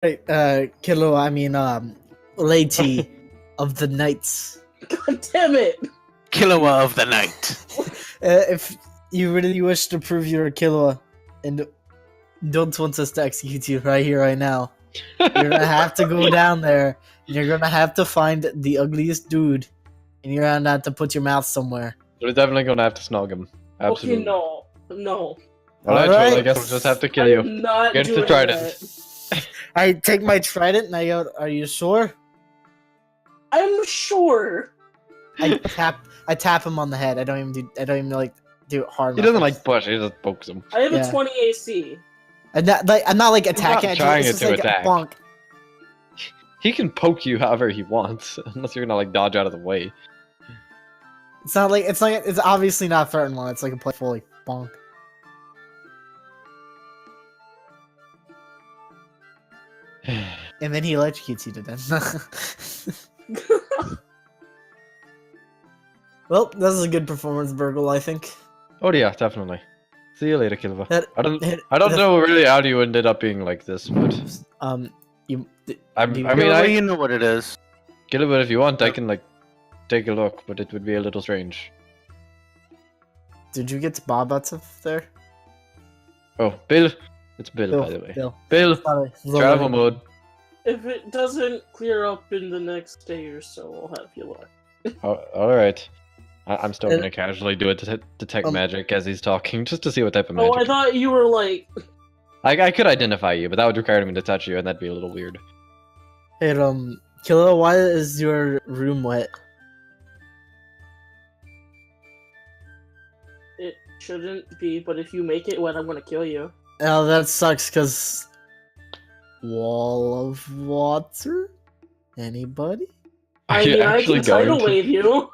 Right, Kilo, Lady of the Knights. God damn it! Killua of the night. If you really wish to prove you're a Killua and don't want us to execute you right here, right now, you're gonna have to go down there and you're gonna have to find the ugliest dude and you're gonna have to put your mouth somewhere. We're definitely gonna have to snog him. Absolutely. Okay, no. Alright, Alright. well, I guess we'll just have to kill you. I'm not Get doing the trident. that. I take my trident and I go, are you sure? I'm sure. I tap him on the head. I don't even do it hard. He enough. doesn't like push, he just pokes him. I have Yeah. a 20 AC. I'm not like attacking. not trying it's just to like attack. a bonk. He can poke you however he wants, unless you're gonna like dodge out of the way. It's obviously not a threatened one. It's like a playful like bonk. And then he electrocutes you to death. Well, this is a good performance, Burgle, I think. Oh yeah, definitely. See you later, Kilva. That- I don't know really how you ended up being like this, but You. I Do you- mean, Killua, you know what it is. Kilva, if you want, I can like take a look, but it would be a little strange. Did you get Bob out of there? Oh, Bill. It's Bill, by the way. Bill. Bill, Sorry. travel mode. If it doesn't clear up in the next day or so, I'll have you look. Alright. I'm still And- gonna casually do it to detect Um, magic as he's talking, just to see what type of Oh, magic. I thought you were like... I could identify you, but that would require me to touch you, and that'd be a little weird. Hey, Kilo, why is your room wet? It shouldn't be, but if you make it wet, I'm gonna kill you. Oh, that sucks, because... Wall of water? Anybody? I you mean, I actually can tidal going to? wave you.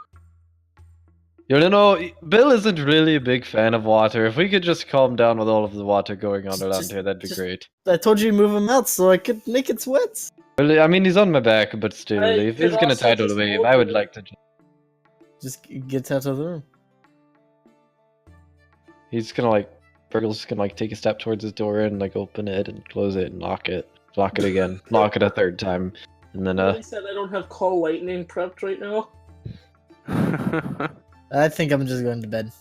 You know, Bill isn't really a big fan of water. If we could just calm down with all of the water going on around Just- here, that'd be just- great. I told you to move him out so I could make it sweat. Well, I mean, he's on my back, but still, I if could he's gonna also tidal just wave, hold I would you. like to. Just get out of the room. He's gonna like, Burgle's gonna like take a step towards his door and like open it and close it and lock it again, lock it a third time, and then I said I don't have call lightning prepped right now. I think I'm just going to bed. It's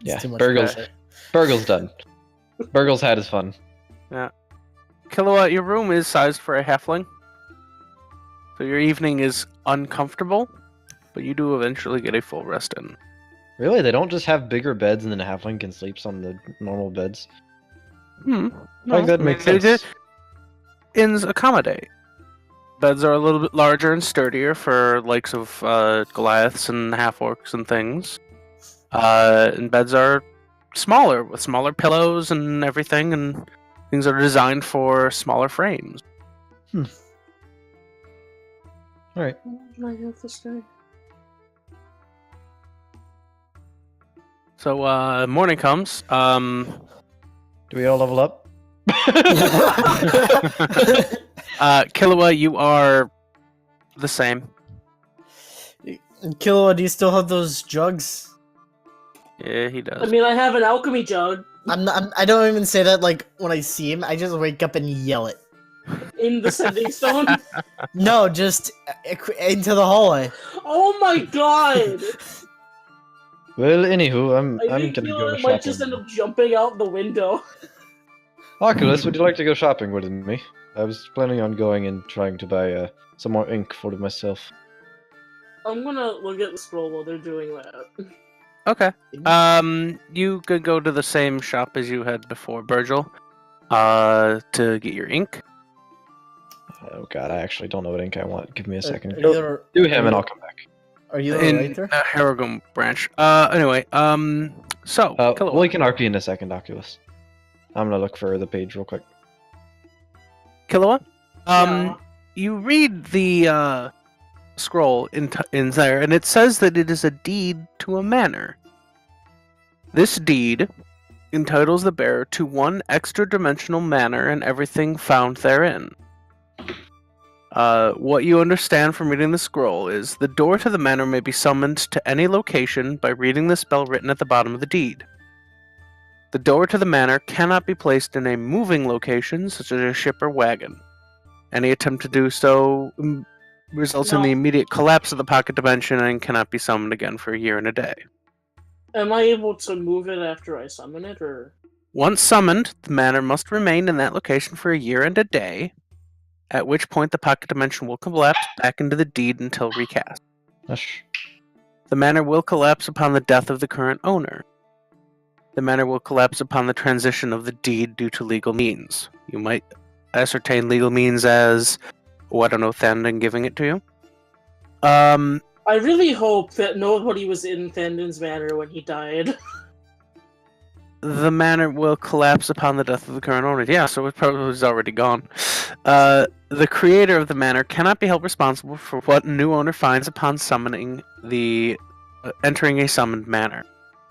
yeah, too much Burgle's pressure. Burgle's done. Burgle's had his fun. Killua, your room is sized for a halfling. So your evening is uncomfortable, but you do eventually get a full rest in. Really, they don't just have bigger beds and then a halfling can sleep on the normal beds. No, Like that makes they sense. Inns accommodate. Beds are a little bit larger and sturdier for likes of Goliaths and half-orcs and things. And beds are smaller, with smaller pillows and everything, and things are designed for smaller frames. All right. What can I have this day? So, morning comes. Do we all level up? Killua, you are the same. Kilo, do you still have those jugs? Yeah, he I does. mean, I have an alchemy jug I don't even say that like when I see him. I just wake up and yell it. in the sending stone. No, just into the hallway. Oh my god! Well, anywho, I'm I think gonna go Dylan might just end shopping. up jumping out the window. Oculus, would you like to go shopping with me? I was planning on going and trying to buy some more ink for myself. I'm gonna look at the scroll while they're doing that. Okay. You could go to the same shop as you had before, Virgil, to get your ink. Oh god, I actually don't know what ink I want. Give me a second. Are you Do him and I'll come back. Are you the In writer? Harrogum branch. Anyway, so, Killua. We can RP in a second, Oculus. I'm gonna look for the page real quick. Killua? Yeah. You read the scroll in there, and it says that it is a deed to a manor. This deed entitles the bearer to one extra-dimensional manor and everything found therein. What you understand from reading the scroll is the door to the manor may be summoned to any location by reading the spell written at the bottom of the deed. The door to the manor cannot be placed in a moving location such as a ship or wagon. Any attempt to do so results in the No. immediate collapse of the pocket dimension and cannot be summoned again for a year and a day. Am I able to move it after I summon it, or? Once summoned, the manor must remain in that location for a year and a day, at which point the pocket dimension will collapse back into the deed until recast. Hush. The manor will collapse upon the death of the current owner. The manor will collapse upon the transition of the deed due to legal means. You might ascertain legal means as, I don't know, Thandon giving it to you. I really hope that nobody was in Thandon's manor when he died. The manor will collapse upon the death of the current owner. Yeah, so it probably was already gone. The creator of the manor cannot be held responsible for what new owner finds upon summoning entering a summoned manor.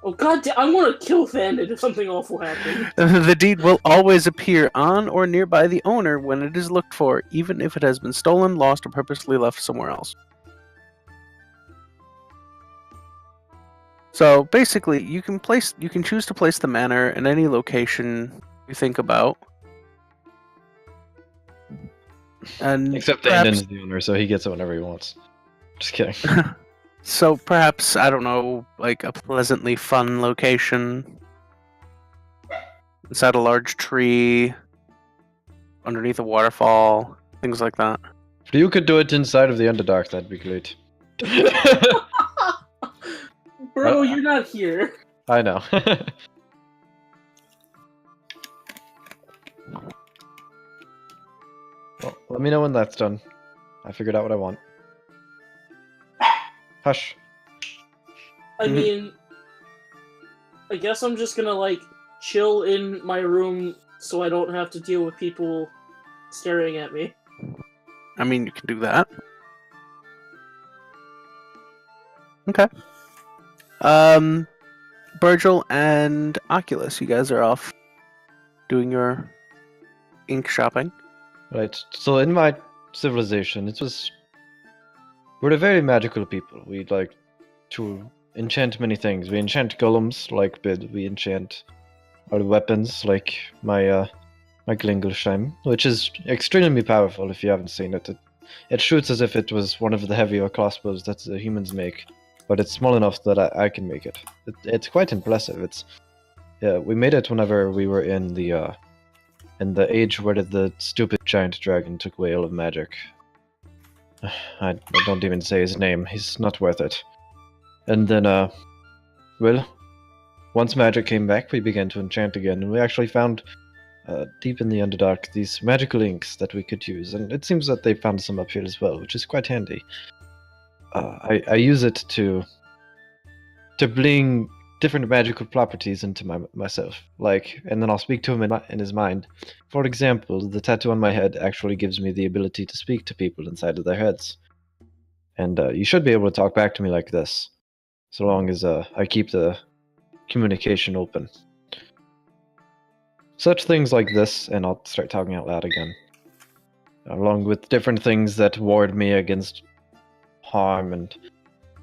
Oh god, I want to kill Thandon if something awful happened. The deed will always appear on or nearby the owner when it is looked for, even if it has been stolen, lost, or purposely left somewhere else. So basically, you can choose to place the manor in any location you think about. And Except Thandon's the owner, so he gets it whenever he wants. Just kidding. So perhaps, I don't know, like a pleasantly fun location inside a large tree, underneath a waterfall, things like that. If you could do it inside of the Underdark, that'd be great. Bro, you're not here. I know. Well, let me know when that's done. I figured out what I want. Hush. I mean, I guess I'm just gonna, like, chill in my room so I don't have to deal with people staring at me. I mean, you can do that. Okay. Virgil and Oculus, you guys are off doing your ink shopping. Right. So in my civilization, we're a very magical people. We like to enchant many things. We enchant golems like Bid. We enchant our weapons like my Glingelsheim, which is extremely powerful if you haven't seen it. It shoots as if it was one of the heavier crossbows that the humans make, but it's small enough that I can make it. It's quite impressive. We made it whenever we were in the age where the stupid giant dragon took away all of magic. I don't even say his name. He's not worth it. And then, well, once magic came back, we began to enchant again, and we actually found, deep in the Underdark, these magical inks that we could use, and it seems that they found some up here as well, which is quite handy. I use it to bring different magical properties into myself, and then I'll speak to him in his mind. For example, the tattoo on my head actually gives me the ability to speak to people inside of their heads. And you should be able to talk back to me like this, so long as I keep the communication open. Such things like this, and I'll start talking out loud again, along with different things that ward me against harm and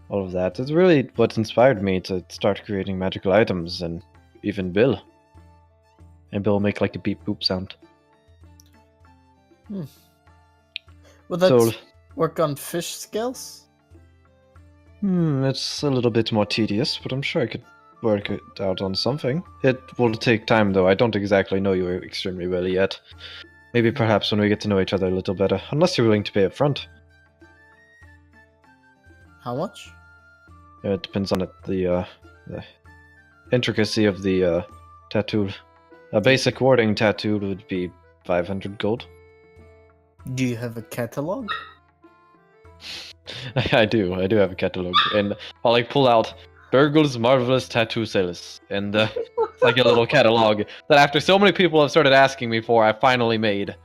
all of that. It's really what inspired me to start creating magical items, and even Bill. And Bill will make like a beep boop sound. Well, that's work on fish scales? It's a little bit more tedious, but I'm sure I could work it out on something. It will take time, though. I don't exactly know you extremely well yet. Maybe perhaps when we get to know each other a little better, unless you're willing to pay up front. How much? It depends on the intricacy of the tattoo. A basic warding tattoo would be 500 gold. Do you have a catalog? I do have a catalog, and I'll pull out Burgle's Marvelous Tattoo Sales, and it's like a little catalog that after so many people have started asking me for, I finally made.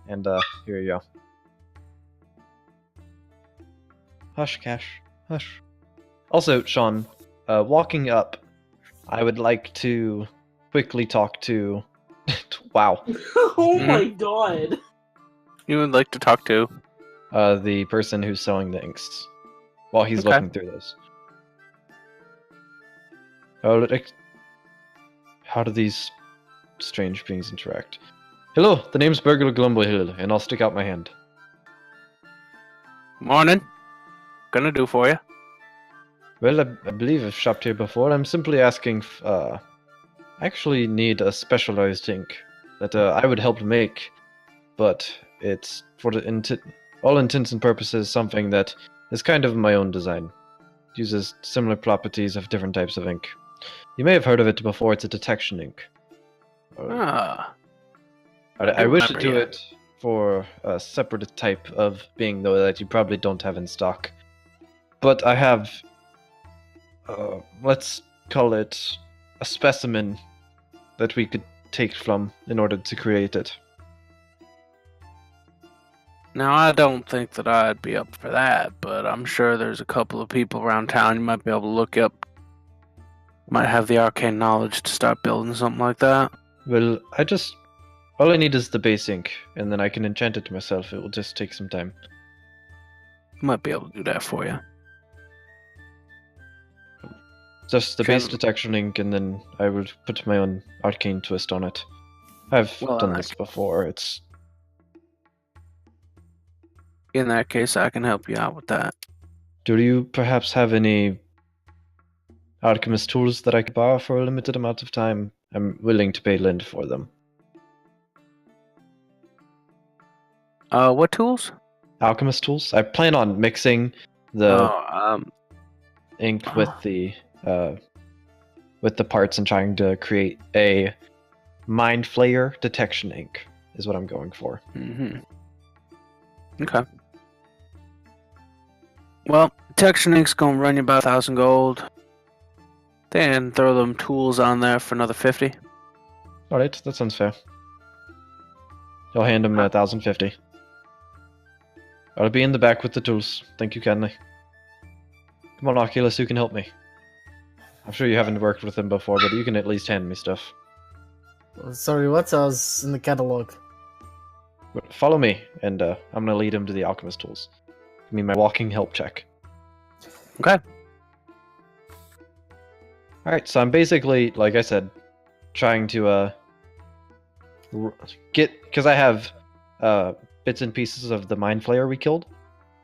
And here you go. Hush, Cash. Hush. Also, Sean, walking up, I would like to quickly talk to... Wow. Oh my god. You would like to talk to? The person who's selling the inks. While he's looking through those. How do these strange beings interact? Hello, the name's Burgle Glumbohill, and I'll stick out my hand. Morning. Gonna do for you. Well, I believe I've shopped here before. I'm simply asking. I actually need a specialized ink that I would help make, but it's for all intents and purposes something that is kind of my own design. It uses similar properties of different types of ink. You may have heard of it before. It's a detection ink. Ah. I wish to remember do you. it for a separate type of being, though, that you probably don't have in stock. But I have, let's call it a specimen that we could take from in order to create it. Now, I don't think that I'd be up for that, but I'm sure there's a couple of people around town you might be able to look up. Might have the arcane knowledge to start building something like that. Well, all I need is the base ink, and then I can enchant it myself. It will just take some time. Might be able to do that for you. Just the base Can- detection ink, and then I will put my own arcane twist on it. I've Well, done I this before. It's In that case, I can help you out with that. Do you perhaps have any alchemist tools that I could borrow for a limited amount of time? I'm willing to pay Lind for them. What tools? Alchemist tools? I plan on mixing the Oh, ink with the parts and trying to create a mind flayer detection ink is what I'm going for. Okay. Well, detection ink's gonna run you about 1,000 gold. Then throw them tools on there for another 50. Alright, that sounds fair. I'll hand him 1,050. I'll be in the back with the tools. Thank you kindly. Come on, Oculus, you can help me. I'm sure you haven't worked with him before, but you can at least hand me stuff. Sorry, what? I was in the catalog. But follow me, and I'm gonna lead him to the alchemist tools. Give me my walking help check. Okay. Alright, so I'm basically, like I said, trying to get, because I have bits and pieces of the mind flayer we killed.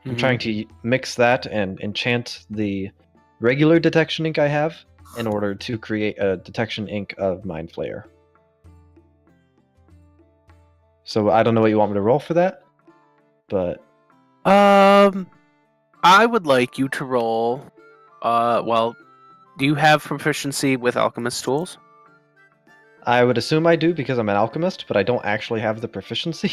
I'm trying to mix that and enchant the regular detection ink I have in order to create a detection ink of mind flayer. So I don't know what you want me to roll for that, but I would like you to roll. Well, do you have proficiency with alchemist tools? I would assume I do because I'm an alchemist, but I don't actually have the proficiency.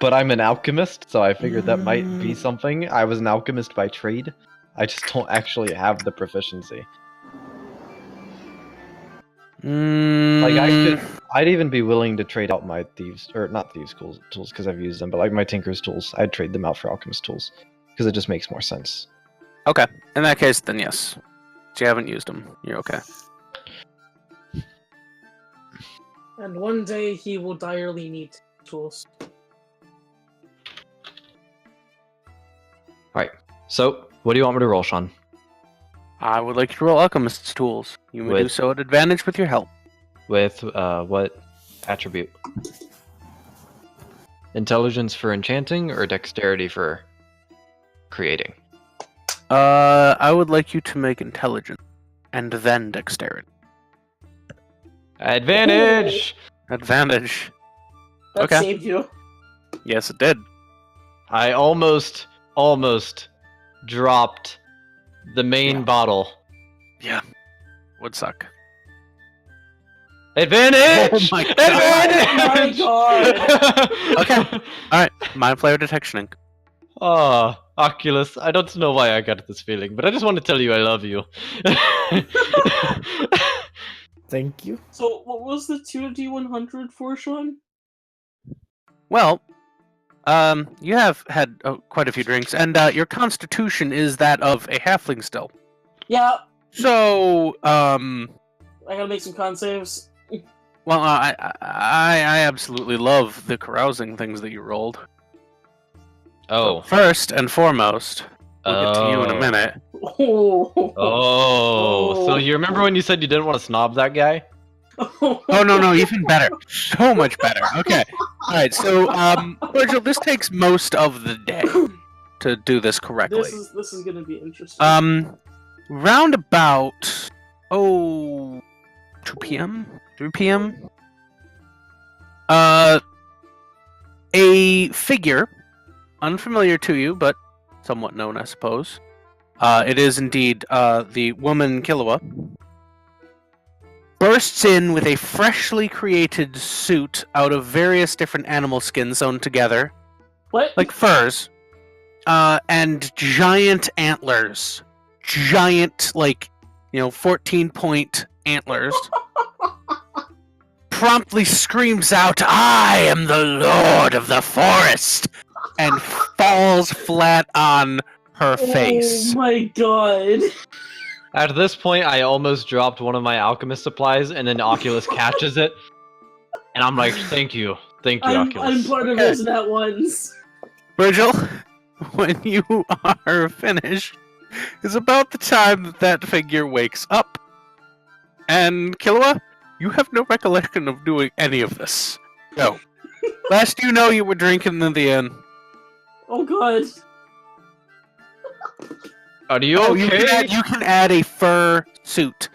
But I'm an alchemist, so I figured that might be something. I was an alchemist by trade. I just don't actually have the proficiency. Like I'd even be willing to trade out my not thieves tools because I've used them, but like my tinker's tools, I'd trade them out for alchemist tools because it just makes more sense. Okay. In that case, then yes. So you haven't used them. You're okay. And one day he will direly need tools. So, what do you want me to roll, Sean? I would like you to roll alchemist's tools. You may do With- so at advantage with your help. With what attribute? Intelligence for enchanting or dexterity for creating? I would like you to make intelligence and then dexterity. Advantage! Advantage. That Okay. saved you. Yes, it did. I almost dropped the main Yeah. bottle. Yeah. Would suck. Advantage! Oh my God. Advantage! Oh my god! Okay. Alright, mind flayer detection ink. Oh, Oculus, I don't know why I got this feeling, but I just want to tell you I love you. Thank you. So, what was the 2D100 for, Sean? Well, you have had quite a few drinks, and your constitution is that of a halfling still. Yeah, So, I gotta make some con saves. well, I absolutely love the carousing things that you rolled. Oh. First and foremost, we'll get to you in a minute. Oh. Oh. So you remember when you said you didn't want to snob that guy? Oh no, even better. So much better. Okay. Alright, so Virgil, this takes most of the day to do this correctly. This is gonna be interesting. Round about 2 p.m. 3 p.m. A figure, unfamiliar to you, but somewhat known, I suppose. It is indeed the woman Killua. Bursts in with a freshly created suit out of various different animal skins sewn together, What? like furs, and giant antlers. Giant, 14-point antlers. Promptly screams out, "I am the Lord of the Forest!" and falls flat on her face. Oh my god. At this point, I almost dropped one of my alchemist supplies, and then Oculus catches it. And I'm like, thank you, I'm Oculus. part of those that ones. Virgil, when you are finished, is about the time that figure wakes up. And Killua, you have no recollection of doing any of this. No. Last you know, you were drinking in the inn. Oh god. Are you Oh, okay? you can add a fur suit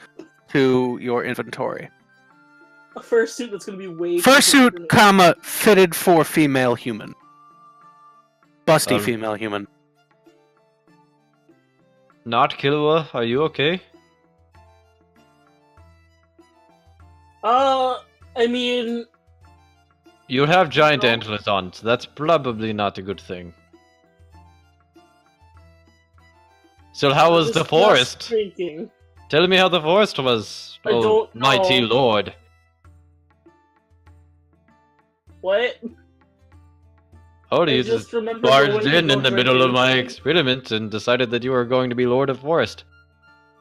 to your inventory. A fursuit that's gonna be way Fur too suit, big. comma, fitted for female human. Busty Um, female human. Not Killua, are you okay? I mean, You have giant No. antlers on, so that's probably not a good thing. So how was the just forest? Thinking. Tell me how the forest was, I don't mighty know. lord. What? Oh, I you just remember barged going to in go the middle of drinking. my experiment and decided that you were going to be Lord of Forest.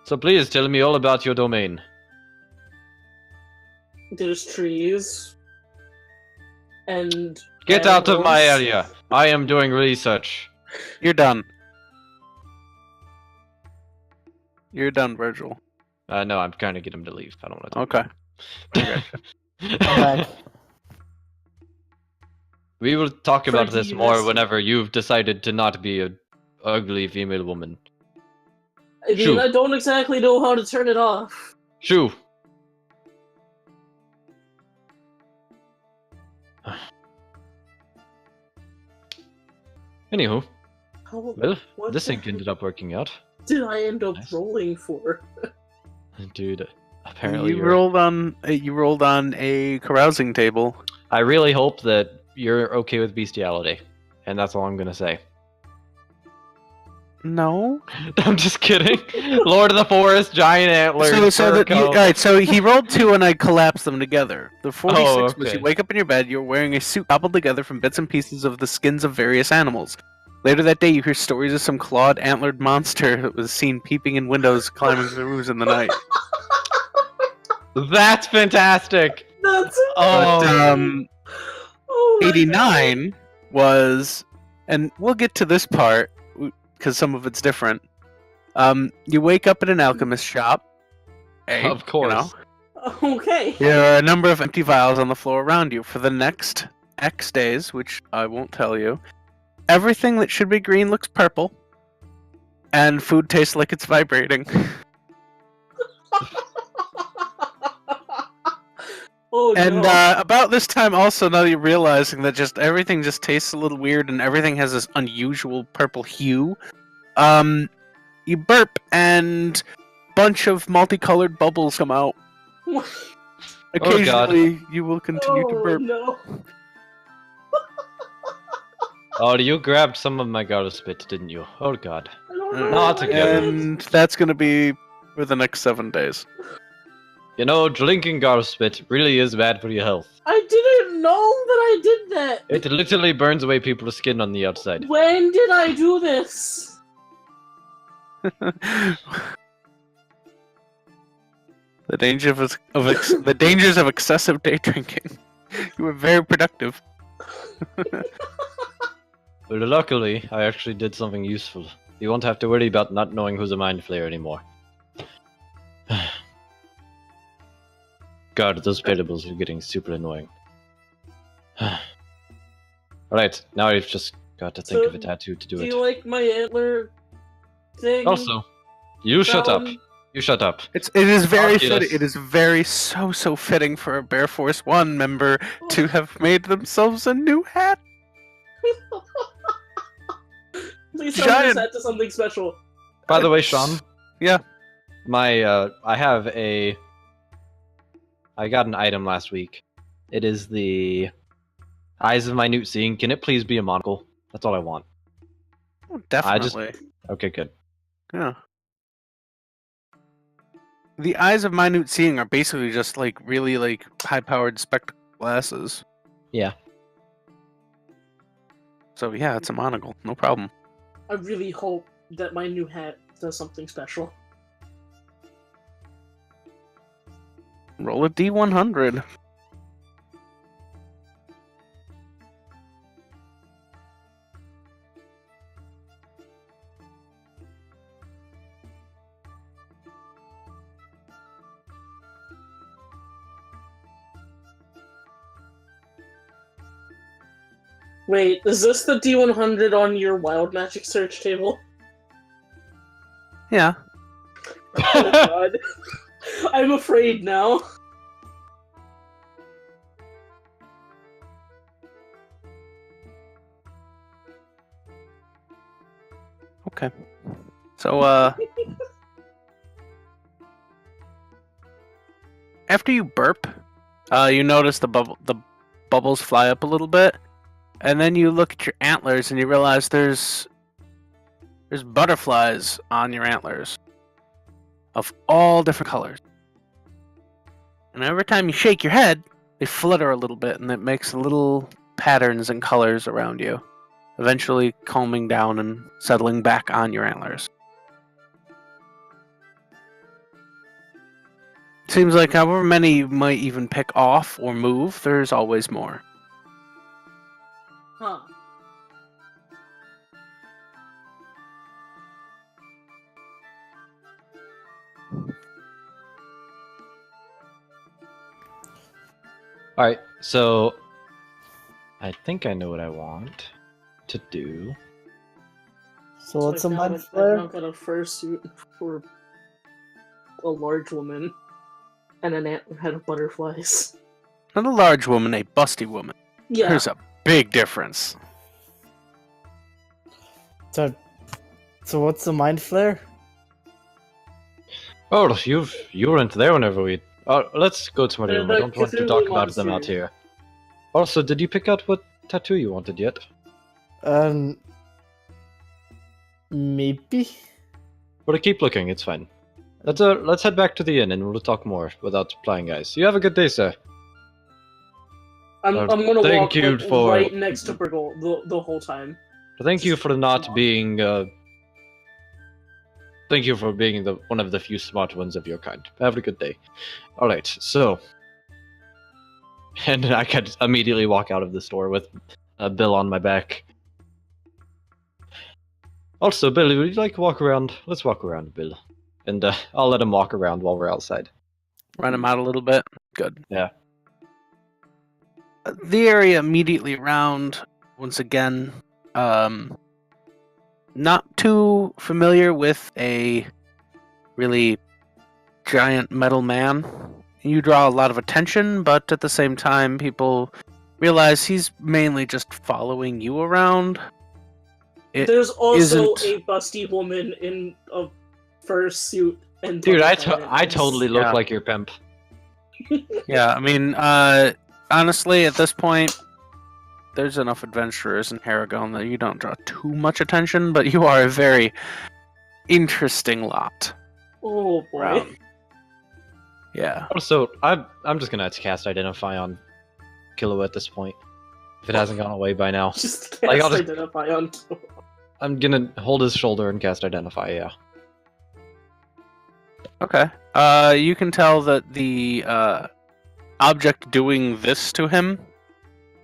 So please tell me all about your domain. There's trees. And Get out of my animals. area. I am doing research. You're done. You're done, Virgil. No, I'm trying to get him to leave. I don't want to. Okay. Alright. We will talk about Frankie, this you more missed- whenever you've decided to not be a ugly female woman. I mean, Shoo. I don't exactly know how to turn it off. Shoo. Anywho, How well, What this the thing ended up working out. did I end up Nice. rolling for? Dude, apparently you you're... rolled on a carousing table. I really hope that you're okay with bestiality. And that's all I'm gonna say. No. I'm just kidding. Lord of the Forest, giant antlers. fur coat. Alright, so he rolled 2 and I collapsed them together. The 46 was okay. you wake up in your bed, you're wearing a suit cobbled together from bits and pieces of the skins of various animals. Later that day, you hear stories of some clawed, antlered monster that was seen peeping in windows, climbing through roofs in the night. That's fantastic. That's Oh, But, oh my 89 was, and we'll get to this part because some of it's different. You wake up at an alchemist shop. Hey, of course. You know, God. Okay. there are a number of empty vials on the floor around you. For the next X days, which I won't tell you, everything that should be green looks purple, and food tastes like it's vibrating. Oh And no. about this time, also, now you're realizing that just everything just tastes a little weird, and everything has this unusual purple hue. You burp, and bunch of multicolored bubbles come out. God. Occasionally, you will continue to Oh burp. no. Oh, you grabbed some of my garlic spit, didn't you? Oh god. I don't know. Not what I together. did. And that's going to be for the next 7 days. You know, drinking garlic spit really is bad for your health. I didn't know that I did that. It literally burns away people's skin on the outside. When did I do this? The the dangers of excessive day drinking. You were very productive. But luckily, I actually did something useful. You won't have to worry about not knowing who's a mind flayer anymore. God, those variables are getting super annoying. Alright, now I've just got to think So, of a tattoo to do Do it. you like my antler thing? Also, you shut up. Fallon? You shut up. It is very Obvious. fitting. It is very so fitting for a Bear Force 1 member to have made themselves a new hat. Please tell me Giant- this hat to something special. By the way, Sean. Yeah. I got an item last week. It is the Eyes of Minute Seeing. Can it please be a monocle? That's all I want. Oh, definitely. Okay, good. Yeah. The Eyes of Minute Seeing are basically just like really like high-powered spectacle glasses. Yeah. So yeah, it's a monocle, no problem. I really hope that my new hat does something special. Roll a D100. Wait, is this the D100 on your wild magic search table? Yeah. Oh god. I'm afraid now. Okay. So after you burp, you notice the bubbles fly up a little bit, and then you look at your antlers and you realize there's butterflies on your antlers of all different colors. And every time you shake your head, they flutter a little bit and it makes little patterns and colors around you, eventually calming down and settling back on your antlers. Seems like however many you might even pick off or move, there's always more. Huh. Alright, so I think I know what I want to do. So what's a I've mind I've flare? now got a fursuit for a large woman and an antler head of butterflies. Not a large woman, a busty woman. Yeah. There's a big difference. So what's the mind flare? Oh, you weren't there whenever we. Let's go to my They're room. I the don't want to Cthulhu talk about them out monsters. here. Also, did you pick out what tattoo you wanted yet? Maybe. Well, keep looking. It's fine. Let's head back to the inn and we'll talk more without prying eyes. You have a good day, sir. I'm gonna Thank walk you like, for- right next to Briggle the whole time. Thank you for not being. Thank you for being one of the few smart ones of your kind. Have a good day. All right, so. And I could immediately walk out of the store with a Bill on my back. Also, Bill, would you like to walk around? Let's walk around, Bill. And I'll let him walk around while we're outside. Run him out a little bit. Good. Yeah. The area immediately around, once again, not too familiar with a really giant metal man. You draw a lot of attention, but at the same time, people realize he's mainly just following you around. It There's also isn't- a busty woman in a fursuit and Dude, I butterfly antlers. totally look Yeah. like your pimp. Yeah, I mean, honestly, at this point, there's enough adventurers in Haragon that you don't draw too much attention, but you are a very interesting lot. Oh boy. Around. Yeah. Also, I'm just gonna cast Identify on Kilo at this point. If it hasn't gone away by now. Just Like, can't I'll just- identify on. I'm gonna hold his shoulder and cast Identify, yeah. Okay. You can tell that the object doing this to him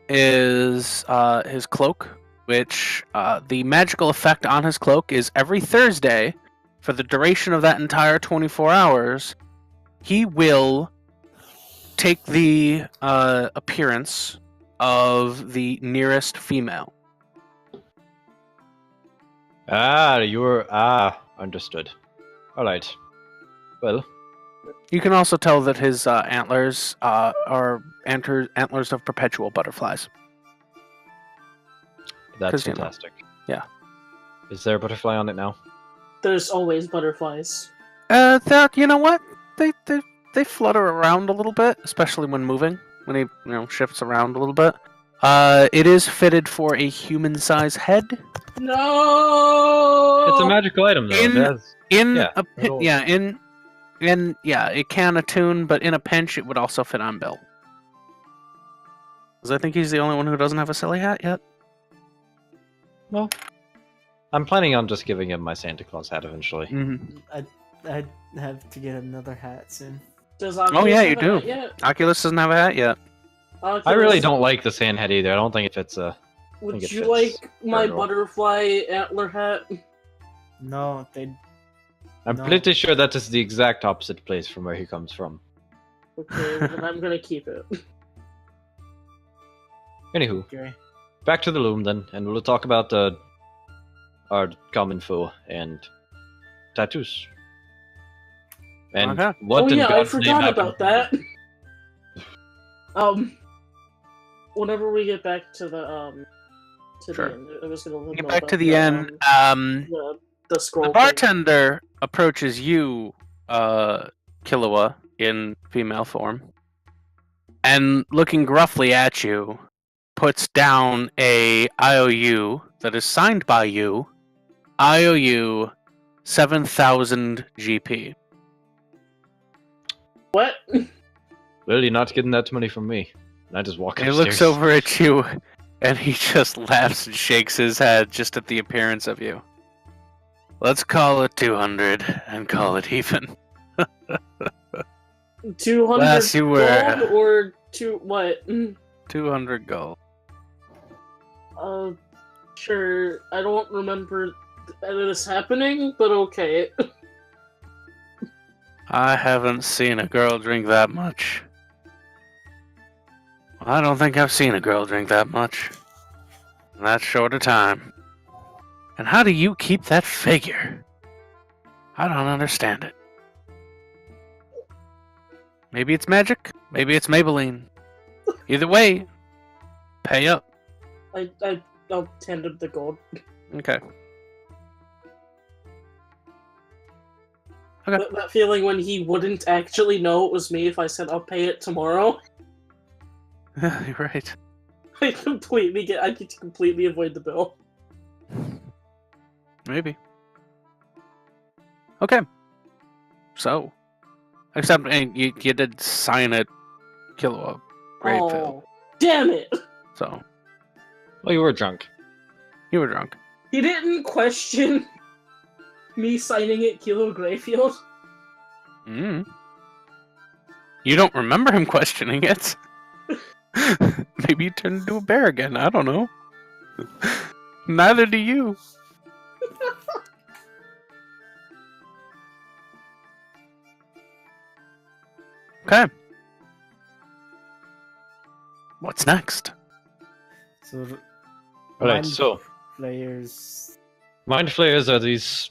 is his cloak, which the magical effect on his cloak is every Thursday, for the duration of that entire 24 hours, he will take the appearance of the nearest female. Understood. All right. Well, You can also tell that his antlers are antlers of perpetual butterflies. that's 'Cause, you know. fantastic. Yeah. Is there a butterfly on it now? There's always butterflies. That you know what? They flutter around a little bit, especially when moving. When he shifts around a little bit. It is fitted for a human-sized head. No. It's a magical item, though. It can attune, but in a pinch, it would also fit on Bill. Because I think he's the only one who doesn't have a silly hat yet. Well, I'm planning on just giving him my Santa Claus hat eventually. Mm-hmm. I have to get another hat soon. Does Oh yeah, you Oculus have a do. hat yet? Oculus doesn't have a hat yet. Oculus, I really don't like the sand hat either. I don't think it fits Would think it you fits like my very well. butterfly antler hat? No, they. I'm No. pretty sure that is the exact opposite place from where he comes from. Okay, well, then I'm gonna keep it. Anywho, Okay. back to the loom then, and we'll talk about our common foe and tattoos. And Okay. what oh in yeah, I God's name forgot happened? about that. Whenever we get back to the Sure. the end, I was gonna Get know back about to the end. the scroll. The thing. bartender approaches you, Killua, in female form, and looking gruffly at you, puts down a IOU that is signed by you. IOU 7,000 GP. What? Well, you're not getting that money from me. And I just walk He upstairs. looks over at you, and he just laughs and shakes his head just at the appearance of you. Let's call it 200 and call it even. 200 Yes, you were. gold or what? 200 gold. Sure. I don't remember this happening, but okay. I haven't seen a girl drink that much. I don't think I've seen a girl drink that much in that short a time. And how do you keep that figure? I don't understand it. Maybe it's magic, maybe it's Maybelline. Either way, pay up. I'll tend him the gold. Okay. That feeling when he wouldn't actually know it was me if I said I'll pay it tomorrow. You're right. I could completely avoid the bill. Maybe. Okay. So, except you did sign it, Killua. Great Oh, Phil. damn it! So, Well, you were drunk. you were drunk. He didn't question me signing it Kilo Greyfield. Mm. You don't remember him questioning it. Maybe you turned into a bear again. I don't know. Neither do you. Okay. What's next? So. Alright, mind so Players. mind flayers are these.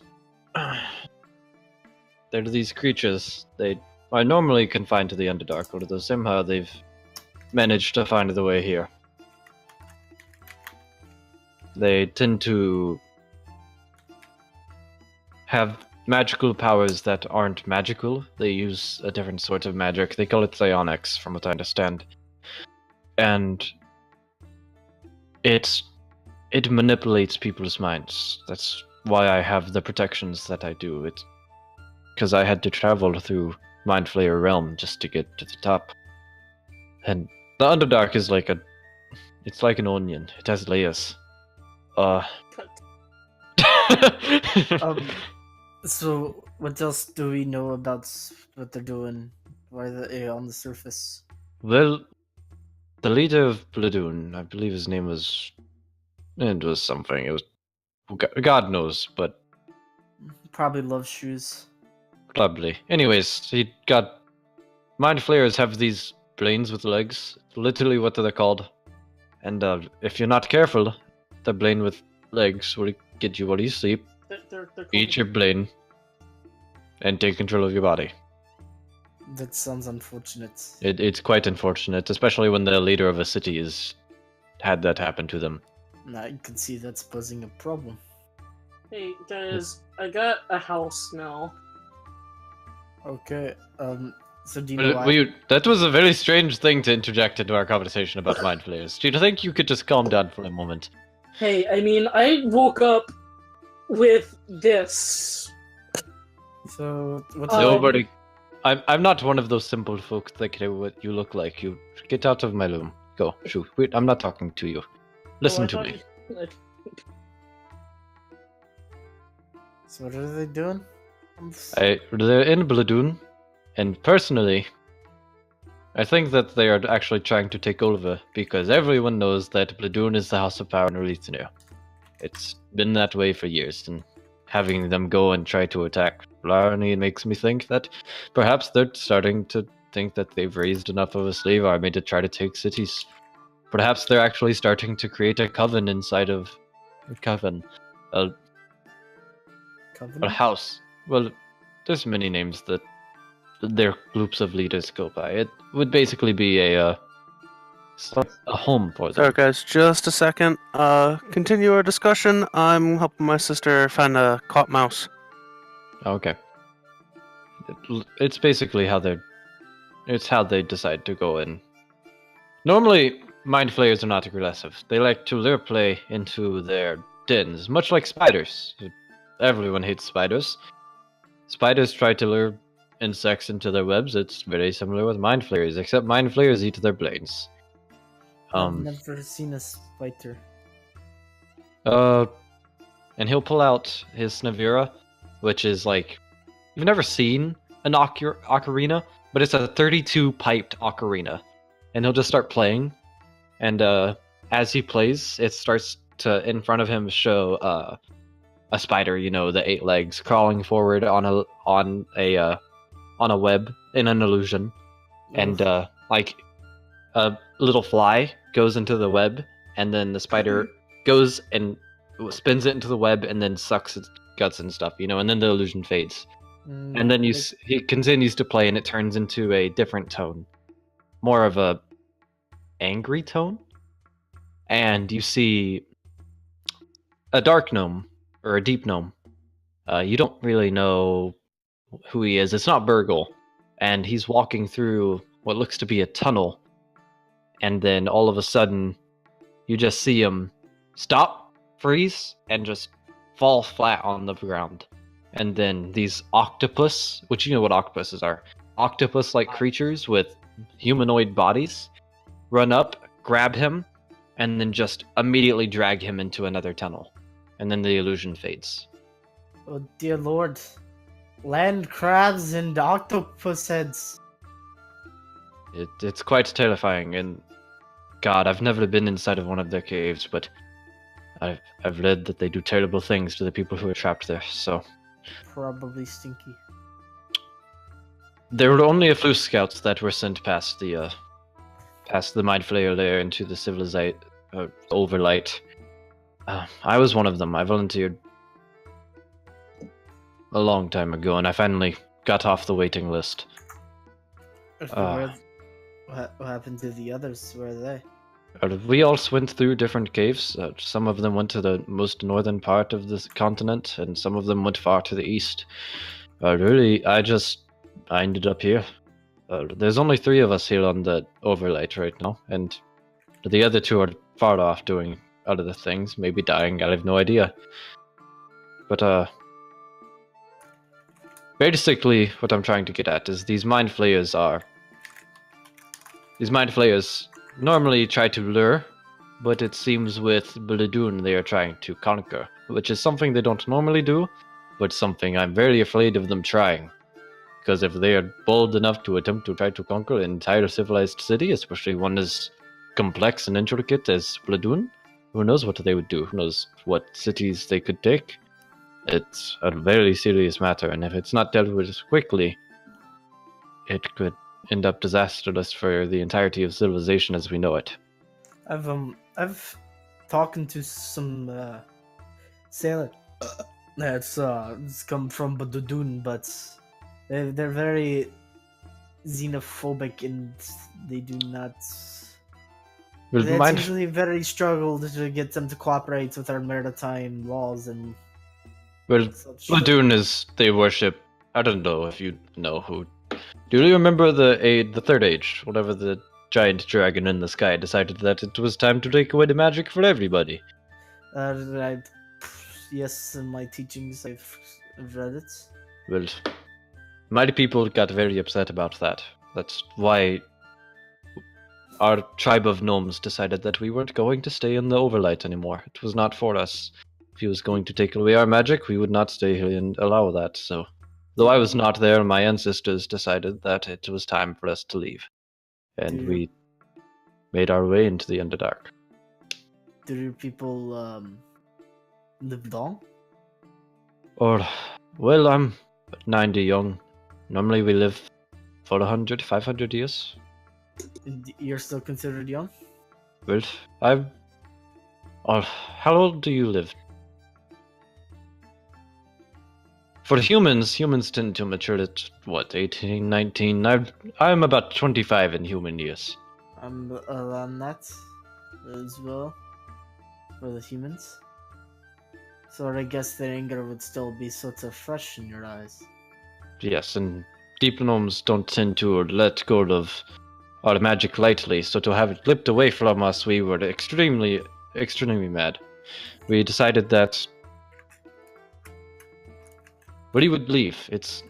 They're these creatures. They are normally confined to the Underdark, although somehow they've managed to find their way here. They tend to have magical powers that aren't magical. They use a different sort of magic. They call it psionics, from what I understand. And it manipulates people's minds. That's why I have the protections that I do. It's because I had to travel through Mind Flayer Realm just to get to the top. And the Underdark is like it's like an onion. It has layers. So, what else do we know about what they're doing? Why they're on the surface? Well, the leader of Bladoon, I believe his name was... It was something. It was... God knows, but... Probably love shoes. Probably. Anyways, he got... Mind Flayers have these brains with legs. Literally what they're called. And if you're not careful, the brain with legs will get you while you sleep, They're eat your brain, and take control of your body. That sounds unfortunate. It's quite unfortunate, especially when the leader of a city has had that happen to them. Now you can see that's posing a problem. Hey guys, I got a house now. Okay, so do you know why? That was a very strange thing to interject into our conversation about mind flayers. Do you think you could just calm down for a moment? Hey, I mean, I woke up with this. So, what's Nobody. I'm not one of those simple folk that know what you look like. You get out of my room. Go. Shoot. Wait, I'm not talking to you. Listen to me. So what are they doing? They're in Bladoon, and personally, I think that they are actually trying to take over because everyone knows that Bladoon is the House of Power in Rethenia. It's been that way for years, and having them go and try to attack Blarney makes me think that perhaps they're starting to think that they've raised enough of a slave army to try to take cities. Perhaps they're actually starting to create a coven inside of a coven. A house. Well, there's many names that their groups of leaders go by. It would basically be a home for them. Sorry, guys, just a second. Continue our discussion. I'm helping my sister find a caught mouse. Okay. It's basically how they decide to go in. Normally, mind flayers are not aggressive. They like to lure prey into their dens, much like spiders. Everyone hates spiders. Spiders try to lure insects into their webs. It's very similar with mind flayers, except mind flayers eat their brains. I've never seen a spider. And he'll pull out his Snavira, which is like, you've never seen an ocarina, but it's a 32 piped ocarina, and he'll just start playing, and as he plays, it starts to in front of him show a spider, the 8 legs crawling forward on a web in an illusion, and like a little fly goes into the web, and then the spider goes and spins it into the web, and then sucks its guts and stuff, and then the illusion fades, and then he continues to play, and it turns into a different tone, more of a angry tone, and you see a dark gnome or a deep gnome. You don't really know who he is. It's not Burgle, and he's walking through what looks to be a tunnel, and then all of a sudden you just see him stop, freeze, and just fall flat on the ground. And then these octopus, which you know what octopuses are, octopus-like creatures with humanoid bodies, run up, grab him, and then just immediately drag him into another tunnel. And then the illusion fades. Oh dear lord. Land crabs and octopus heads. It's quite terrifying, and God, I've never been inside of one of their caves, but I've read that they do terrible things to the people who are trapped there, so... Probably stinky. There were only a few scouts that were sent past the Mind Flayer lair into the Civilizate Overlight. I was one of them. I volunteered a long time ago, and I finally got off the waiting list. What happened to the others? Where are they? We all went through different caves. Some of them went to the most northern part of this continent, and some of them went far to the east. Really, I ended up here. There's only 3 of us here on the Overlight right now, and the other 2 are far off doing other things, maybe dying, I have no idea. But, basically, what I'm trying to get at is these mind flayers normally try to lure, but it seems with Bladoon they are trying to conquer, which is something they don't normally do, but something I'm very afraid of them trying. Because if they are bold enough to attempt to try to conquer an entire civilized city, especially one as complex and intricate as Bladoon, who knows what they would do, who knows what cities they could take. It's a very serious matter, and if it's not dealt with quickly, it could end up disastrous for the entirety of civilization as we know it. I've talking to some sailor that's it's come from Badudun, but they're very xenophobic and they do not. Well, It's mind, usually very struggled to get them to cooperate with our maritime laws and well, such. Ladoon is they worship. I don't know if you know who. Do you remember the Third Age? Whatever the giant dragon in the sky decided that it was time to take away the magic for everybody. Yes, in my teachings I've read it. Well, mighty people got very upset about that. That's why our tribe of gnomes decided that we weren't going to stay in the Overlight anymore. It was not for us. If he was going to take away our magic, we would not stay here and allow that. So, though I was not there, my ancestors decided that it was time for us to leave. And we made our way into the Underdark. Do your people live long? Or, well, I'm 90 young. Normally we live for 100, 500 years. You're still considered young? Well, how old do you live? For humans tend to mature at, 18, 19? I'm about 25 in human years. I'm around that as well for the humans. So I guess the anger would still be sort of fresh in your eyes. Yes, and deep gnomes don't tend to let go of our magic lightly, so to have it clipped away from us, we were extremely, extremely mad. We decided that we would leave. It's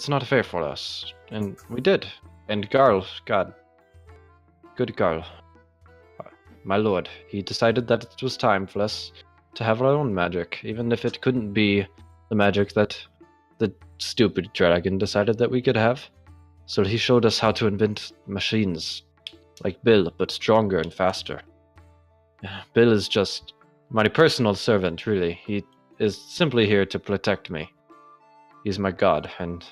not fair for us, and we did. And Garl, God, good Garl, my lord, he decided that it was time for us to have our own magic, even if it couldn't be the magic that the stupid dragon decided that we could have. So he showed us how to invent machines, like Bill, but stronger and faster. Bill is just my personal servant, really. He is simply here to protect me. He's my god, and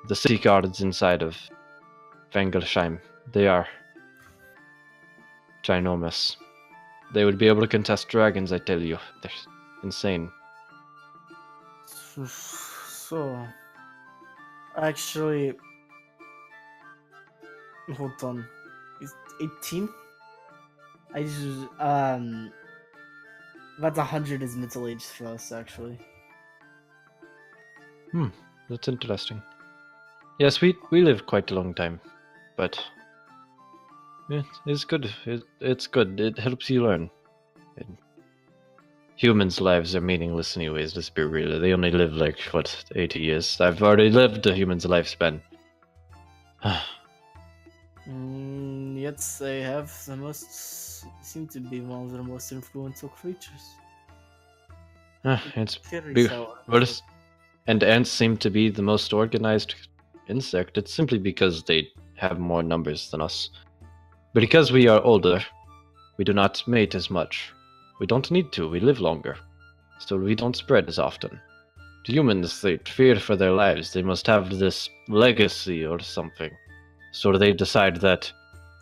the city guards inside of Vangelsheim, they are ginormous. They would be able to contest dragons, I tell you. They're insane. So, actually, hold on. Is 18? I just, about 100 is middle age for us, actually. That's interesting. Yes, we live quite a long time, but it's good. It's good. It helps you learn. Humans' lives are meaningless anyways, let's be real. They only live 80 years. I've already lived a human's lifespan. Yet they have seem to be one of the most influential creatures. It's and ants seem to be the most organized insect. It's simply because they have more numbers than us. But because we are older, we do not mate as much. We don't need to, we live longer. So we don't spread as often. The humans, they fear for their lives. They must have this legacy or something. So they decide that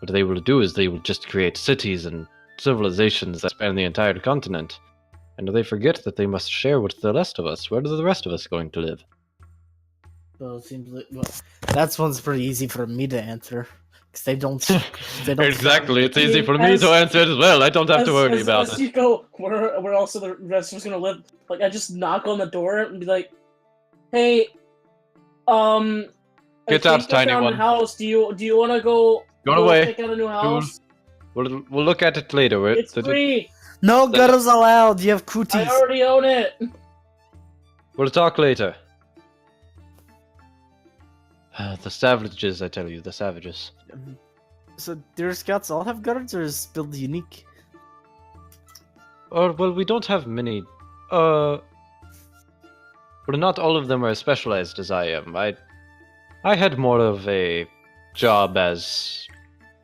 what they will do is they will just create cities and civilizations that span the entire continent. And they forget that they must share with the rest of us. Where are the rest of us going to live? Well, it seems like that one's pretty easy for me to answer. Because they don't. Exactly, it's easy for me to answer as well. I don't have to worry about as it. you go, where else are the rest of us gonna live? Like, I just knock on the door and be like, "Hey, Get out, tiny I found one. a house. Do you want to go away. check out a new house? We'll look at it later. It's free. No girls allowed. You have cooties. I already own it. We'll talk later. The savages, I tell you, the savages. So, do your scouts all have guards, or is build unique? Well, we don't have many. But not all of them are as specialized as I am. I had more of a job as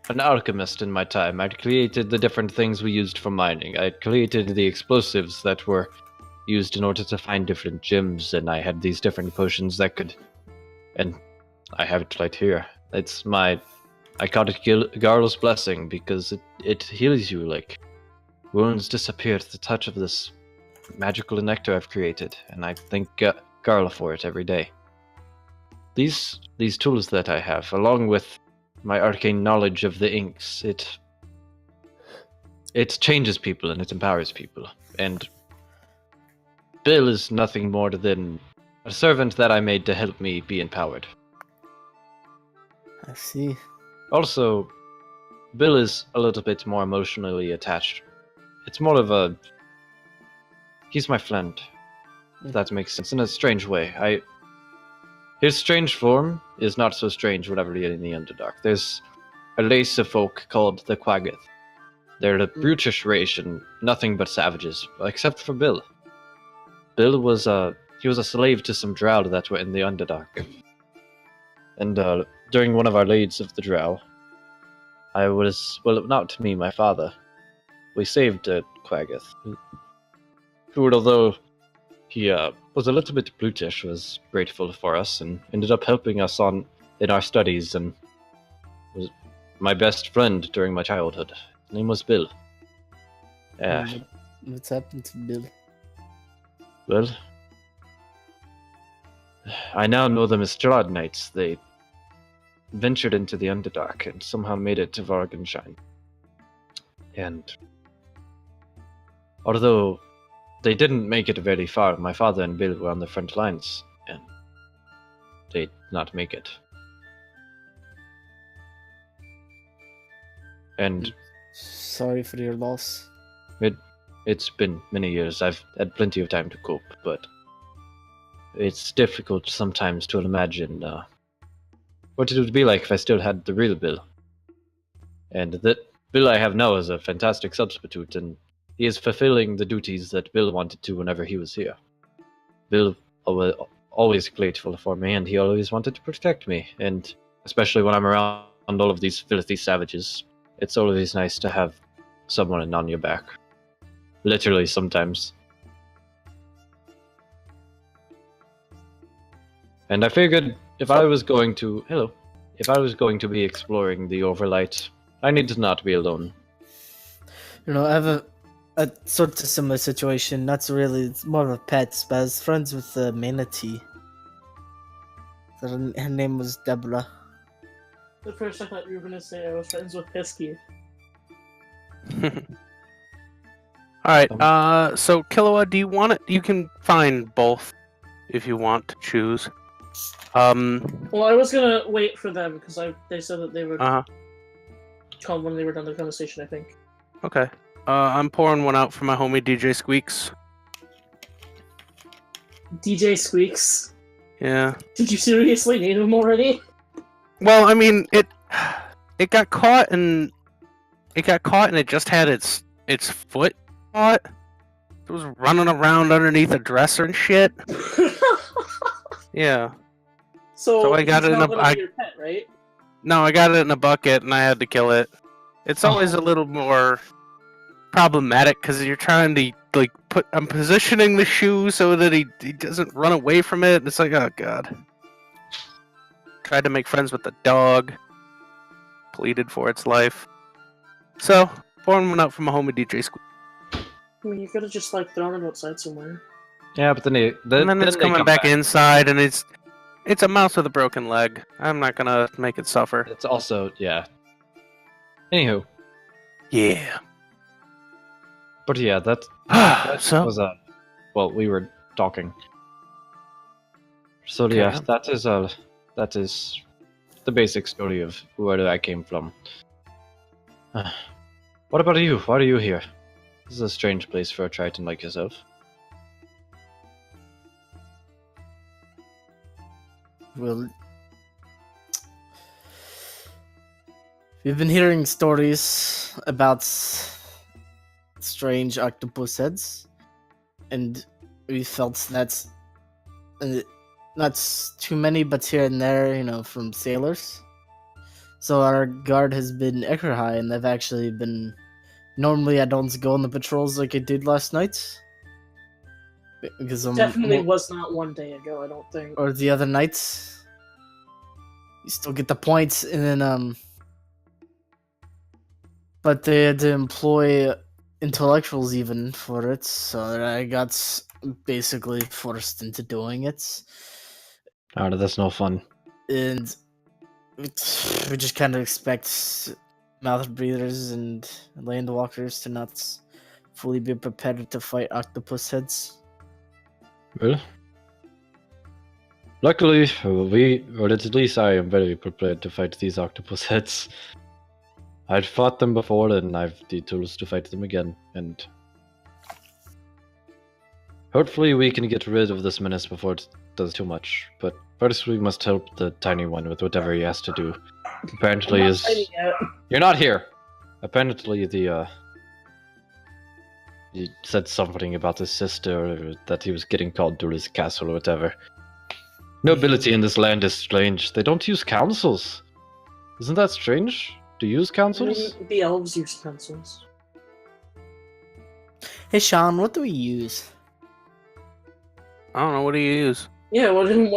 an alchemist in my time. I'd created the different things we used for mining. I'd created the explosives that were used in order to find different gems, and I had these different potions that could... And I have it right here. It's my... I call it Garl's Blessing because it heals you, like... Wounds disappear at the touch of this magical nectar I've created, and I thank Garla for it every day. These tools that I have, along with my arcane knowledge of the inks, it changes people and it empowers people. And Bill is nothing more than a servant that I made to help me be empowered. I see. Also, Bill is a little bit more emotionally attached. It's more of a... He's my friend, if that makes sense, in a strange way. His strange form is not so strange whenever you're in the Underdark. There's a race of folk called the Quaggoth. They're the brutish race and nothing but savages, except for Bill. Bill was a slave to some drow that were in the Underdark. And during one of our raids of the drow, not me, my father, we saved Quaggoth, who, although he was a little bit brutish, was grateful for us and ended up helping us in our studies and was my best friend during my childhood. His name was Bill. What's happened to Bill? Well, I now know them as Strahd Knights. They ventured into the Underdark and somehow made it to Vargenshine. And although they didn't make it very far, my father and Bill were on the front lines, and they did not make it. And Sorry for your loss. it's been many years. I've had plenty of time to cope, but it's difficult sometimes to imagine what it would be like if I still had the real Bill. And that Bill I have now is a fantastic substitute, and he is fulfilling the duties that Bill wanted to whenever he was here. Bill was always grateful for me, and he always wanted to protect me, and especially when I'm around all of these filthy savages, it's always nice to have someone on your back. Literally, sometimes. And I figured if I was going to be exploring the Overlight, I need to not be alone. You know, I have a sort of similar situation. Not really, it's more of a pet, but I was friends with Manatee. Her name was Deborah. At first I thought you were going to say I was friends with Pisky. Alright, so Killua, do you want it? You can find both if you want to choose. Well, I was gonna wait for them because they said that they would come when they were done the conversation, I think. Okay. I'm pouring one out for my homie DJ Squeaks. DJ Squeaks? Yeah. Did you seriously name him already? Well, I mean, it got caught and it just had its foot caught. It was running around underneath a dresser and shit. Yeah. So I got it in your pet, right? No, I got it in a bucket and I had to kill it. It's always a little more problematic because you're trying to I'm positioning the shoe so that he doesn't run away from it. It's like, oh god. Tried to make friends with the dog. Pleaded for its life. So, pouring one out from a homie DJ Squeak. I mean, you could have just thrown it outside somewhere. Yeah, but then it's coming back inside, and it's a mouse with a broken leg. I'm not gonna make it suffer. It's also, yeah. Anywho. Yeah. But yeah, that was we were talking. So yeah, that is the basic story of where I came from. What about you? Why are you here? This is a strange place for a Triton like yourself. Well, we've been hearing stories about strange octopus heads, and we felt that not too many, but here and there, from sailors. So our guard has been extra high, and they've actually been... Normally I don't go on the patrols like I did last night. Because Definitely was not one day ago, I don't think. Or the other nights. You still get the points, and then but they had to employ intellectuals even for it, so I got basically forced into doing it, Oh, that's no fun. and we just kind of expect mouth breathers and land walkers to not fully be prepared to fight octopus heads. Well, luckily, or at least I am very prepared to fight these octopus heads. I've fought them before, and I've the tools to fight them again, and hopefully we can get rid of this menace before it does too much. But first we must help the tiny one with whatever he has to do. Apparently I'm not fighting yet. You're not here! Apparently he said something about his sister, or that he was getting called to his castle or whatever. Nobility in this land is strange. They don't use councils. Isn't that strange? To use councils? The elves use pencils. Hey Sean, what do we use? I don't know. What do you use? Yeah, what do you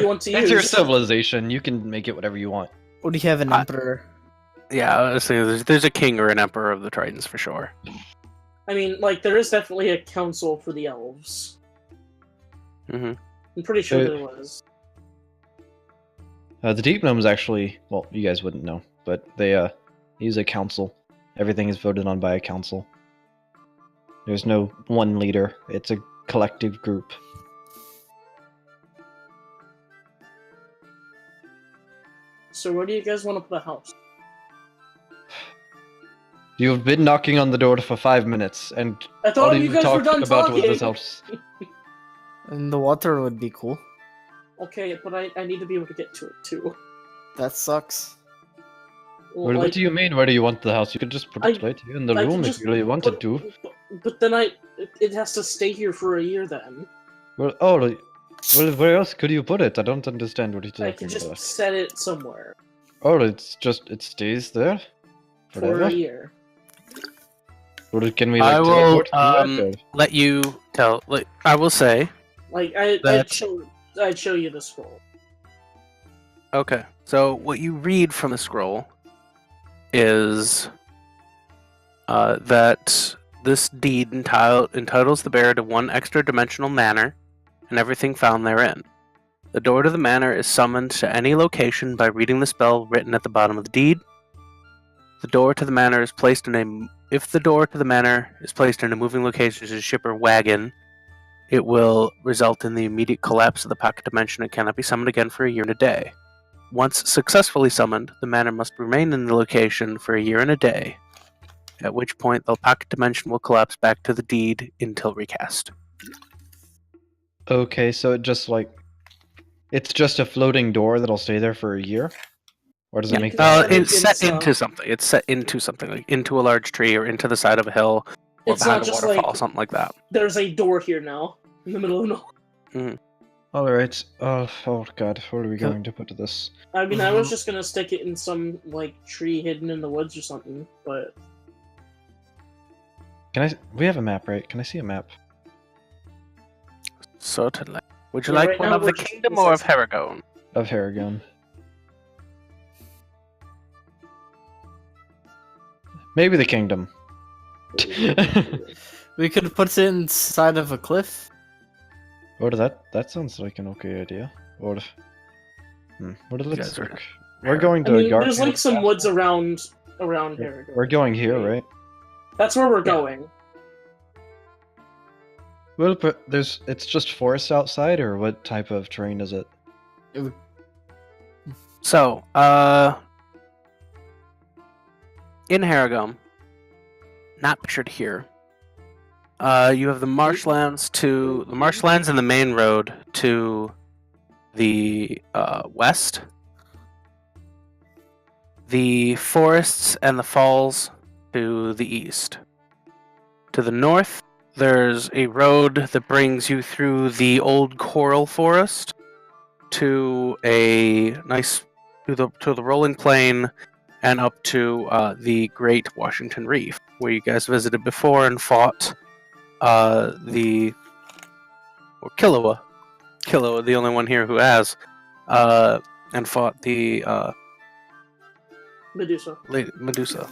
want to use? It's your civilization. You can make it whatever you want. What do you have, an emperor? Yeah, I was saying there's a king or an emperor of the Tritons for sure. I mean, like, there is definitely a council for the elves. Mm-hmm. I'm pretty sure there was. The Deep Gnomes actually, well, you guys wouldn't know, but they use a council. Everything is voted on by a council. There's no one leader. It's a collective group. So where do you guys want to put a house? You've been knocking on the door for 5 minutes, and I all thought you you've guys were talked done about was talking! this house. And the water would be cool. Okay, but I need to be able to get to it, too. That sucks. Well, Well, like, what do you mean, where do you want the house? You could just put it right here in the I room can if just you really wanted put- to. But then it has to stay here for a year then. Well, where else could you put it? I don't understand what you're I talking can just about. set it somewhere Oh, it stays there? for Forever? a year. Or can we, I like, will teleport to it, or- let you tell. Like, I will say. Like, That- I'd show you the scroll. Okay, so what you read from the scroll is that this deed entitles the bearer to one extra-dimensional manor and everything found therein. The door to the manor is summoned to any location by reading the spell written at the bottom of the deed. The door to the manor is placed in a. If the door to the manor is placed in a moving location, such as a ship or wagon, it will result in the immediate collapse of the pocket dimension and cannot be summoned again for a year and a day. Once successfully summoned, the manor must remain in the location for a year and a day, at which point the pocket dimension will collapse back to the deed until recast. Okay, so it's just a floating door that'll stay there for a year? Or does it make that- It's set It's, into something. It's set into something, like into a large tree or into the side of a hill or It's behind not a just waterfall, like- something like that. There's a door here now, in the middle of nowhere. Alright, oh god, where are we going to put this? I mean, I was just gonna stick it in some, like, tree hidden in the woods or something, but... We have a map, right? Can I see a map? Certainly. Would you Yeah, like right one now of we're the just kingdom or of inside- Haragon? Of Haragon. Maybe the kingdom. We could put it inside of a cliff. Or that sounds like an okay idea. Or let's guys are- look. We're going I to mean, Garfield there's, like, some Castle. woods around here. We're going here, right? That's where we're going. Well, but it's just forest outside, or what type of terrain is it? So, in Harrogum, not pictured here, you have the marshlands and the main road to the west, the forests and the falls to the east. To the north, there's a road that brings you through the old coral forest to a nice to the rolling plain and up to the Great Washington Reef, where you guys visited before and fought Killua, the only one here who has, and fought the Medusa. Medusa.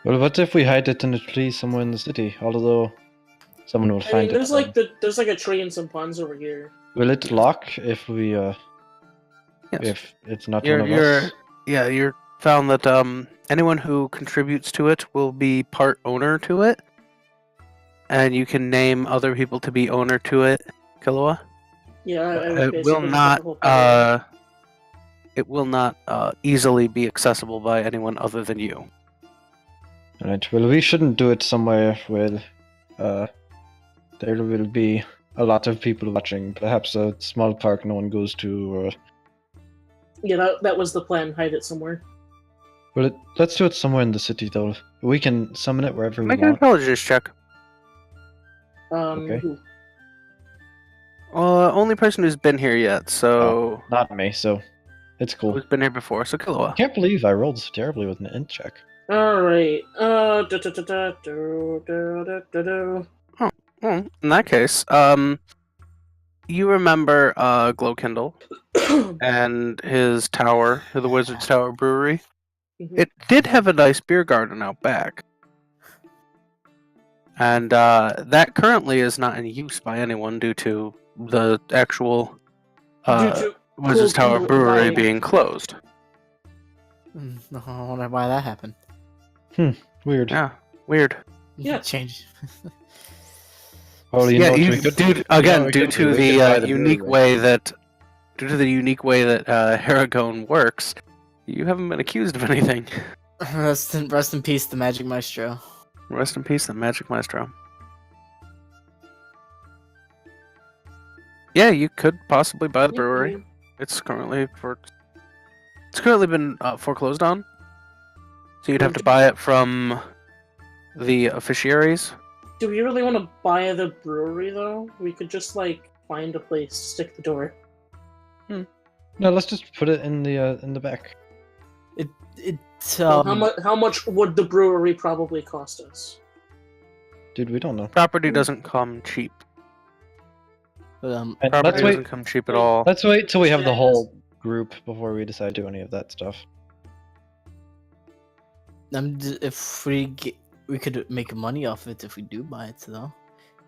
Well, what if we hide it in a tree somewhere in the city? Although someone will I find mean, it. there's like a tree and some ponds over here. Will it lock if we Yes. if it's not You're one of us? you're found that anyone who contributes to it will be part owner to it, and you can name other people to be owner to it. Killua. Yeah, I would It will basically not. have the whole power. It will not easily be accessible by anyone other than you. Alright, well, we shouldn't do it somewhere where there will be a lot of people watching. Perhaps a small park no one goes to. Or... Yeah, that was the plan. Hide it somewhere. Well, let's do it somewhere in the city, though. We can summon it wherever Make we an want. intelligence check. Okay. Who? Only person who's been here yet, so Not me, so it's cool. who's been here before? So Killua. Can't believe I rolled so terribly with an int check. All right. Well, in that case, you remember Glowkindle and his tower, the Wizard's Tower Brewery. Mhm. It did have a nice beer garden out back, and that currently is not in use by anyone due to the actual Due to Wizard's Tower Glowkindle Brewery dying. being closed. I wonder why that happened. Weird. Yeah, weird. Yeah. Change. Well, you know what we could dude, you know again, what we due could to do? We could buy the the unique brewery. way that Haragone works, you haven't been accused of anything. Rest in peace, the Magic Maestro. Rest in peace, the Magic Maestro. Yeah, you could possibly buy the brewery. It's currently been foreclosed on, so you'd have to buy it from the officiaries. Do we really want to buy the brewery though? We could just like find a place to stick the door. No, let's just put it in the back. How much would the brewery probably cost us? Dude, we don't know. Property doesn't come cheap. And Property let's wait. doesn't come cheap at all. Let's wait till we have the Yes. whole group before we decide to do any of that stuff. If we could make money off it if we do buy it though.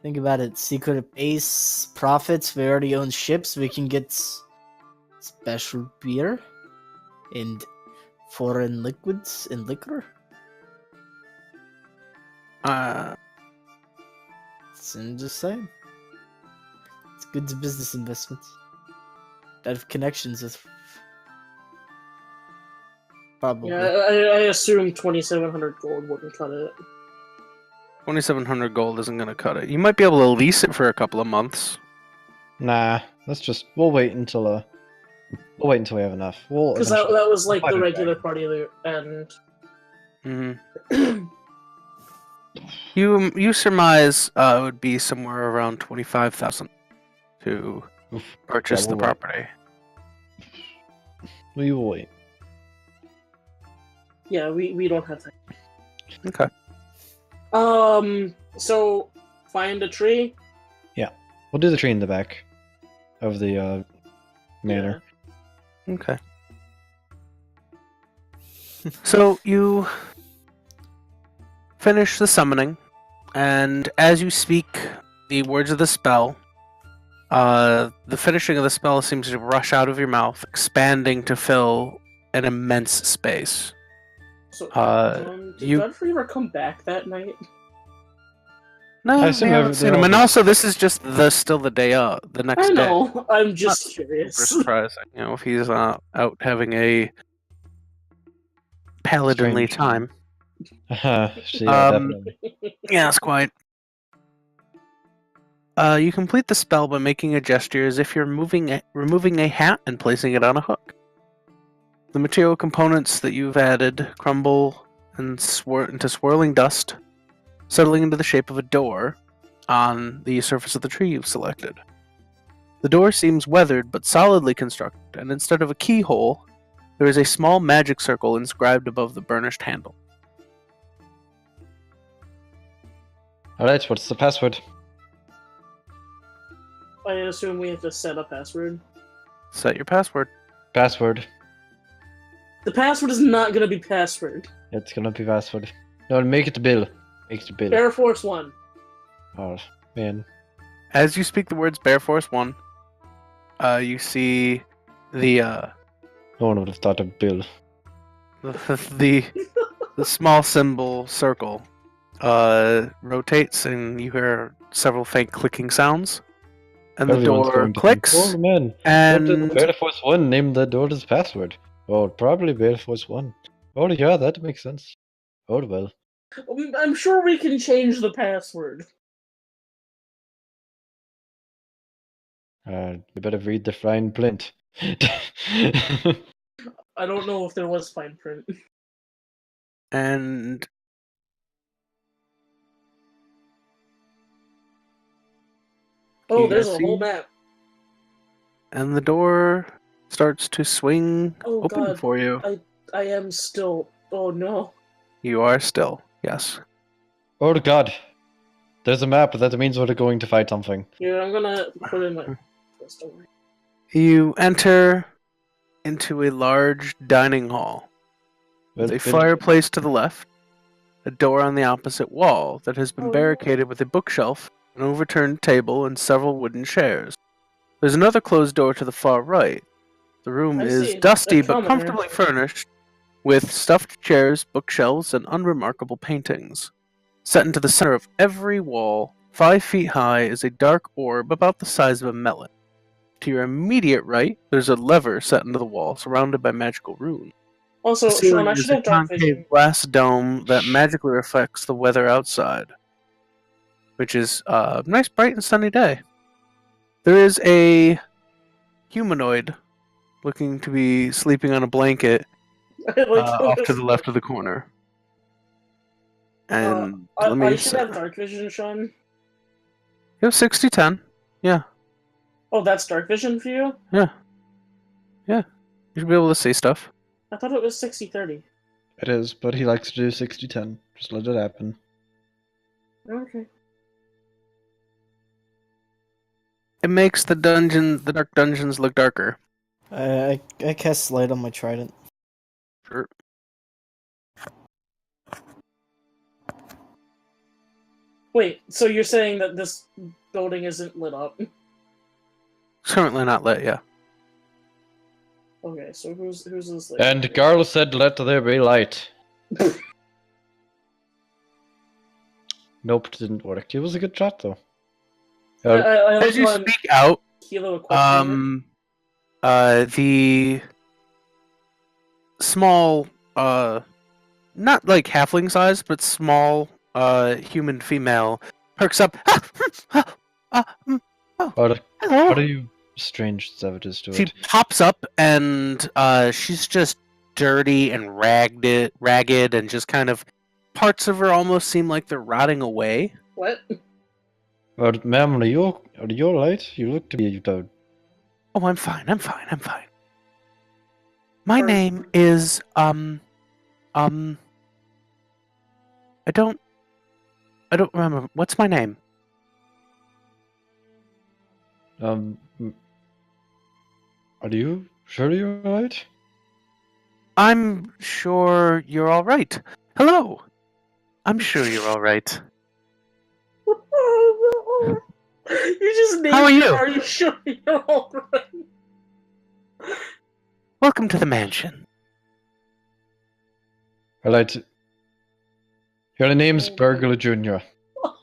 Think about it. Secret base profits. We already own ships. We can get special beer and foreign liquids and liquor. I'm just saying. It's good business investments. That have connections with. Probably. Yeah, I assume 2,700 gold wouldn't cut it. 2,700 gold isn't going to cut it. You might be able to lease it for a couple of months. Nah, we'll wait until we have enough. Because that was like We'll the find a regular dragon. party there, and Mm-hmm. You surmise it would be somewhere around 25,000 to Oof. purchase Yeah, the we'll wait. property. We will wait. yeah, we don't have that. Okay. So find a tree. We'll do the tree in the back of the manor. Okay. So you finish the summoning, and as you speak the words of the spell, the finishing of the spell seems to rush out of your mouth, expanding to fill an immense space. So, did you- Godfrey ever come back that night? No, I I assume haven't they're seen him. all And just- also, this is just still the day the next I day. know. I'm just Super curious. surprising, if he's out having a paladinly Strange. time. Yeah, definitely. Yes, quite. You complete the spell by making a gesture as if you're removing a hat and placing it on a hook. The material components that you've added crumble and into swirling dust, settling into the shape of a door on the surface of the tree you've selected. The door seems weathered but solidly constructed, and instead of a keyhole, there is a small magic circle inscribed above the burnished handle. Alright, what's the password? I assume we have to set a password. Set your password. Password. The password is not gonna be password. It's gonna be password. No, make it Bill. Make it Bill. Air Force One. Oh, man. As you speak the words Bear Force 1, you see the No one would have thought of Bill. the small symbol circle rotates, and you hear several faint clicking sounds. And the Everyone's door going to think, clicks, oh man, what and did Bear Force 1 name the door as password? Oh, probably Bear Force 1. Oh yeah, that makes sense. Oh well. I'm sure we can change the password. You better read the fine print. I don't know if there was fine print. and Oh, You there's guys a whole see? map. and the door starts to swing Oh open god, for you. I am still. Oh no. You are still, yes. Oh god. There's a map, that means we're going to fight something. Here, I'm gonna put in my pistol. You enter into a large dining hall with a fireplace to the left, a door on the opposite wall that has been Oh, barricaded with a bookshelf, an overturned table, and several wooden chairs. There's another closed door to the far right. The room I is see. dusty A but commoner. comfortably furnished with stuffed chairs, bookshelves, and unremarkable paintings. Set into the center of every wall, 5 feet high, is a dark orb about the size of a melon. To your immediate right, there's a lever set into the wall, surrounded by magical runes. Also, The Sean, ceiling I is should a have dark concave vision. glass dome that magically reflects the weather outside, which is a nice, bright, and sunny day. There is a humanoid looking to be sleeping on a blanket off to the left of the corner. And let me I should say, have dark vision, Sean. you have 60-10. Yeah, Oh, that's dark vision for you? yeah. You should be able to see stuff. I thought it was 60-30. It is, but he likes to do 60-10. Just let it happen. Okay. It makes the dark dungeons look darker. I cast light on my trident. Sure. Wait, so you're saying that this building isn't lit up? It's currently not lit, yeah. Okay, so who's this lady? And Garl said, let there be light. Nope, didn't work. It was a good shot, though. I As you like speak out, Kilo equipped the small, not like halfling size, but small, human female perks up. What Hello. are you strange savages to She it? pops up and she's just dirty and ragged, and just kind of parts of her almost seem like they're rotting away. What? Ma'am, are you alright? You look to be dead. Oh, I'm fine. My name is I don't remember. What's my name? Are you sure you're alright? I'm sure you're all right. Hello. I'm sure you're all right. Oh no! You just named How are you? Are you sure you're alright? Welcome to the mansion. Alright. Your name's Burglar Jr.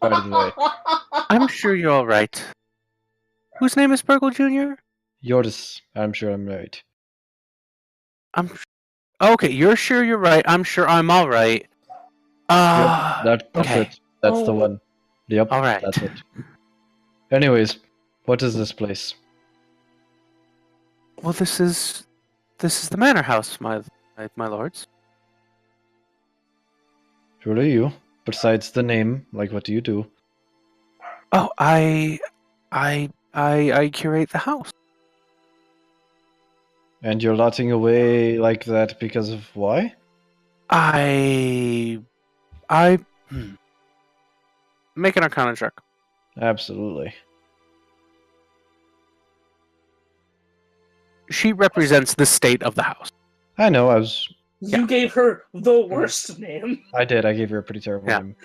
By the way. I'm sure you're all right. Whose name is Burgle Jr.? Yours. I'm sure I'm right. Okay, you're sure you're right. I'm sure I'm all right. That's okay. it. That's the one. Yep. All right. That's it. Anyways, what is this place? Well, this is the manor house, my lords. Who are you? Besides the name, like what do you do? Oh, I curate the house. And you're lotting away like that because of why? Make an Arcana check. Absolutely. she represents the state of the house. I know. I was. You gave her the worst name. I did. I gave her a pretty terrible Yeah. name.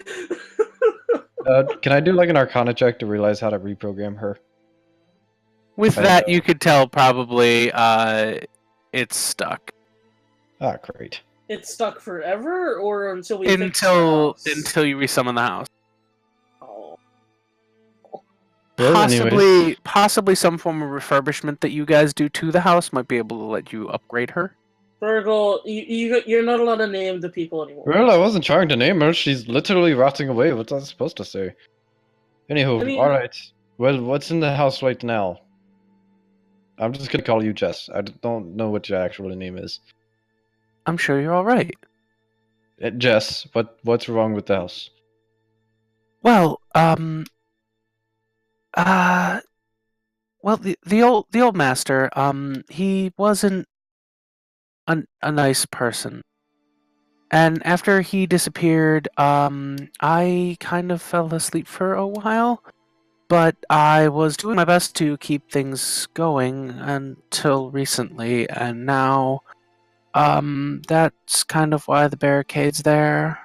Can I do like an Arcana check to realize how to reprogram her? With I that, know. you could tell probably it's stuck Ah, great. It's stuck forever, or until we fix the until house? you resummon the house. Oh. Well, anyways. Possibly some form of refurbishment that you guys do to the house might be able to let you upgrade her. Virgil, you're not allowed to name the people anymore. Well, I wasn't trying to name her. She's literally rotting away. What's I supposed to say? Anywho, I mean- alright. Well, what's in the house right now? I'm just gonna call you Jess. I don't know what your actual name is. I'm sure you're all right. Jess, what's wrong with the house? Well, well, the old master, he wasn't a nice person, and after he disappeared, I kind of fell asleep for a while, but I was doing my best to keep things going until recently, and now, that's kind of why the barricade's there.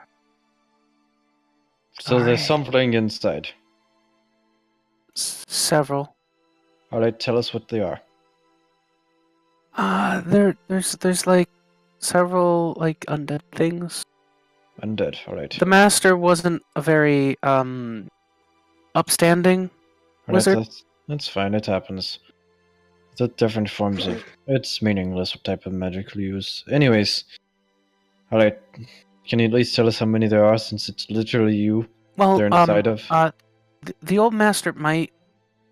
So there's Alright. something inside. Several. Alright, tell us what they are. There's like several like undead things. Undead, alright. The master wasn't a very upstanding wizard. That's fine, it happens. The different forms of it's meaningless what type of magic we use. Anyways. Alright. Can you at least tell us how many there are since it's literally you Well, they're inside of? the old master might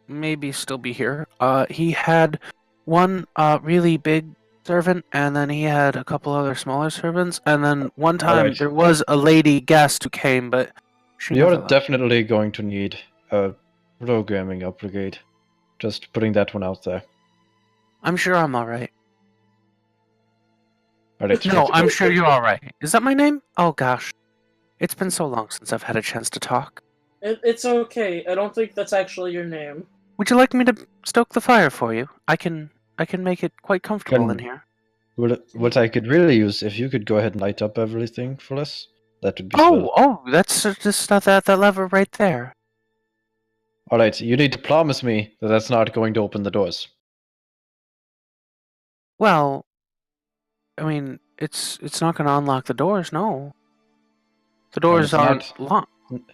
maybe still be here. He had one really big servant, and then he had a couple other smaller servants, and then one time Alright. there was a lady guest who came, but she You're never left. definitely going to need a programming upgrade. Just putting that one out there. I'm sure I'm all right. Alright. No, I'm sure you're all right. Is that my name? Oh gosh, it's been so long since I've had a chance to talk. It's okay. I don't think that's actually your name. Would you like me to stoke the fire for you? I can make it quite comfortable in Can- here. What I could really use, if you could go ahead and light up everything for us, that would be swell. Oh, that's just that lever right there. Alright, you need to promise me that that's not going to open the doors. Well, I mean, it's not going to unlock the doors. No, the doors it's aren't not- locked.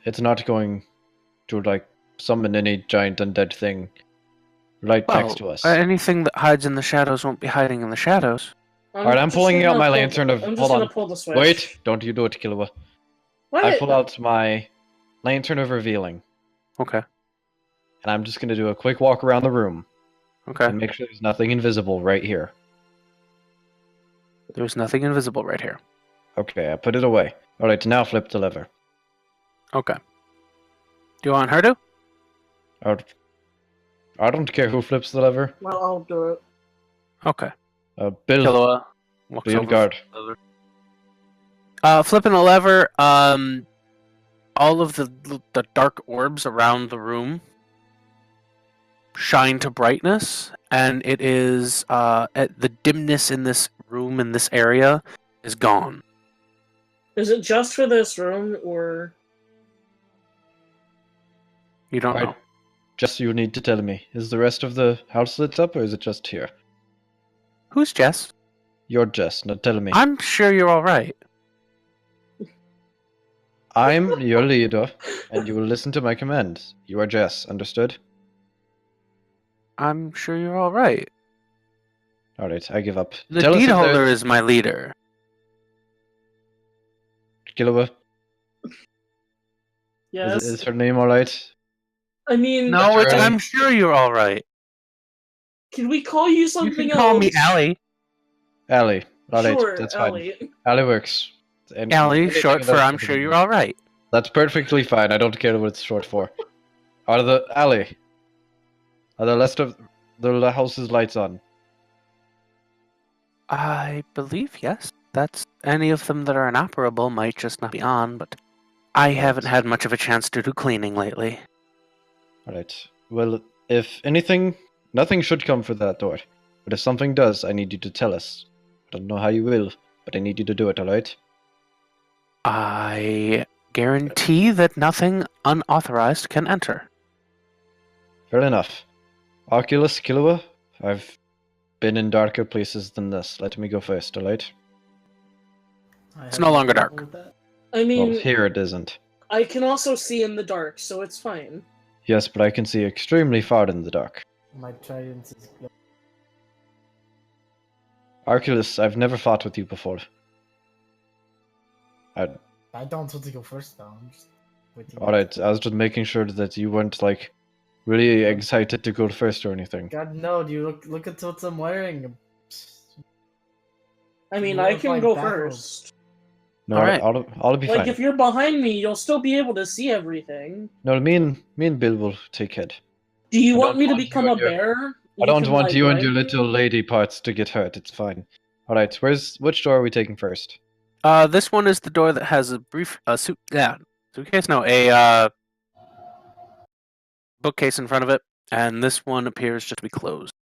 It's not going to, like, summon any giant undead thing right Well, next to us. anything that hides in the shadows won't be hiding in the shadows. Alright, I'm just pulling out gonna my pull- lantern of... I'm just Hold gonna on. pull the switch. Wait, don't you do it, Killua. What? I pull out my lantern of revealing, Okay. and I'm just going to do a quick walk around the room Okay. and make sure there's nothing invisible right here. There's nothing invisible right here. Okay, I put it away. Alright, now flip the lever. Okay. Do you want her to? I don't care who flips the lever. Well, I'll do it. Okay. Bill, Killua walks be on over. guard. Flipping a lever, all of the dark orbs around the room shine to brightness, and it is at the dimness in this room, in this area, is gone. Is it just for this room, or... You don't Alright. know. Just you need to tell me. Is the rest of the house lit up, or is it just here? Who's Jess? You're Jess, now tell me. I'm sure you're all right. I'm your leader, and you will listen to my commands. You are Jess, understood? I'm sure you're all right. Alright, I give up. The Tell us deed if holder there's... is my leader. Killua, Yes. is her name alright? I mean, No, That's right. I'm sure you're all right. can we call you You something can call else? me Allie. Allie. Alright, Sure, that's fine. Allie. Allie works. And Allie, anything short for else I'm you sure can you're do. all right. That's perfectly fine. I don't care what it's short for. Are the rest of the house's lights on? I believe yes. That's any of them that are inoperable might just not be on, but I haven't had much of a chance to do cleaning lately. Alright. Well, if anything, nothing should come for that door. But if something does, I need you to tell us. I don't know how you will, but I need you to do it, alright? I guarantee that nothing unauthorized can enter. Fair enough. Oculus, Killua, I've been in darker places than this. Let me go first, alright? It's no longer dark. I mean, Well, here it isn't. I can also see in the dark, so it's fine. Yes, but I can see extremely far in the dark. My trident is. Oculus, I've never fought with you before. I don't want to go first, though. I'm just waiting. Alright, I was just making sure that you weren't, like, really excited to go first or anything. God, no, you look at what I'm wearing. I mean, You I have can my go bathrobe. first. No, Alright. I'll be Like, fine. if you're behind me, you'll still be able to see everything. No, me and Bill will take head. Do you I want don't me to want you become a and your- bear? I don't can, want like, you and ride your me? little lady parts to get hurt. It's fine. Alright, which door are we taking first? This one is the door that has a suitcase. No, a bookcase in front of it, and this one appears just to be closed.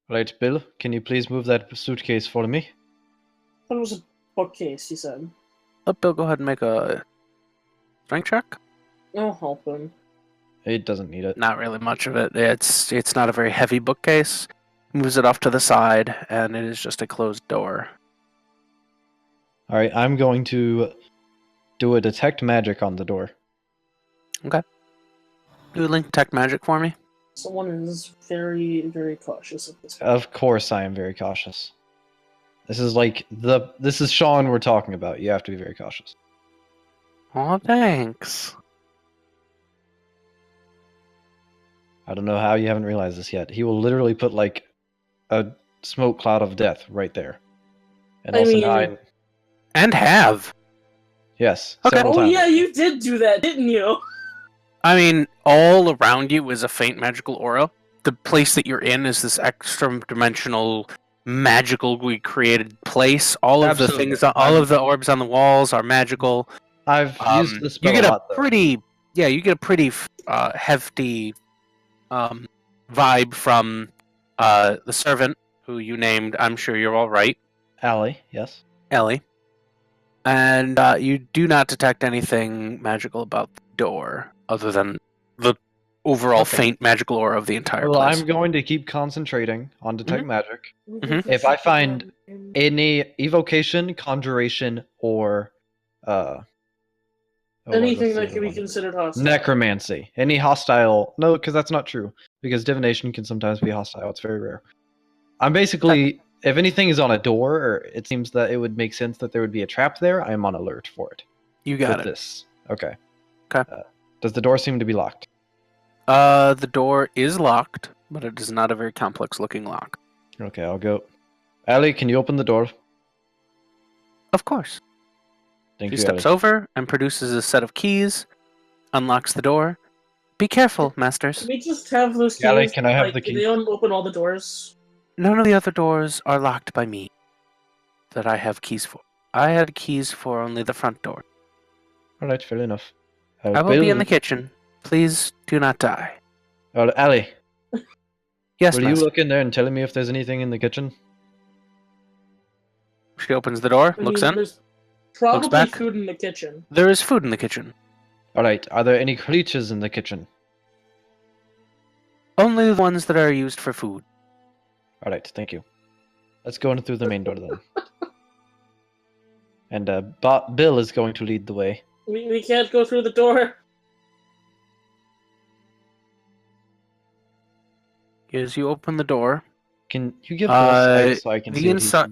Alright, Bill, can you please move that suitcase for me? I thought it was a bookcase, he said. Let Bill go ahead and make a strength check. I'll help him. It doesn't need it. Not really much of it. It's not a very heavy bookcase. Moves it off to the side, and it is just a closed door. Alright, I'm going to do a detect magic on the door. Do a link detect magic for me. Someone is very, very cautious at this point. Of course I am very cautious. This is Sean we're talking about. You have to be very cautious. Oh, thanks. I don't know how you haven't realized this yet. He will literally put like a smoke cloud of death right there. And I also mean- nine. And have. Yes. Okay. Several Oh times. yeah, you did do that, didn't you? I mean, all around you is a faint magical aura. The place that you're in is this extra dimensional, magical created place. All of the Absolutely. things, all of the orbs on the walls are magical. I've used this spell You get a a lot though. pretty hefty vibe from the servant who you named. I'm sure you're all right, Allie, yes. Ellie. And you do not detect anything magical about the door, other than the overall Okay. faint magical aura of the entire Well, place. I'm going to keep concentrating on detect magic. Mhm. If I find any evocation, conjuration, or Anything that can be considered hostile. necromancy, any hostile. No, because that's not true. Because divination can sometimes be hostile. It's very rare. I'm basically, if anything is on a door, or it seems that it would make sense that there would be a trap there, I'm on alert for it. You got With it. this. Okay. Okay. Does the door seem to be locked? The door is locked, but it is not a very complex looking lock. Okay, I'll go. Allie, can you open the door? Of course. Thank She you, steps Allie. over and produces a set of keys, unlocks the door. Be careful, masters. Can we just have those keys? Allie, can I have the Can key? they open all the doors? None of the other doors are locked by me that I have keys for. I had keys for only the front door. Alright, fair enough. I will be in the kitchen. Please do not die. Allie, Yes, will you master. look in there and tell me if there's anything in the kitchen? She opens the door, I looks mean, in. There's probably back. food in the kitchen. There is food in the kitchen. Alright, are there any creatures in the kitchen? Only the ones that are used for food. Alright, thank you. Let's go in through the main door then. And Bill is going to lead the way. We can't go through the door. As you open the door, Can you give foresight so I can the see what inside-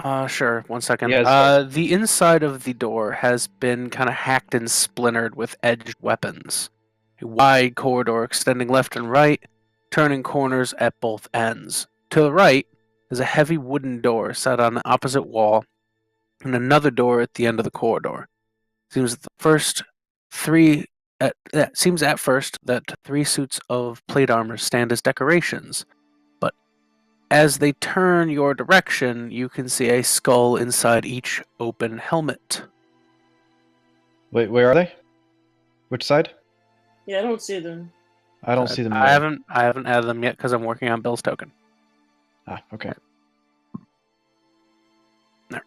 he sees? sure, 1 second. Yeah, sorry. The inside of the door has been kind of hacked and splintered with edged weapons. A wide corridor extending left and right, turning corners at both ends. To the right is a heavy wooden door set on the opposite wall, and another door at the end of the corridor. Seems at first that 3 suits of plate armor stand as decorations, but as they turn your direction, you can see a skull inside each open helmet. Wait, where are they? Which side? Yeah, I don't see them. I don't see them. I either. haven't added them yet because I'm working on Bill's token. Ah, okay. There.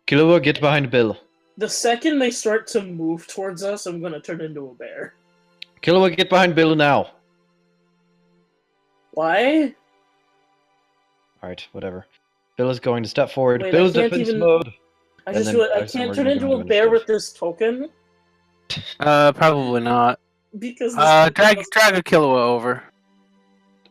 Killua, get behind Bill. The second they start to move towards us, I'm gonna turn into a bear. Killua, get behind Bill now. Why? Alright, whatever. Bill is going to step forward. Wait, Bill's I can't defense even- mode. I And just then realized I next time can't we're turn gonna into go a into bear initiative. with this token Probably not. because this token Drag doesn't- a Killua over.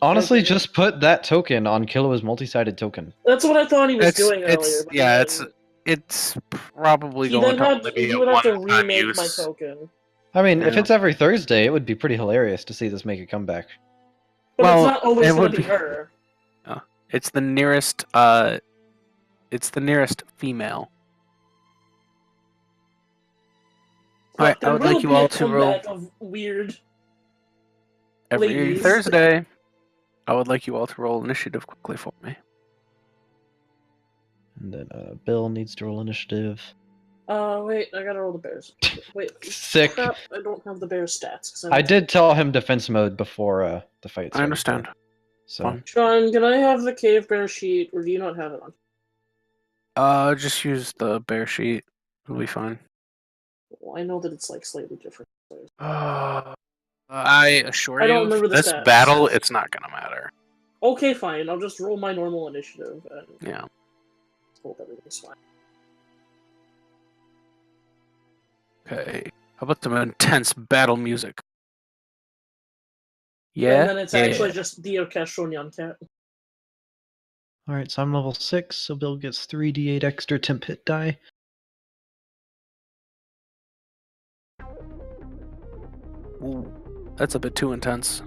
Honestly, Okay. just put that token on Killua's multi-sided token. That's what I thought he was doing earlier. But yeah, then it's probably he going then to had only be he a would have to one-time remake use. my token. I mean, if Yeah. it's every Thursday, it would be pretty hilarious to see this make a comeback. But Well, it's not always it gonna would be be- her. It's the nearest. It's the nearest female. All right, But I would there like will you be all a to roll comeback of weird. every ladies. Thursday. I would like you all to roll initiative quickly for me. And then Bill needs to roll initiative. Wait, I gotta roll the bears. Wait, Sick. crap, I don't have the bear stats. 'Cause I did tell him defense mode before the fight started. I understand. So Fine. Sean, can I have the cave bear sheet, or do you not have it on? Just use the bear sheet. It'll be fine. Well, I know that it's like slightly different. I assure I don't you, remember the this stats. battle, it's not gonna matter. Okay, fine. I'll just roll my normal initiative and Yeah. hope everything's fine. Okay. How about some intense battle music? Yeah. And then it's actually just the orchestral nyan cat. alright, so I'm level 6, so Bill gets 3d8 extra temp hit die. Ooh, that's a bit too intense.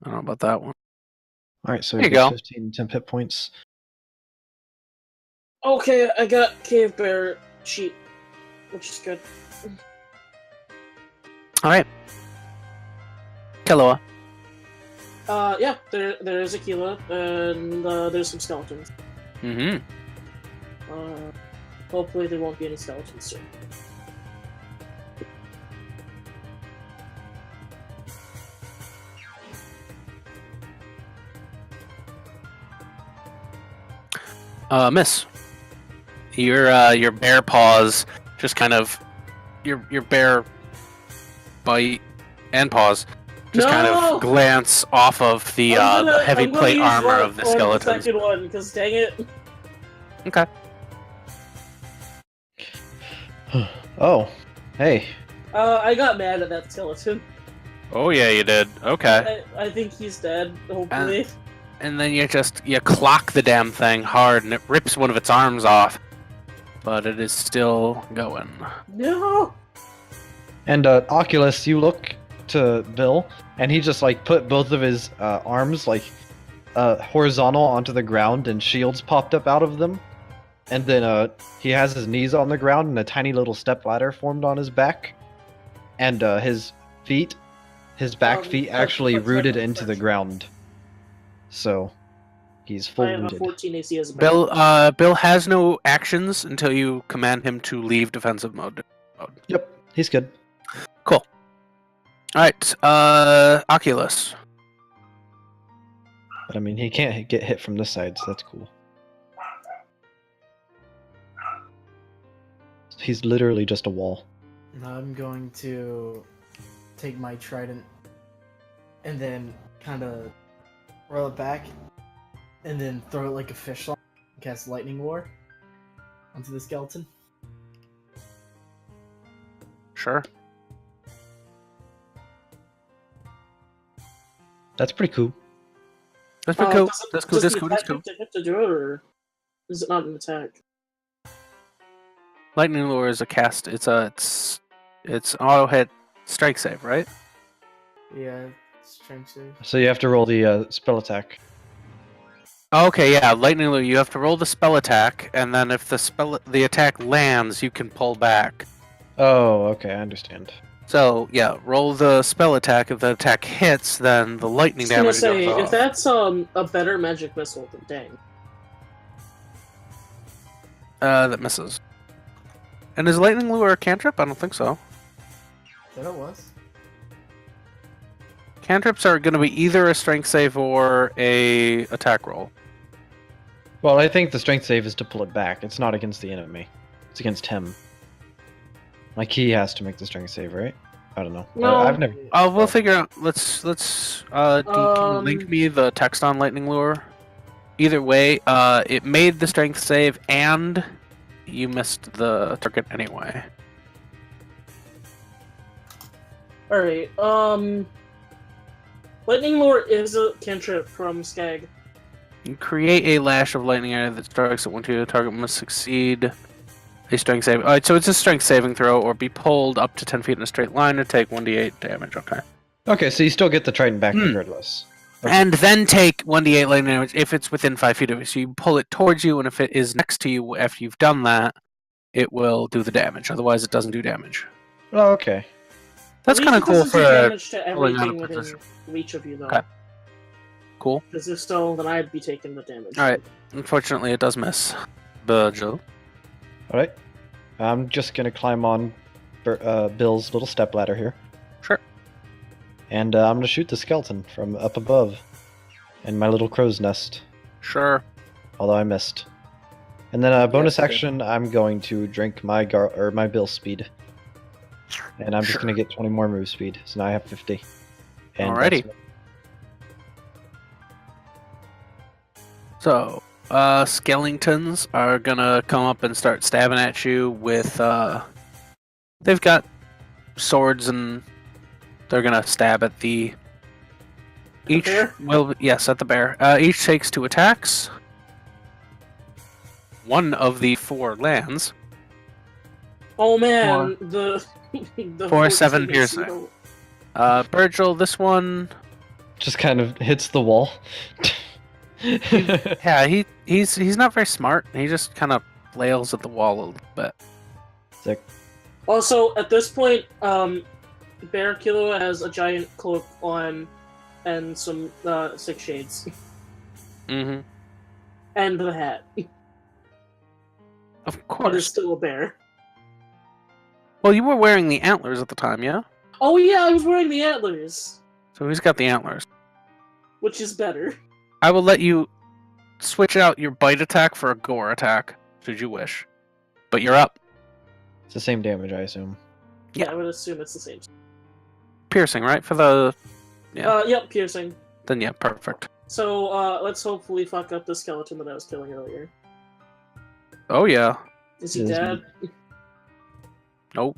I don't know about that one. Alright, so There he you gets go. 15 temp hit points. Okay, I got cave bear sheet, which is good. All right. Killua. Yeah, there is Aquila, and there's some skeletons. Mm-hmm. Hopefully there won't be any skeletons soon. Miss. Your bear paws just kind of your bear bite and paws just kind No! of glance off of the heavy I'm gonna plate use armor one of the on skeletons. second one, because dang it. Okay. Oh, hey. I got mad at that skeleton. Oh yeah, you did. Okay. I think he's dead, hopefully. And then you clock the damn thing hard, and it rips one of its arms off, but it is still going. No! And Oculus, you look to Bill, and he just like put both of his arms like horizontal onto the ground, and shields popped up out of them. And then he has his knees on the ground, and a tiny little step ladder formed on his back. And his feet, his back feet, actually that's rooted like into the French. ground. So he's full I have a wounded. 14 AC as a bear. Bill has no actions until you command him to leave defensive mode. Yep, he's good. Cool. All right, Oculus. But I mean, he can't get hit from this side, so that's cool. He's literally just a wall. I'm going to take my trident and then kind of roll it back and then throw it like a fish line and cast Lightning War onto the skeleton. Sure. That's pretty cool. That's pretty cool. Does it- That's cool. does That's the cool. That's attack cool. have to do it, or is it not an attack? Lightning lure is a cast. It's auto hit strike save, right? Yeah, strength save. So you have to roll the spell attack. Okay, yeah. Lightning lure. You have to roll the spell attack, and then if the attack lands, you can pull back. Oh, okay, I understand. So yeah, roll the spell attack. If the attack hits, then the lightning I was gonna damage say, goes if off. that's a better magic missile, then dang. That misses. And is lightning lure a cantrip? I don't think so. That it was. Cantrips are going to be either a strength save or a attack roll. Well, I think the strength save is to pull it back. It's not against the enemy. It's against him. Like he has to make the strength save, right? I don't know. No. I've never. We'll figure out. Let's. Can you link me the text on lightning lure? Either way, it made the strength save and you missed the target anyway. Alright, Lightning Lure is a cantrip from Skag. You create a lash of lightning area that strikes at one to the target must succeed a strength save. Alright, so it's a strength saving throw or be pulled up to 10 feet in a straight line or take 1d8 damage. Okay. Okay, so you still get the Triton back regardless. Okay. And then take 1d8 lightning damage if it's within 5 feet of you. So you pull it towards you, and if it is next to you after you've done that, it will do the damage. Otherwise, it doesn't do damage. Oh, okay. That's kind of cool for damage to pulling out everything of within position. reach of you, though. Okay. Cool. Because if so, then I'd be taking the damage. Alright. Unfortunately, it does miss. Virgil. Alright. I'm just gonna climb on Bill's little stepladder here. Sure. And I'm gonna shoot the skeleton from up above in my little crow's nest. Sure. Although I missed. And then a bonus good. action, I'm going to drink my my Bill speed. And I'm just Sure. gonna get 20 more move speed, so now I have 50. And Alrighty. that's- So, skeletons are gonna come up and start stabbing at you with, they've got swords and they're gonna stab at the... Each bear? will, yes, at the bear. Each takes 2 attacks. One of the 4 lands. Oh man, the 4-7 14 piercing. Virgil, this one... just kind of hits the wall. Yeah, he's not very smart. He just kind of flails at the wall a little bit. Sick. Also, at this point, Bear Killua has a giant cloak on and some 6 shades. Mm-hmm. And the hat. Of But it's course. still a bear. Well, you were wearing the antlers at the time, yeah? Oh yeah, I was wearing the antlers. So he's got the antlers. Which is better. I will let you switch out your bite attack for a gore attack, should you wish. But you're up. It's the same damage, I assume. Yeah, I would assume it's the same. Piercing, right? For the... Yeah. Yep, piercing. Then yeah, perfect. So, let's hopefully fuck up the skeleton that I was killing earlier. Oh yeah. Is he Yes, dead? Nope.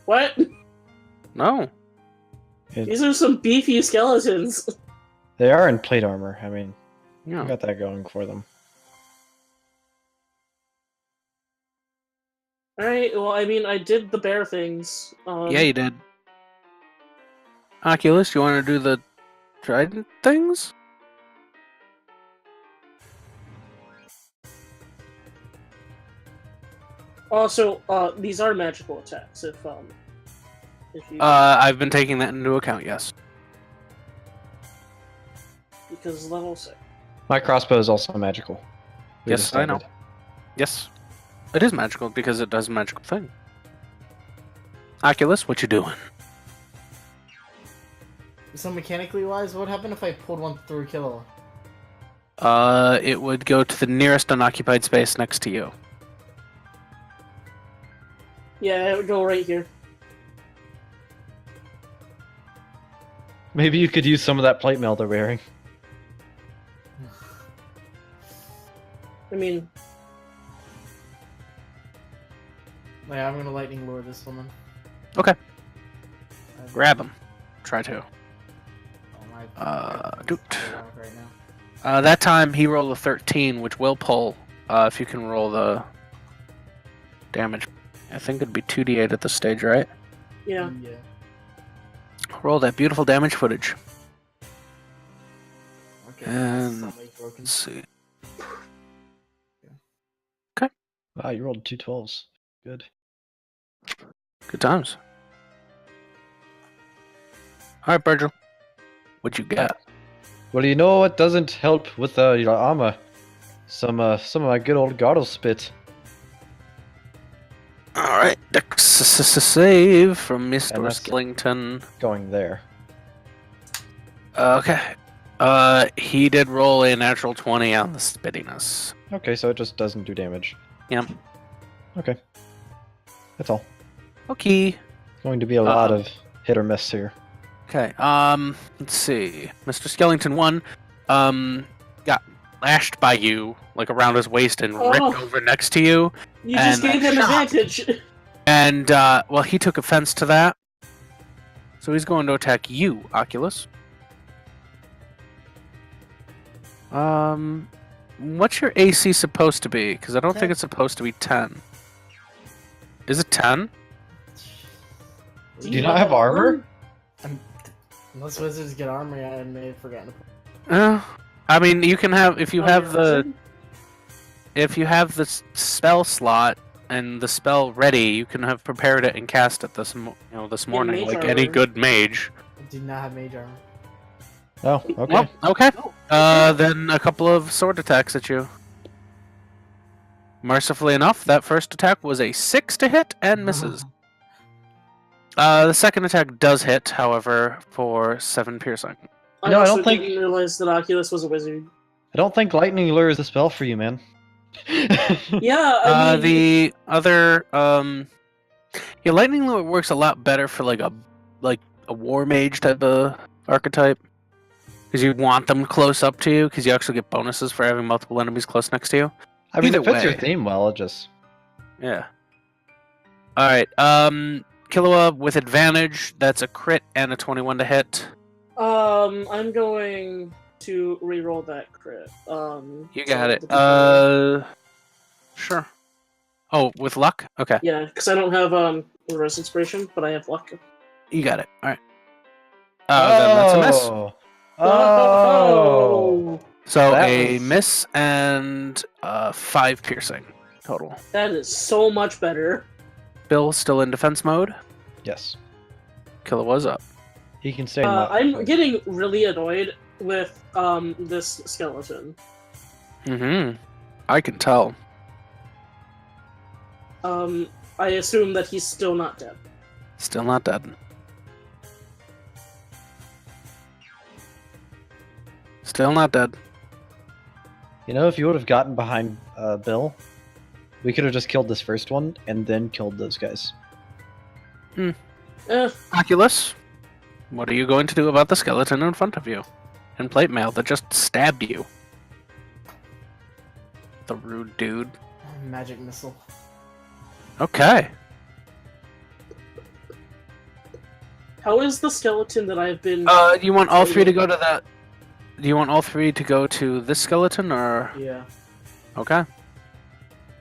What? No. These are some beefy skeletons. They are in plate armor. I mean, Yeah. got that going for them. Alright, well, I mean, I did the bear things. Yeah, you did. Oculus, you want to do the trident things? Also, these are magical attacks, if you... I've been taking that into account, yes. because level 6. My crossbow is also magical. We Yes, I know. decided. Yes. It is magical because it does a magical thing. Oculus, what you doing? So mechanically wise, what happened if I pulled one through Killua? It would go to the nearest unoccupied space next to you. Yeah, it would go right here. Maybe you could use some of that plate mail they're wearing. I mean, Yeah, I'm gonna lightning lure this woman. Okay. I've- Grab him. Try to. Oh, my Doot. right now. That time he rolled a 13, which will pull. If you can roll the damage. I think it'd be 2d8 at this stage, right? yeah. Yeah. Roll that beautiful damage footage. Okay. And- somebody broken. Let's see. Wow, you rolled 2 12s. Good. Good times. Alright, Virgil. What you got? Well, you know what doesn't help with your armor? Some of my good old Gartle spit. Alright, Dex save from And Mr. that's- Skellington. Going there. Okay. He did roll a natural 20 on the spittiness. Okay, so it just doesn't do damage. Yep. Okay. That's all. Okay. Going to be a lot of hit or miss here. Okay. Let's see. Mr. Skellington 1, got lashed by you, like around his waist and ripped over next to you. You just gave him advantage. And, well, he took offense to that. So he's going to attack you, Oculus. What's your AC supposed to be? Because I don't think it's supposed to be 10. Is it 10? Do you not have armor? Most wizards get armor, I may have forgotten to put. I mean, you can have if you have the spell slot and the spell ready, you can have prepared it and cast it this morning, like any good mage. I do not have mage armor. Oh, okay. Well, okay. Then a couple of sword attacks at you. Mercifully enough, that first attack was a 6 to hit and misses. The second attack does hit, however, for 7 piercing. I didn't realize that Oculus was a wizard. I don't think Lightning Lure is a spell for you, man. Yeah, I mean... The other, Lightning Lure works a lot better for like a war mage type of archetype. Because you want them close up to you, because you actually get bonuses for having multiple enemies close next to you. I mean, Either it fits your way. theme well, it just... Yeah. Alright, Killua with advantage, that's a crit and a 21 to hit. I'm going to re-roll that crit. You got it. Sure. Oh, with luck? Okay. Yeah, because I don't have Reverse Inspiration, but I have luck. You got it. Alright. Then that's a miss. Oh! So a miss and 5 piercing total. That is so much better. Bill still in defense mode. Yes. Killua's up. He can stay. I'm getting really annoyed with this skeleton. Mm-hmm. I can tell. I assume that he's still not dead. Still not dead. Still not dead. You know, if you would have gotten behind Bill, we could have just killed this first one and then killed those guys. Oculus, what are you going to do about the skeleton in front of you? And plate mail that just stabbed you. The rude dude. Magic missile. Okay. How is the skeleton that I've been... Do you want all three to go to that? Do you want all three to go to this skeleton, or...? Yeah. Okay.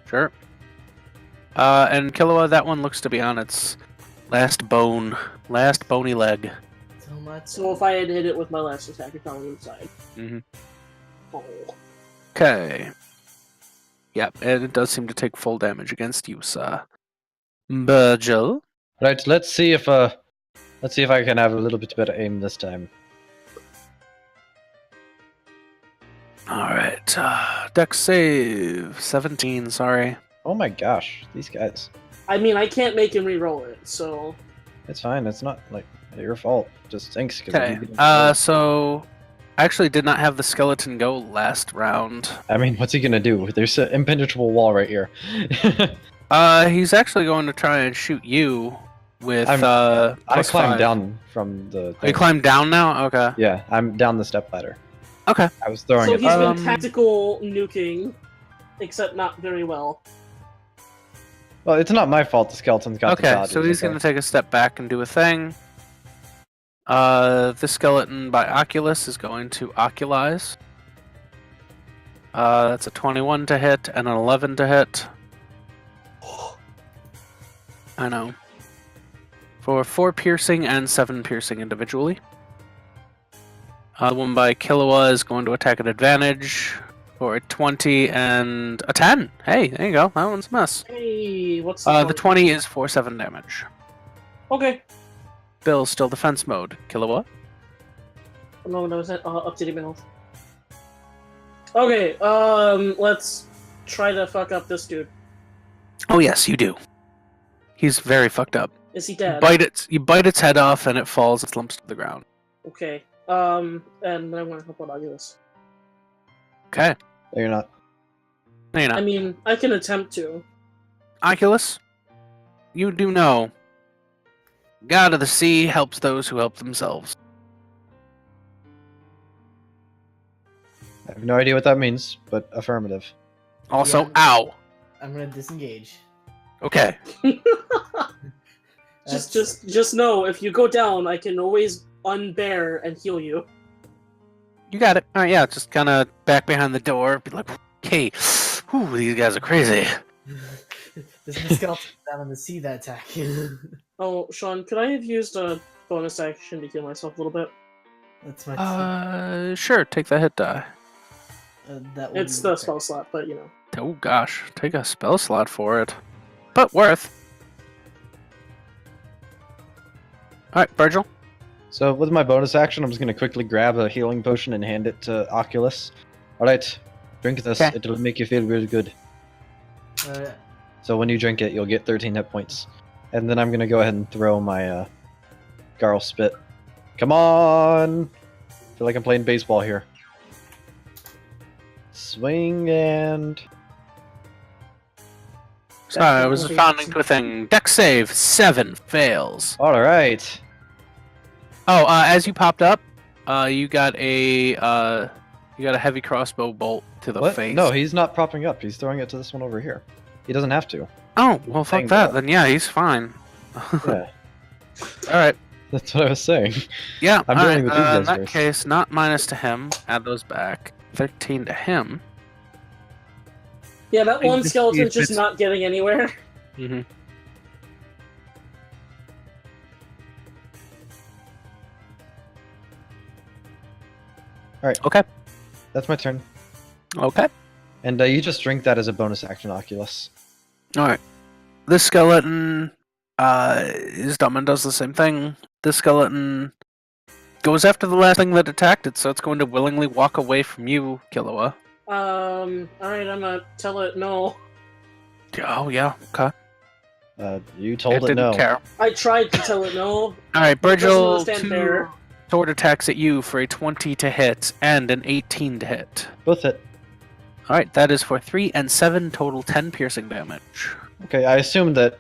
Sure. And Killua, that one looks to be on its last bony leg. So if I had hit it with my last attack, it probably would have died. Mm-hmm. Oh. Okay. Yep, and it does seem to take full damage against you, sir. Virgil? Right, let's see if I can have a little bit better aim this time. Alright, dex save. 17, sorry. Oh my gosh, these guys. I mean, I can't make him re-roll it, so... It's fine, it's not, like, your fault. It just stinks. Okay, so... I actually did not have the skeleton go last round. I mean, what's he gonna do? There's an impenetrable wall right here. He's actually going to try and shoot you with, I plus climbed 5. down from the... Oh, you climbed down now? Okay. Yeah, I'm down the step ladder. Okay. I was throwing So it. he's been tactical nuking, except not very well. Well, it's not my fault the skeleton's got the Okay, dodges, so he's going to take a step back and do a thing. This skeleton by Oculus is going to Oculize. That's a 21 to hit and an 11 to hit. I know. For 4 piercing and 7 piercing individually. The one by Killua is going to attack at advantage for a 20 and a 10. Hey, there you go. That one's a miss. Hey, what's The 20 is for 7 damage. Okay. Bill's still defense mode. Killua? No, is that updating my health? Okay, let's try to fuck up this dude. Oh yes, you do. He's very fucked up. Is he dead? You bite its head off and it falls and slumps to the ground. Okay. And then I'm gonna help out Oculus. Okay. No, you're not. No, you're not. I mean, I can attempt to. Oculus, you do know, God of the Sea helps those who help themselves. I have no idea what that means, but affirmative. Also, Yeah. ow. I'm gonna disengage. Okay. Just know, if you go down, I can always unbear and heal you. You got it. All right, yeah, just kind of back behind the door, be like, okay, whew, these guys are crazy. This is the skeleton down in the sea that attack. Oh, Sean, could I have used a bonus action to heal myself a little bit? That's my. Sure, take that hit die. That would It's be the okay. spell slot, but you know. Oh gosh, take a spell slot for it. But worth. Alright, Virgil. So with my bonus action, I'm just gonna quickly grab a healing potion and hand it to Oculus. Alright, drink this. Okay. It'll make you feel really good. So when you drink it, you'll get 13 hit points. And then I'm gonna go ahead and throw my Garl Spit. Come on! I feel like I'm playing baseball here. Swing and... Sorry, I was responding to a thing. Dex save, 7 fails. Alright! Oh, as you popped up, you got a heavy crossbow bolt to the What? face. No, he's not propping up. He's throwing it to this one over here. He doesn't have to. Oh, well, fuck Thank that. God. Then yeah, he's fine. Yeah, Alright. that's what I was saying. Yeah, I'm all dealing right, with these guys in that first. case, not minus to him. Add those back. 13 to him. Yeah, that one Just skeleton's see if just it's- not getting anywhere. Mm-hmm. Alright. Okay. That's my turn. Okay. And you just drink that as a bonus action, Oculus. Alright. This skeleton is dumb and does the same thing. This skeleton goes after the last thing that attacked it, so it's going to willingly walk away from you, Killua. Alright, I'm gonna tell it no. Oh, yeah, okay. You It told it didn't no. care. I tried to tell it no. Alright, Doesn't Virgil, understand 2 fair. sword attacks at you for a 20 to hit and an 18 to hit. Both hit. Alright, that is for 3 and 7 total 10 piercing damage. Okay, I assume that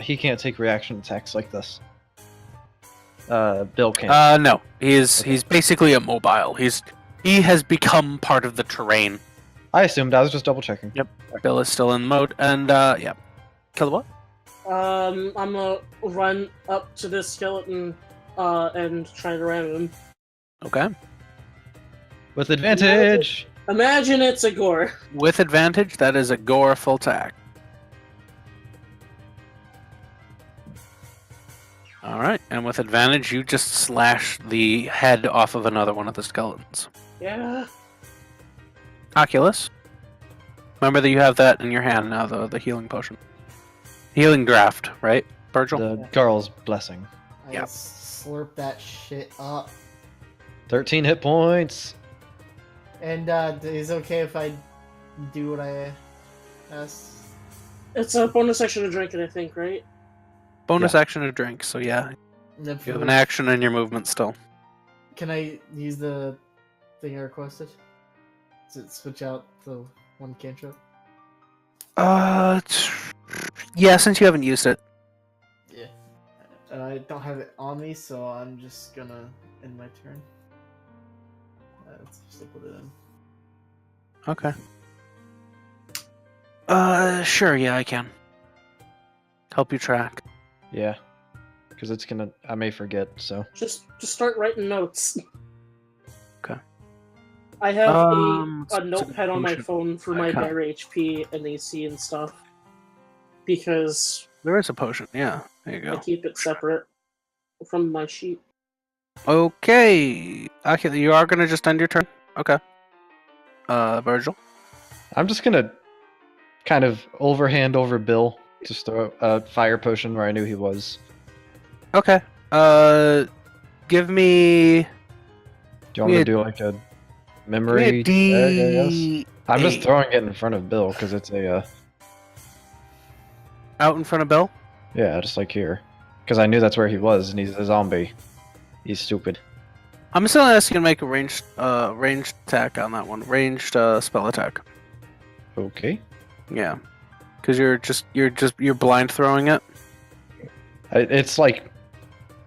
he can't take reaction attacks like this. Bill can't. No, he's basically immobile. He has become part of the terrain. I assumed. I was just double checking. Yep. Bill is still in mode, and yeah. Killua? I'm gonna run up to this skeleton, and try to ram him. Okay. With advantage! Imagine it's a gore. With advantage, that is a gore full attack. Alright, and with advantage, you just slash the head off of another one of the skeletons. Yeah. Oculus? Remember that you have that in your hand now, though, the healing potion. Healing draft, right, Virgil? The Garl's blessing. I Yep. slurp that shit up. 13 hit points! And is it okay if I do what I asked? It's a bonus action to drink it, I think, right? Bonus action to drink, so yeah. You have an action in your movement still. Can I use the thing I requested? To switch out the one cantrip? Yeah, since you haven't used it. Yeah. And I don't have it on me, so I'm just gonna end my turn. Let's just put it in. Okay. Sure, yeah, I can. Help you track. Yeah. Because it's gonna... I may forget, so... Just start writing notes. Okay. I have Um, a notepad on my potion. phone for my Okay. better HP and AC and stuff. Because There is a potion, yeah. There you I go. keep it separate from my sheet. Okay. Okay, you are gonna just end your turn? Okay. Virgil? I'm just gonna kind of overhand over Bill. Just throw a fire potion where I knew he was. Okay. Give me... Do you want me Yeah. to do like a Give me memory a check, I guess? D... I'm just eight. throwing it in front of Bill because it's a... Out in front of Bill? yeah, just like here. Because I knew that's where he was and he's a zombie. He's stupid. I'm still asking you to make a ranged attack on that one. Ranged spell attack. Okay. Yeah, because you're blind throwing it. It's like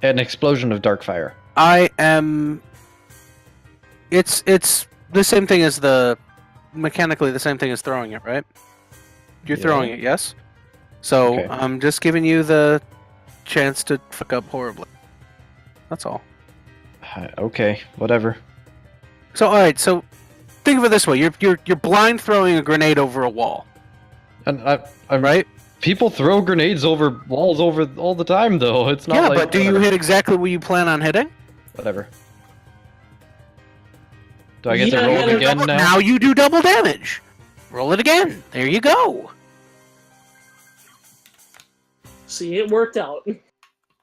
an explosion of dark fire. I am. It's the same thing as mechanically the same thing as throwing it, right? You're Yeah. throwing it, yes. So Okay. I'm just giving you the chance to fuck up horribly. That's all. Okay, whatever. So all right, so think of it this way: you're blind throwing a grenade over a wall, And I'm right? People throw grenades over walls all the time, though. It's not Yeah, like. but do you hit exactly where you plan on hitting? Whatever. Do I get Yeah, to roll yeah, it again now? Now you do double damage. Roll it again. There you go. See, it worked out.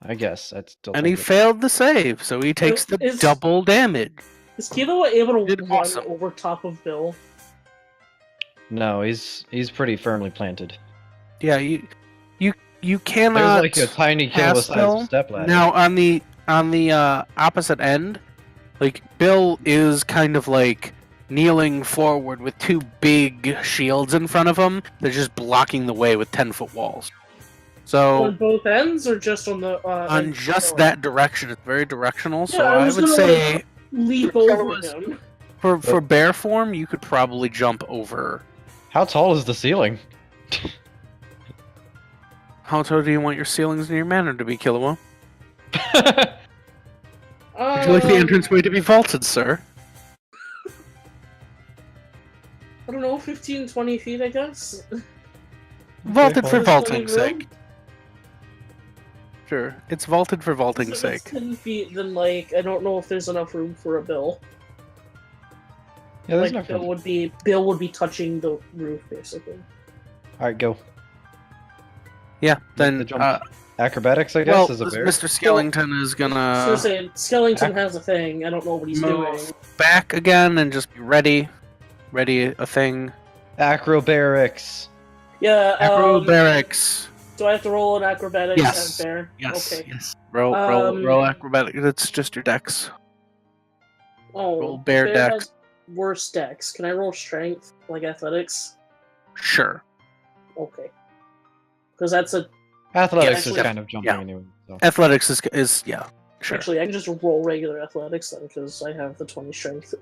I guess that's still. And he failed the save, so he takes the It's- double damage. Is Kilo able to Did run awesome. over top of Bill? No, he's pretty firmly planted. Yeah, you There's cannot like a tiny pass Bill. Kilo-sized step ladder. Now on the opposite end, like Bill is kind of like kneeling forward with two big shields in front of him. They're just blocking the way with 10-foot walls. So On both ends, or just on the on just that direction, it's very directional. So Yeah, I I was would gonna, say leap Bill over was- him? for bear form, you could probably jump over. How tall is the ceiling? How tall do you want your ceilings and your manor to be, Killua? Would you like the entranceway to be vaulted, sir? I don't know, 15, 20 feet, I guess. Vaulted for There's vaulting's plenty of sake. Sure, it's vaulted for vaulting's If it's sake. 10 feet, then, like, I don't know if there's enough room for a Bill. Yeah, there's Like, no. Bill would be touching the roof, basically. All right, go. Yeah, The then jump. Acrobatics, I guess, well, is a bear. Mr. Skellington is I was gonna gonna say, Skellington has a thing, I don't know what he's doing. move back again and just be ready a thing. Acrobatics. Yeah, Acrobatics. do I have to roll an acrobatics Yes. as bear? Yes. Okay. Yes. Roll Um, acrobatics. It's just your dex. Oh, Roll bear dex. has worse dex. Can I roll strength, like athletics? Sure. Okay. Because that's a... Athletics Yeah, is actually- kind of jumping yeah. anyway. So. Athletics is yeah. Sure. Actually, I can just roll regular athletics then, because I have the 20 strength.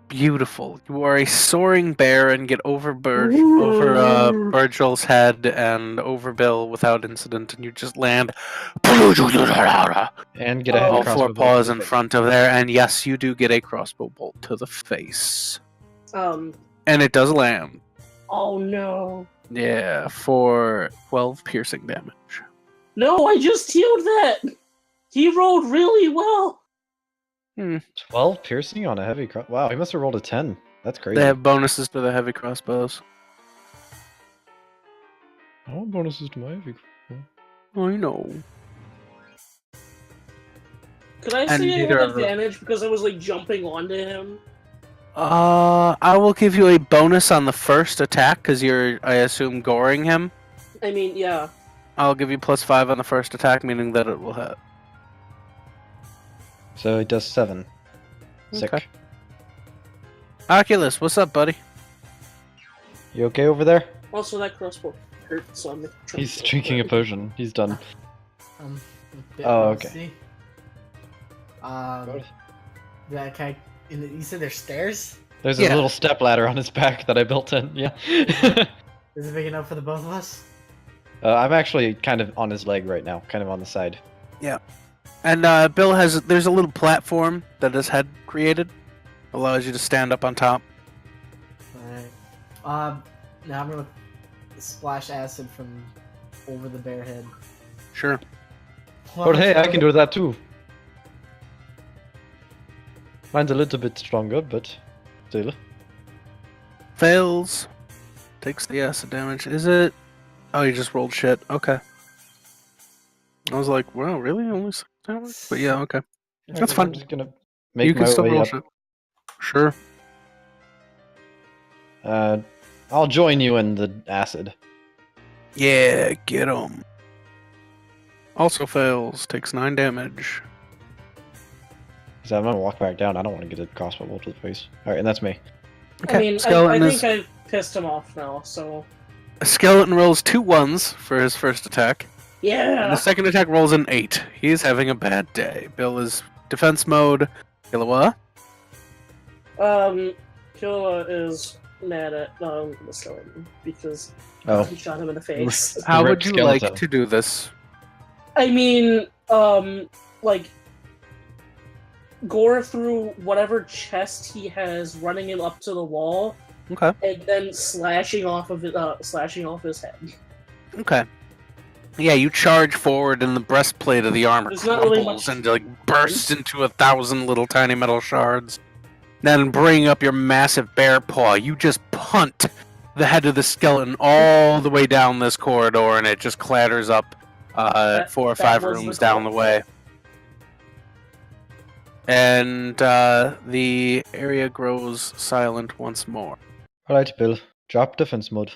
Beautiful. You are a soaring bear and get over Ooh. Virgil's head and over Bill without incident, and you just land. And get a Oh, heavy All crossbow four bolt paws to the in face. front of there, and yes, you do get a crossbow bolt to the face, and it does land. Oh no. Yeah, for 12 piercing damage. No, I just healed that! He rolled really well! 12 piercing on a heavy cross. Wow, he must have rolled a 10. That's crazy. They have bonuses to the heavy crossbows. I want bonuses to my heavy. I know. Could I And say I neither had of- advantage because I was like jumping onto him? I will give you a bonus on the first attack because you're, I assume, goring him. I mean, yeah. I'll give you +5 on the first attack, meaning that it will hit. So he does 7. Sick. Okay. Oculus, what's up, buddy? You okay over there? Also, that crossbow hurt, so I'm trying He's to- drinking a potion. He's done. A bit Oh, okay. rusty. Yeah, can you said there's stairs? There's Yeah. a little step ladder on his back that I built in. Yeah. Is it big enough for the both of us? I'm actually kind of on his leg right now, kind of on the side. And Bill there's a little platform that his head created. Allows you to stand up on top. Alright. Now I'm gonna splash acid from over the bear head. Sure. But hey, I can do that too. Mine's a little bit stronger, but still. Fails. Takes the acid damage. Is it? Oh, you just rolled shit. Okay. I was like, wow, really? Only 6 damage? But yeah, okay. That's I'm fine. just gonna You make can my still way roll up. shit. Sure. I'll join you in the acid. Yeah, get him. Also fails. Takes 9 damage. So I'm gonna walk back down. I don't want to get a crossbow bolt to the face. Alright, and that's me. Okay. I mean, I Skeleton think I've pissed him off now, so... Skeleton rolls 2 1s for his first attack. And Yeah! the second attack rolls an 8. He's having a bad day. Bill is defense mode. Killua? Killa is mad at the skeleton because Oh. he shot him in the face. How would Ripped you skeleton. like to do this? I mean, like, gore through whatever chest he has, running him up to the wall, Okay. and then slashing off his head. Okay. Yeah, you charge forward and the breastplate of the armor There's not really crumbles much- and like bursts into 1,000 little tiny metal shards. Then bring up your massive bear paw. You just punt the head of the skeleton all the way down this corridor, and it just clatters up 4 or 5 was the rooms down the goal. way. And the area grows silent once more. Alright, Bill. Drop defense mode.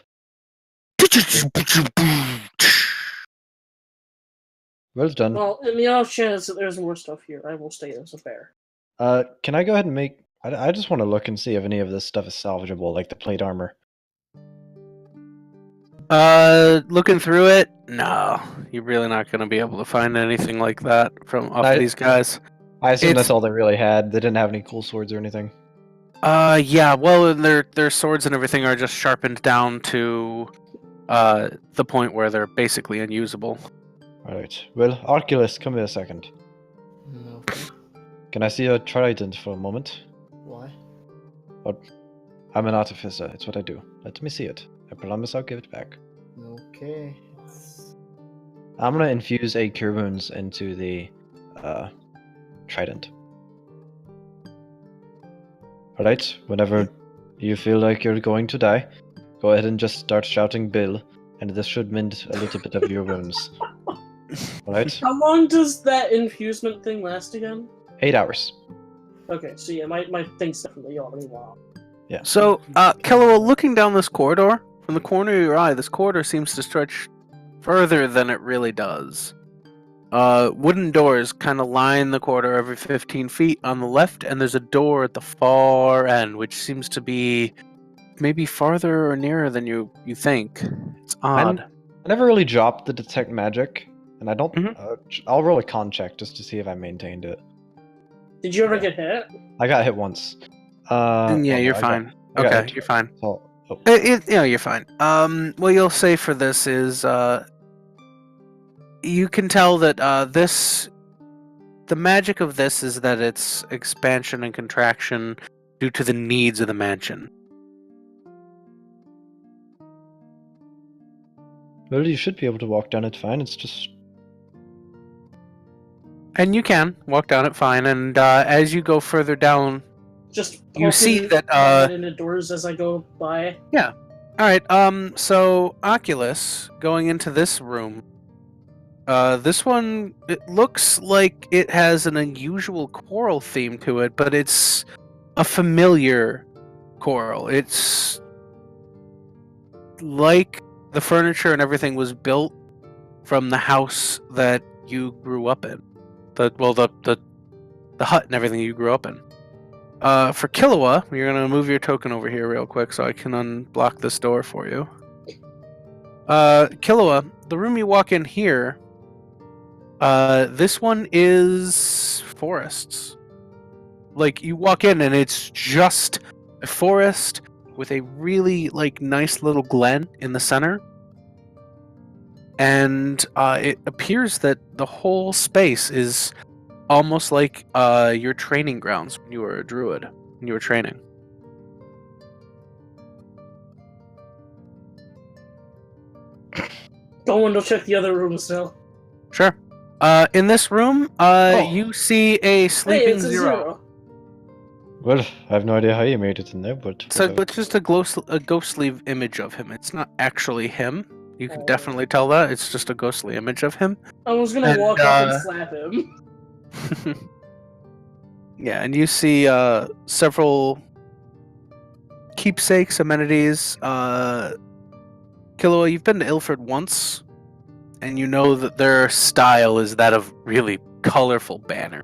Well done. Well, in the off chance that there's more stuff here, I will stay as a bear. Can I go ahead and make... I just want to look and see if any of this stuff is salvageable, like the plate armor. Looking through it, no, you're really not going to be able to find anything like that from off I- these guys. I assume It's- that's all they really had. They didn't have any cool swords or anything. Yeah, well, and their swords and everything are just sharpened down to the point where they're basically unusable. Alright. Well, Arculus, come here a second. Okay. Can I see your trident for a moment? Why? I'm an artificer. It's what I do. Let me see it. I promise I'll give it back. Okay. I'm gonna infuse a cure wounds into the trident. Alright, whenever you feel like you're going to die, go ahead and just start shouting Bill, and this should mend a little bit of your wounds. Alright? How long does that infusement thing last again? 8 hours. Okay, so yeah, my thing's definitely already long. Yeah. So, Killua, looking down this corridor, from the corner of your eye, this corridor seems to stretch further than it really does. Wooden doors kind of line the corridor every 15 feet on the left, and there's a door at the far end, which seems to be maybe farther or nearer than you think. It's odd. I never really dropped the detect magic, and I don't... Mhm. I'll roll a con check just to see if I maintained it. Did you ever get hit? I got hit once. Yeah, you're I got- fine. I got Okay, hit you're fine. Oh, Yeah, you're fine. What you'll say for this is, you can tell that the magic of this is that it's expansion and contraction due to the needs of the mansion. well, you should be able to walk down it fine. It's just... And you can walk down it fine, and as you go further down, Just You see poking that, my head into doors as I go by. Alright, so Oculus, going into this room, this one, it looks like it has an unusual choral theme to it, but it's a familiar choral. It's like the furniture and everything was built from the house that you grew up in. The hut and everything you grew up in. For Killua, you're gonna move your token over here real quick so I can unblock this door for you. Killua, the room you walk in here, this one is forests. Like, you walk in and it's just a forest with a really, nice little glen in the center. And it appears that the whole space is almost like your training grounds when you were a druid, when you were training. Go and check the other rooms now. Sure. In this room, you see a Hey, sleeping it's a zero. zero. Well, I have no idea how you made it in there, but... So whatever. it's just a ghostly image of him. It's not actually him. You can Oh. definitely tell that. It's just a ghostly image of him. I was gonna And, walk up and slap him. Yeah, and you see several keepsakes, amenities. Killua, you've been to Ilford once, and you know that their style is that of really colorful banner.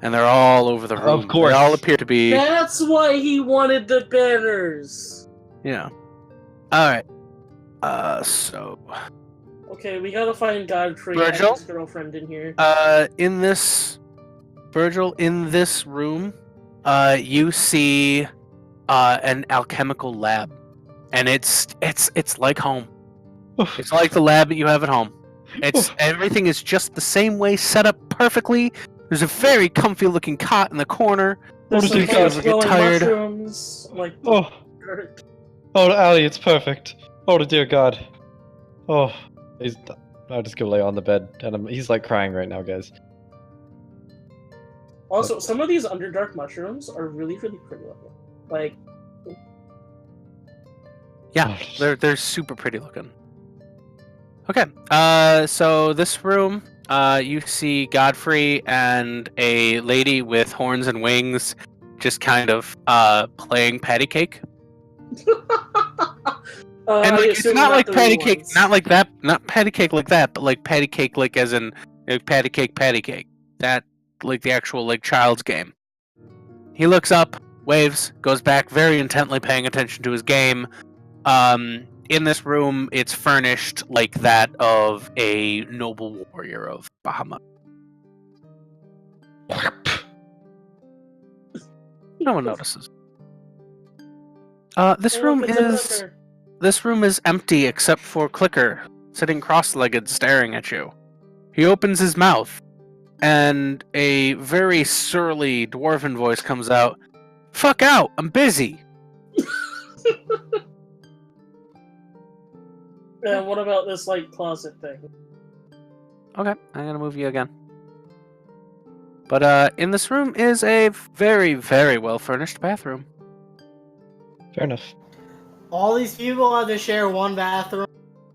and they're all over the room. Of course. They all appear to be. That's why he wanted the banners. Yeah. All right. So. Okay, we gotta find Godfrey and Virgil? his girlfriend in here. In this, Virgil, in this room, you see, an alchemical lab, and it's like home. It's like the lab that you have at home. Everything is just the same way, set up perfectly. There's a very comfy looking cot in the corner. There's Oh, some dear God. nice glowing Tired. mushrooms, like Oh, Ali, it's perfect. Oh, dear God. Oh, I'll just go lay on the bed, and he's like crying right now, guys. Also, some of these Underdark mushrooms are really, really pretty looking. Like, Yeah, they're super pretty looking. Okay, so this room, you see Godfrey and a lady with horns and wings, just kind of playing patty cake. And I like, it's assume not like the patty real cake, ones. not like that, not patty cake like that, but like patty cake, like as in like, patty cake. That like the actual like child's game. He looks up, waves, goes back, very intently paying attention to his game. In this room, it's furnished like that of a noble warrior of Bahamut. No one notices. This Oh, room it's a is clicker. This room is empty except for Clicker, sitting cross-legged staring at you. He opens his mouth, and a very surly dwarven voice comes out. Fuck out! I'm busy! And what about this, like, closet thing? Okay, I'm gonna move you again. But, in this room is a very, very well-furnished bathroom. Fair enough. All these people have to share one bathroom.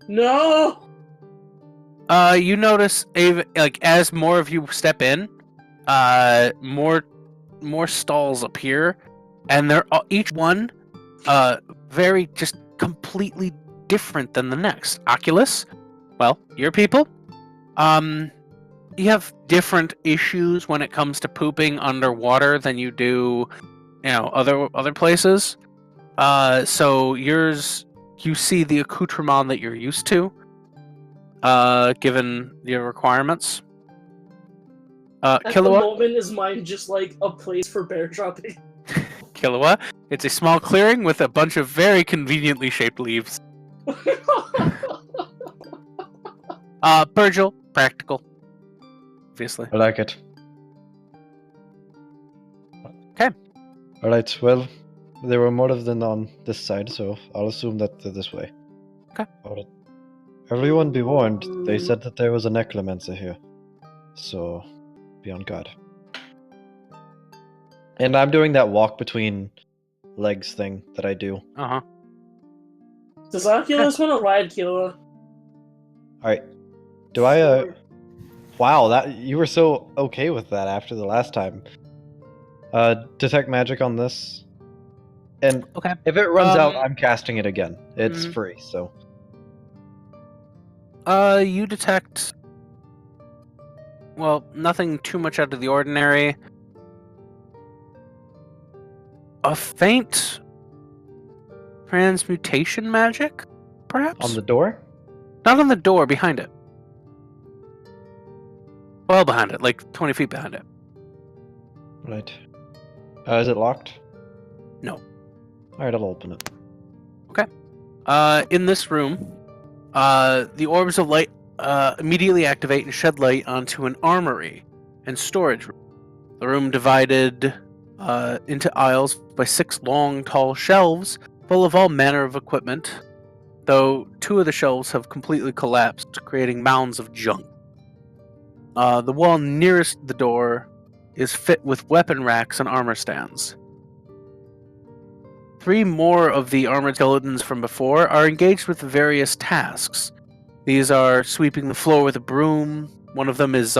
No! You notice, like, as more of you step in, more stalls appear, and they're each one, very just completely different than the next. Oculus, well, your people, you have different issues when it comes to pooping underwater than you do, other places. So yours, you see the accoutrement that you're used to, given your requirements. At the Killua, moment, is mine just, like, a place for bear dropping? Killua, it's a small clearing with a bunch of very conveniently shaped leaves. Virgil, practical. Obviously. I like it. Okay. Alright, well, there were more of them on this side, so I'll assume that they're this way. Okay. Alright. Everyone be warned, they said that there was a necromancer here. So, be on guard. And I'm doing that walk between legs thing that I do. Uh-huh. Does Oculus want to ride Killua? Alright. Do I, Wow, that you were so okay with that after the last time. Detect magic on this. And Okay. if it runs out, I'm casting it again. It's Mhm. free, so. You detect... Well, nothing too much out of the ordinary. A faint transmutation magic, perhaps? On the door? Not on the door, behind it. Well behind it, like 20 feet behind it. Right. Is it locked? No. Alright, I'll open it. In this room, the orbs of light immediately activate and shed light onto an armory and storage room. The room divided into aisles by 6 long, tall shelves full of all manner of equipment, though 2 of the shelves have completely collapsed, creating mounds of junk. The wall nearest the door is fit with weapon racks and armor stands. 3 more of the armored skeletons from before are engaged with various tasks. These are sweeping the floor with a broom. One of them is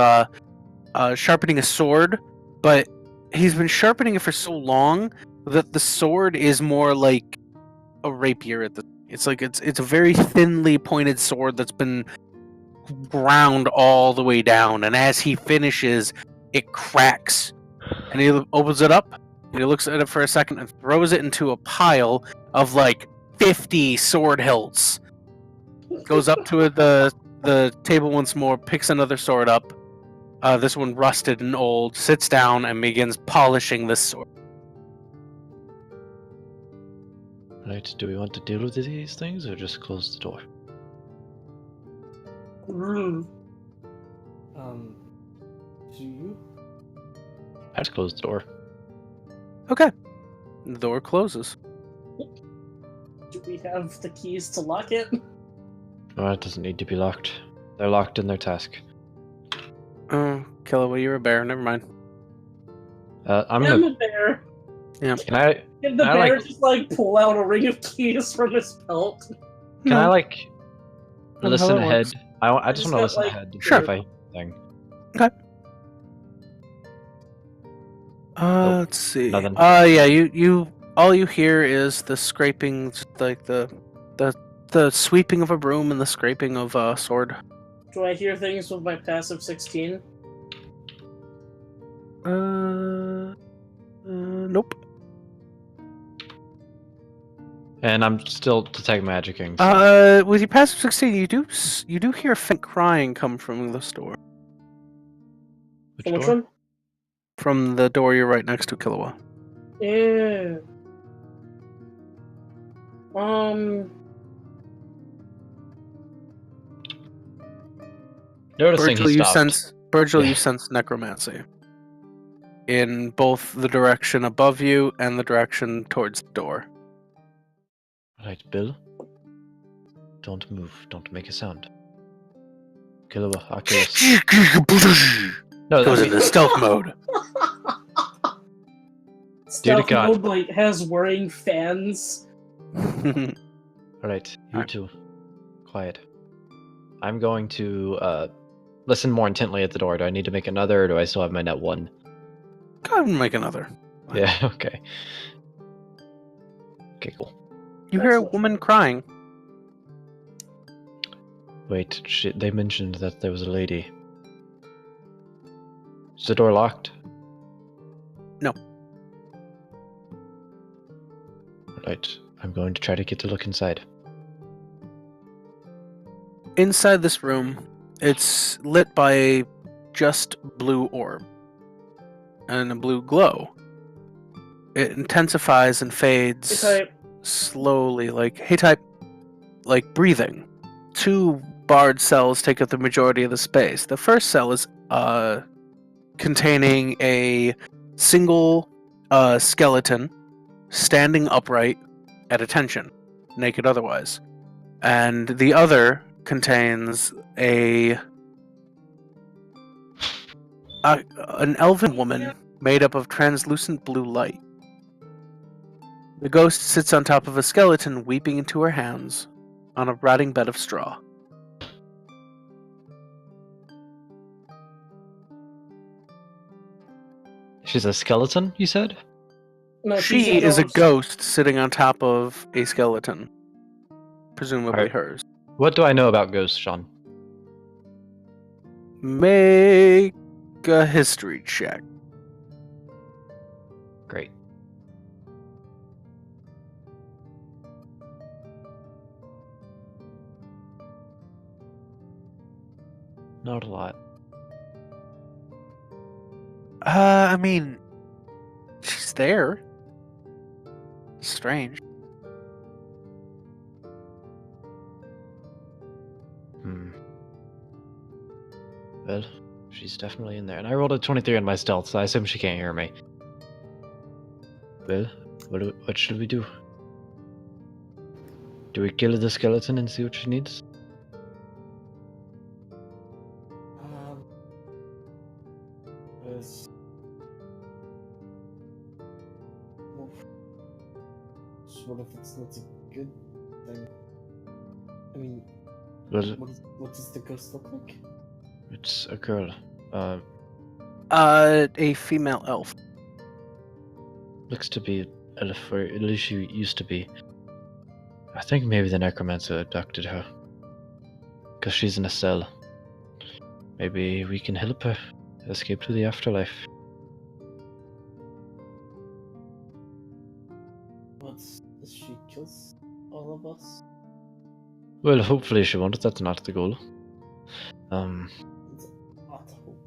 sharpening a sword, but he's been sharpening it for so long that the sword is more like a rapier. It's a very thinly pointed sword that's been ground all the way down, and as he finishes, it cracks And he opens it up, and he looks at it for a second and throws it into a pile of like 50 sword hilts. Goes up to the table once more, picks another sword up. This one rusted and old, sits down and begins polishing this sword. Right, do we want to deal with these things or just close the door? Do you? I'd close the door. Okay. The door closes. Do we have the keys to lock it? Oh, it doesn't need to be locked. They're locked in their task. Oh, Killua, you're a bear. Never mind. I'm I'm gonna. a bear. Can I? Can the I bear like- just like pull out a ring of keys from his belt? Can I like That's listen how it ahead? works. I just just want to got, listen like- ahead to see Sure. if I hear anything. Let's see. nothing. Yeah, you all you hear is the scraping, like the sweeping of a broom and the scraping of a sword. Do I hear things with my passive 16? Nope. And I'm still detect magicking. So. With your passive 16, you do hear faint crying come from the store, From which door? one? from the door you're right next to, Killua. Yeah. Noticing Virgil, he you stopped. you Yeah. sense necromancy in both the direction above you and the direction towards the door. Right, Bill. Don't move. Don't make a sound. Killua, Oculus. No, Goes that's into stealth mode. Stealth God. mode like has whirring fans. Alright, you Alright. two. Quiet. I'm going to listen more intently at the door. Do I need to make another, or do I still have my net one? Go ahead and make another. Yeah, okay. Okay, cool. You hear a Excellent. woman crying. Wait, shit, they mentioned that there was a lady. Is the door locked? No. Right, I'm going to try to get to look inside. Inside this room, it's lit by a just blue orb and a blue glow. It intensifies and fades It's like, slowly, like hey-type, like breathing. Two barred cells take up the majority of the space. The first cell is containing a single skeleton standing upright at attention, naked otherwise. And the other contains an elven woman made up of translucent blue light. The ghost sits on top of a skeleton, weeping into her hands on a rotting bed of straw. She's a skeleton, you said? no, she's She is a ghost. ghost sitting on top of a skeleton, presumably Alright. hers. What do I know about ghosts, Sean? Make a history check. Great. Not a lot. I mean, she's there. Strange. Well, she's definitely in there. And I rolled a 23 on my stealth, so I assume she can't hear me. Well, what should we do? Do we kill the skeleton and see what she needs? Yes. Well, what if it's not a good thing? I mean, Well, what does the ghost look like? it's a girl. A female elf. Looks to be elf, or at least she used to be. I think maybe the necromancer abducted her. Because she's in a cell. Maybe we can help her escape to the afterlife. What's she kills all of us? Well, hopefully she won't. That's not the goal. It's not hope.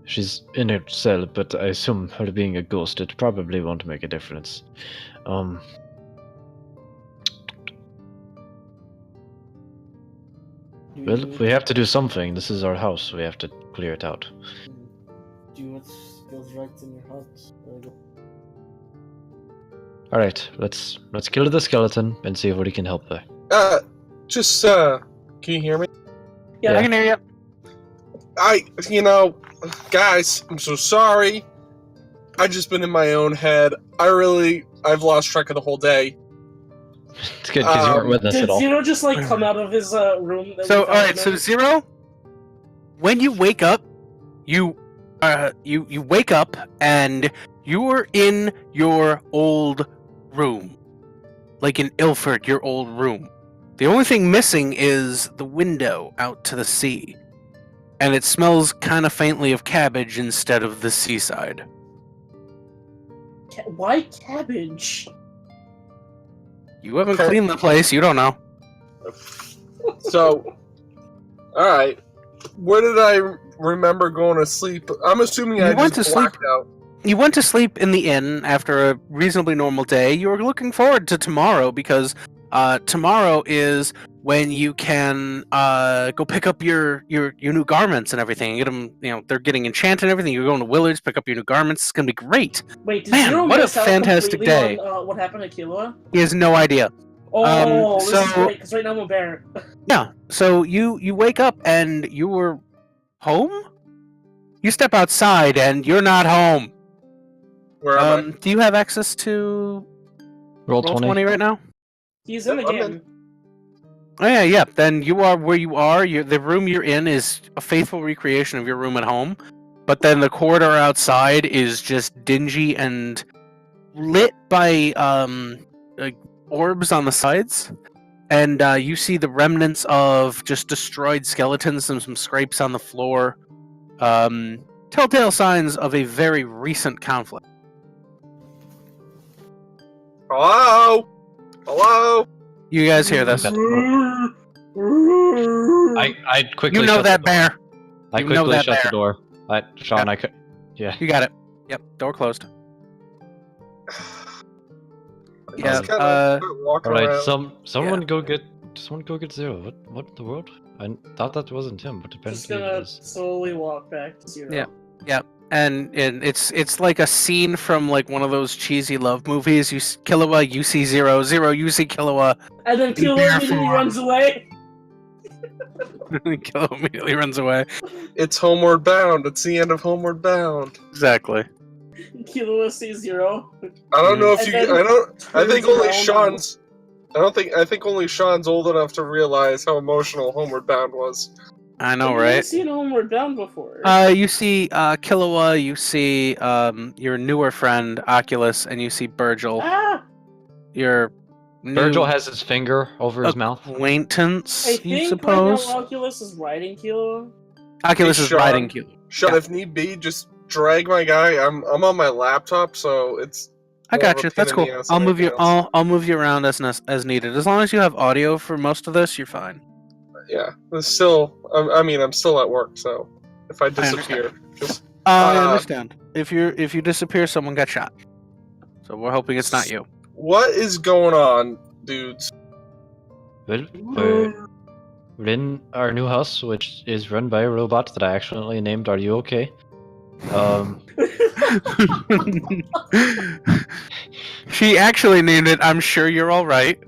She's in her cell, but I assume her being a ghost, it probably won't make a difference. Well, we have to do something. This is our house. We have to clear it out. Do what feels right in your heart. All right, let's kill the skeleton and see if we can help her. Can you hear me? Yeah. I can hear you. Guys, I'm so sorry. I've just been in my own head. I've lost track of the whole day. It's good because you weren't with us Did at all. Zero just like come out of his room? That So, we found alright, him so in? Zero, when you wake up, you wake up and you're in your old room. Like in Ilford, your old room. The only thing missing is the window out to the sea. And it smells kind of faintly of cabbage instead of the seaside. Why cabbage? You haven't cleaned the place, you don't know. So, alright. Where did I remember going to sleep? I'm assuming You I went just to sleep- blacked out. You went to sleep in the inn after a reasonably normal day. You were looking forward to tomorrow because tomorrow is when you can go pick up your new garments and everything. Get them, they're getting enchanted and everything. You're going to Willard's, pick up your new garments. It's gonna be great. Wait, did Man, Zero what a miss out fantastic completely day. on what happened to Killua? He has no idea. Oh, this is so- great, because right now I'm a bear. Yeah. So you wake up and you were home. You step outside and you're not home. Where am Do you have access to Roll Roll 20. 20 right now? He's in the Yep, I'm game. Oh yeah. Then you are where you are. The room you're in is a faithful recreation of your room at home, but then the corridor outside is just dingy and lit by orbs on the sides, and you see the remnants of just destroyed skeletons and some scrapes on the floor. Telltale signs of a very recent conflict. I? Hello? You guys hear this? I quickly You know shut that the door. bear. I You know quickly that shut bear. the door. Sean, Yeah. I could. Yeah. You got it. Yep. Door closed. Yeah. Just kinda walking All right. around. Someone go get Zero. What in the world? I thought that wasn't him, but Just apparently it gonna was. slowly walk back to Zero. Yeah. And it's like a scene from like one of those cheesy love movies. You Killua, you see Zero, Zero, you see Killua. And then Killua bear immediately form. runs away. Killua immediately runs away. It's Homeward Bound. It's the end of Homeward Bound. Exactly. Killua sees Zero. I don't know if And you. then I think turns only around Sean's. I think only Sean's old enough to realize how emotional Homeward Bound was. I know, I've never right? seen Homeward Bound before. You see Killua, you see your newer friend Oculus, and you see Virgil, Ah! your new Virgil has his finger over his mouth. acquaintance, I you think suppose. right now Oculus is riding Killua. Oculus Hey, is Sean. riding Killua. Sean, Yeah. if need be, just drag my guy. I'm on my laptop, so it's. I more of got a you. pain That's in cool. the ass I'll than move you. anything else. I'll move you around as needed. As long as you have audio for most of this, you're fine. Yeah, it's still. I'm still at work, so if I disappear, just. I Uh, understand. If you disappear, someone got shot. So we're hoping it's not you. What is going on, dudes? Well, we're in our new house, which is run by a robot that I accidentally named Are You Okay? She actually named it I'm Sure You're All Right.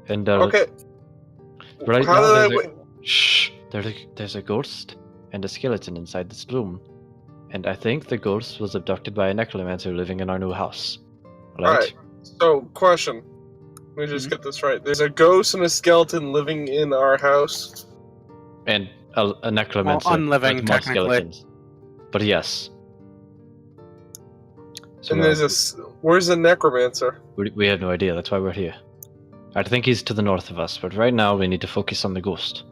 And Okay. right How now did I? there's shh, there's a ghost and a skeleton inside this room, and I think the ghost was abducted by a necromancer living in our new house. Right? Alright. So, question. Let me just get this right. There's a ghost and a skeleton living in our house. And a necromancer unliving, with more technically. skeletons. But yes. So And there's where's the necromancer? we have no idea. That's why we're here. I think he's to the north of us, but right now we need to focus on the ghost.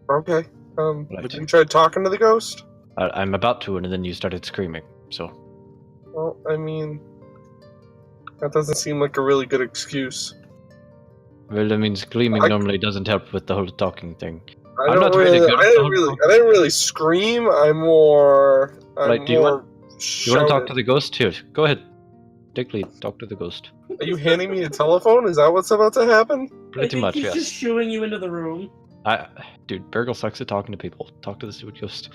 Okay. Right. You tried talking to the ghost? I'm about to, and then you started screaming. So Well, I mean, That doesn't seem like a really good excuse. Well, I mean, screaming normally doesn't help with the whole talking thing. I I'm don't not really really, good I at didn't the really, whole I didn't really scream. I'm more Right, do you want to shouted. talk to the ghost? Here, go ahead. Take lead. Talk to the ghost. Are you handing me a telephone? Is that what's about to happen? I Pretty think much, he's yes. just shooing you into the room. Dude, Burgle sucks at talking to people. Talk to the stupid ghost.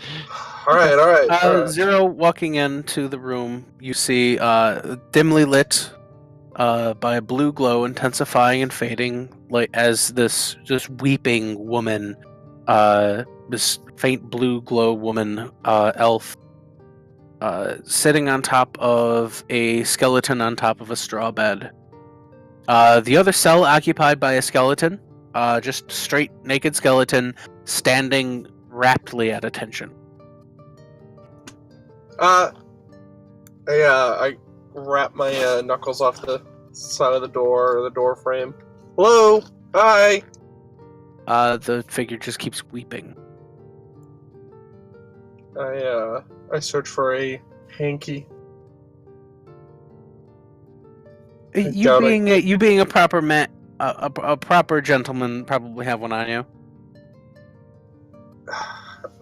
All right. Zero walking into the room, you see dimly lit by a blue glow intensifying and fading, like as this weeping woman, this faint blue glow woman, elf, sitting on top of a skeleton on top of a straw bed. The other cell occupied by a skeleton, just straight naked skeleton, standing raptly at attention. I wrap my knuckles off the side of the door or the door frame. Hello, hi. The figure just keeps weeping. I search for a hanky. You being a proper man, a proper gentleman, probably have one on you.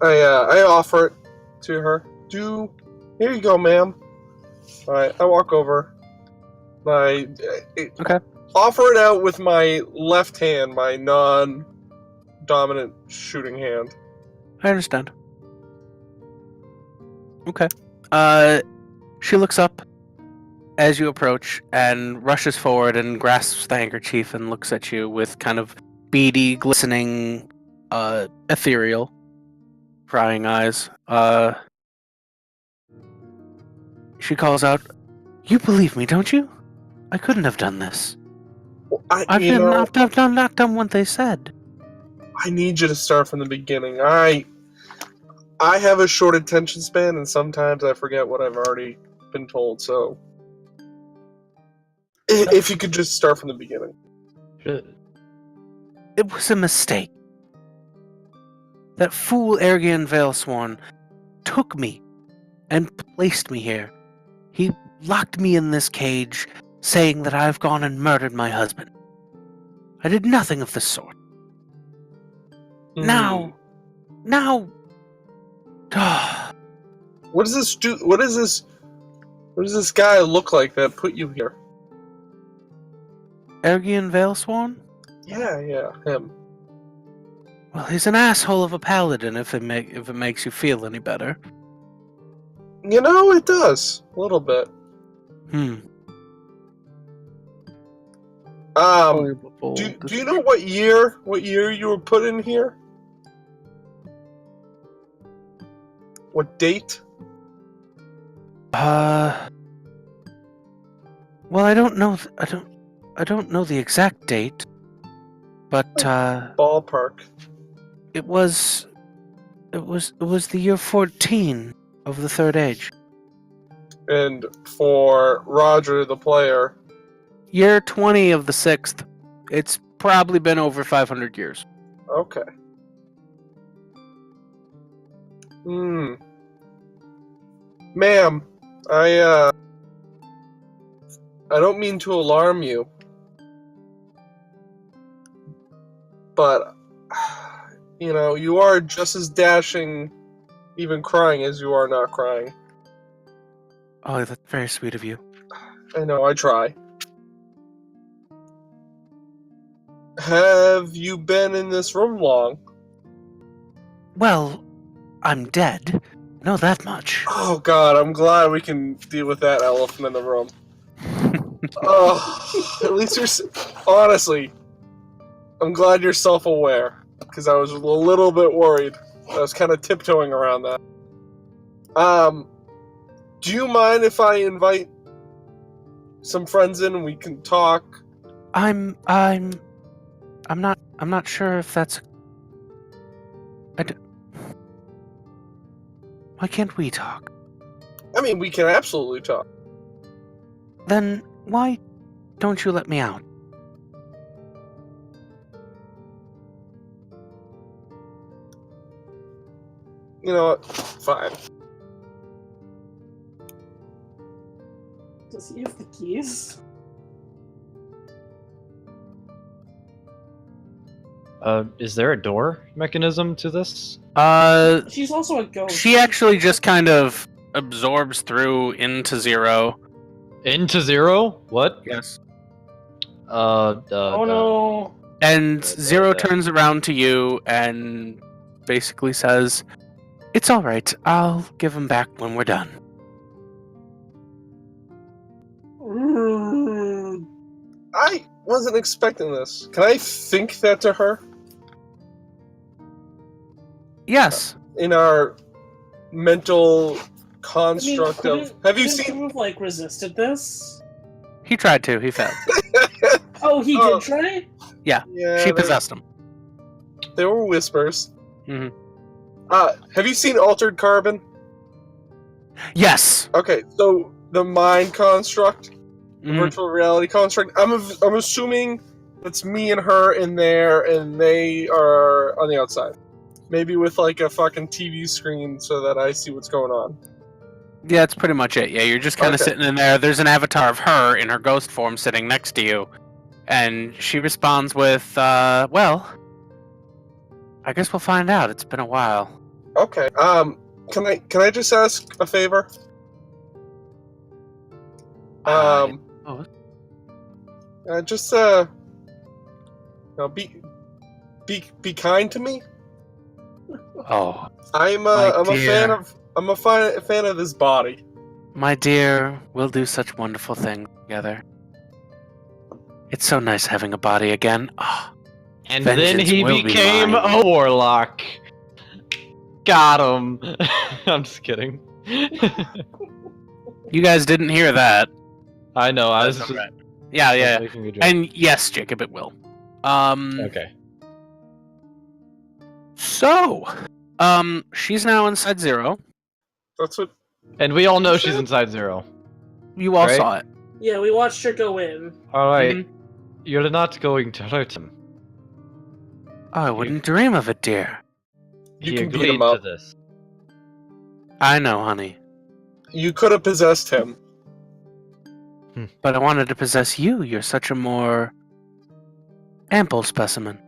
I offer it to her. Here you go, ma'am. All right, I walk over. Okay. Offer it out with my left hand, my non-dominant shooting hand. I understand. Okay. She looks up as you approach and rushes forward and grasps the handkerchief and looks at you with kind of beady, glistening, ethereal, prying eyes. She calls out, "You believe me, don't you? I couldn't have done this. Well, I've not done what they said." I need you to start from the beginning. I have a short attention span, and sometimes I forget what I've already been told. So, if you could just start from the beginning. It was a mistake. That fool Ergian Veilsworn took me and placed me here. He locked me in this cage, saying that I've gone and murdered my husband. I did nothing of the sort. Now, what does this do? What does this guy look like that put you here? Ergian Veilsworn? Yeah, him. Well, he's an asshole of a paladin. If it makes you feel any better. You know, it does a little bit. Do you know what year you were put in here? What date? Well, I don't know. I don't know the exact date, but ballpark. It was the year 14 of the Third Age. And for Roger the player, year 20 of the Sixth. It's probably been over 500 years. Okay. Ma'am, I don't mean to alarm you, but you are just as dashing, even crying, as you are not crying. Oh, that's very sweet of you. I know, I try. Have you been in this room long? Well, I'm dead. I know that much. Oh God, I'm glad we can deal with that elephant in the room. Oh, at least honestly, I'm glad you're self-aware, because I was a little bit worried. I was kind of tiptoeing around that. Do you mind if I invite some friends in and we can talk? I'm not sure if that's. Why can't we talk? I mean, we can absolutely talk. Then why don't you let me out? You know what? Fine. Does he have the keys? Is there a door mechanism to this? She's also a ghost. She actually just kind of absorbs through into Zero. Into Zero? What? Yes. Oh no. And Zero turns around to you and basically says, "It's all right. I'll give him back when we're done." I wasn't expecting this. Can I think that to her? Yes. In our mental construct of... Have you seen... have, like, resisted this? He tried to. He failed. Oh, he did try? Yeah. She possessed him. There were whispers. Mhm. Have you seen Altered Carbon? Yes. Okay, so the mind construct, the Mhm. virtual reality construct. I'm assuming it's me and her in there, and they are on the outside. Maybe with like a fucking TV screen so that I see what's going on. Yeah, that's pretty much it. Yeah, you're just kind of sitting in there. There's an avatar of her in her ghost form sitting next to you. And she responds with, well, I guess we'll find out. It's been a while. Okay. Can I just ask a favor? Just be kind to me. Oh, I'm a fan of this body. my dear, we'll do such wonderful things together. It's so nice having a body again. Oh, and then he will be became mine. a warlock. Got him. I'm just kidding. You guys didn't hear that. I know. I was That's just all right. Yeah. making a joke. And yes, Jacob, it will. Okay. So, she's now inside Zero. That's what. And we all know she's inside Zero. You all Right? saw it. Yeah, we watched her go in. Alright. You're not going to hurt him. Oh, I wouldn't dream of it, dear. You He can beat agreed him up. to this. I know, honey. You could have possessed him. But I wanted to possess you. You're such a more ample specimen.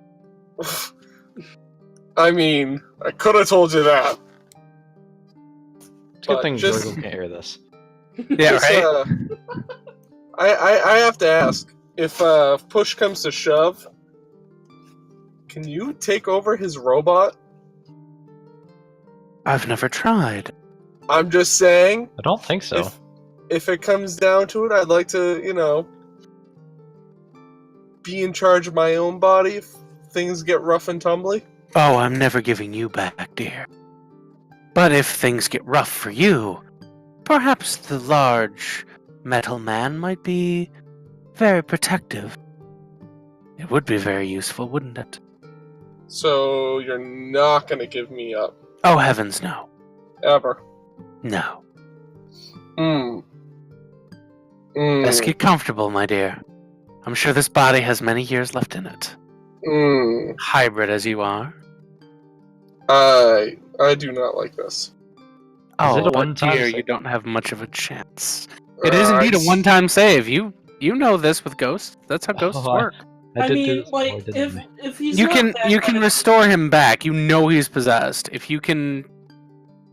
I mean, I could have told you that. It's a good But thing just- Jorgo can't hear this. Yeah, Just, right? I have to ask, if push comes to shove, can you take over his robot? I've never tried. I'm just saying, I don't think so. if it comes down to it, I'd like to, be in charge of my own body if things get rough and tumbly. Oh, I'm never giving you back, dear. But if things get rough for you, perhaps the large metal man might be very protective. It would be very useful, wouldn't it? So you're not gonna give me up, Oh, heavens, no. ever. No. Mm. Let's get comfortable, my dear. I'm sure this body has many years left in it. Hybrid as you are. I do not like this. Oh, it a but one-time dear, save? you don't have much of a chance. It is indeed a one-time save. You know this with ghosts. That's how ghosts Oh, work. I did do mean, this before, like, didn't I? if he's You not can that you can bad- restore him back. You know he's possessed. If you can,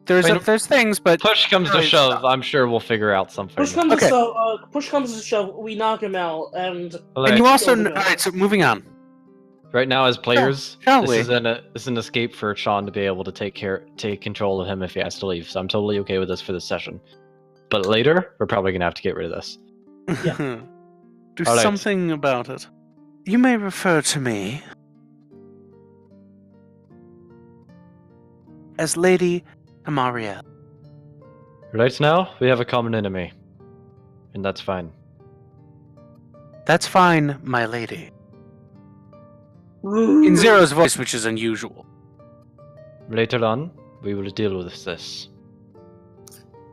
there's I mean, there's things, but Push comes to Alright, shove, stop. I'm sure we'll figure out something. push comes Okay. push comes to shove, we knock him out, and Alright, and you also Kill the all right. So moving on. right now as players, shall this we? is an escape for Sean to be able to take control of him if he has to leave. So I'm totally okay with this for this session. But later, we're probably gonna have to get rid of this. Do Alright. something about it. You may refer to me as Lady Amariel. Right now, we have a common enemy, and that's fine. That's fine, my lady. In Zero's voice, which is unusual. Later on, we will deal with this.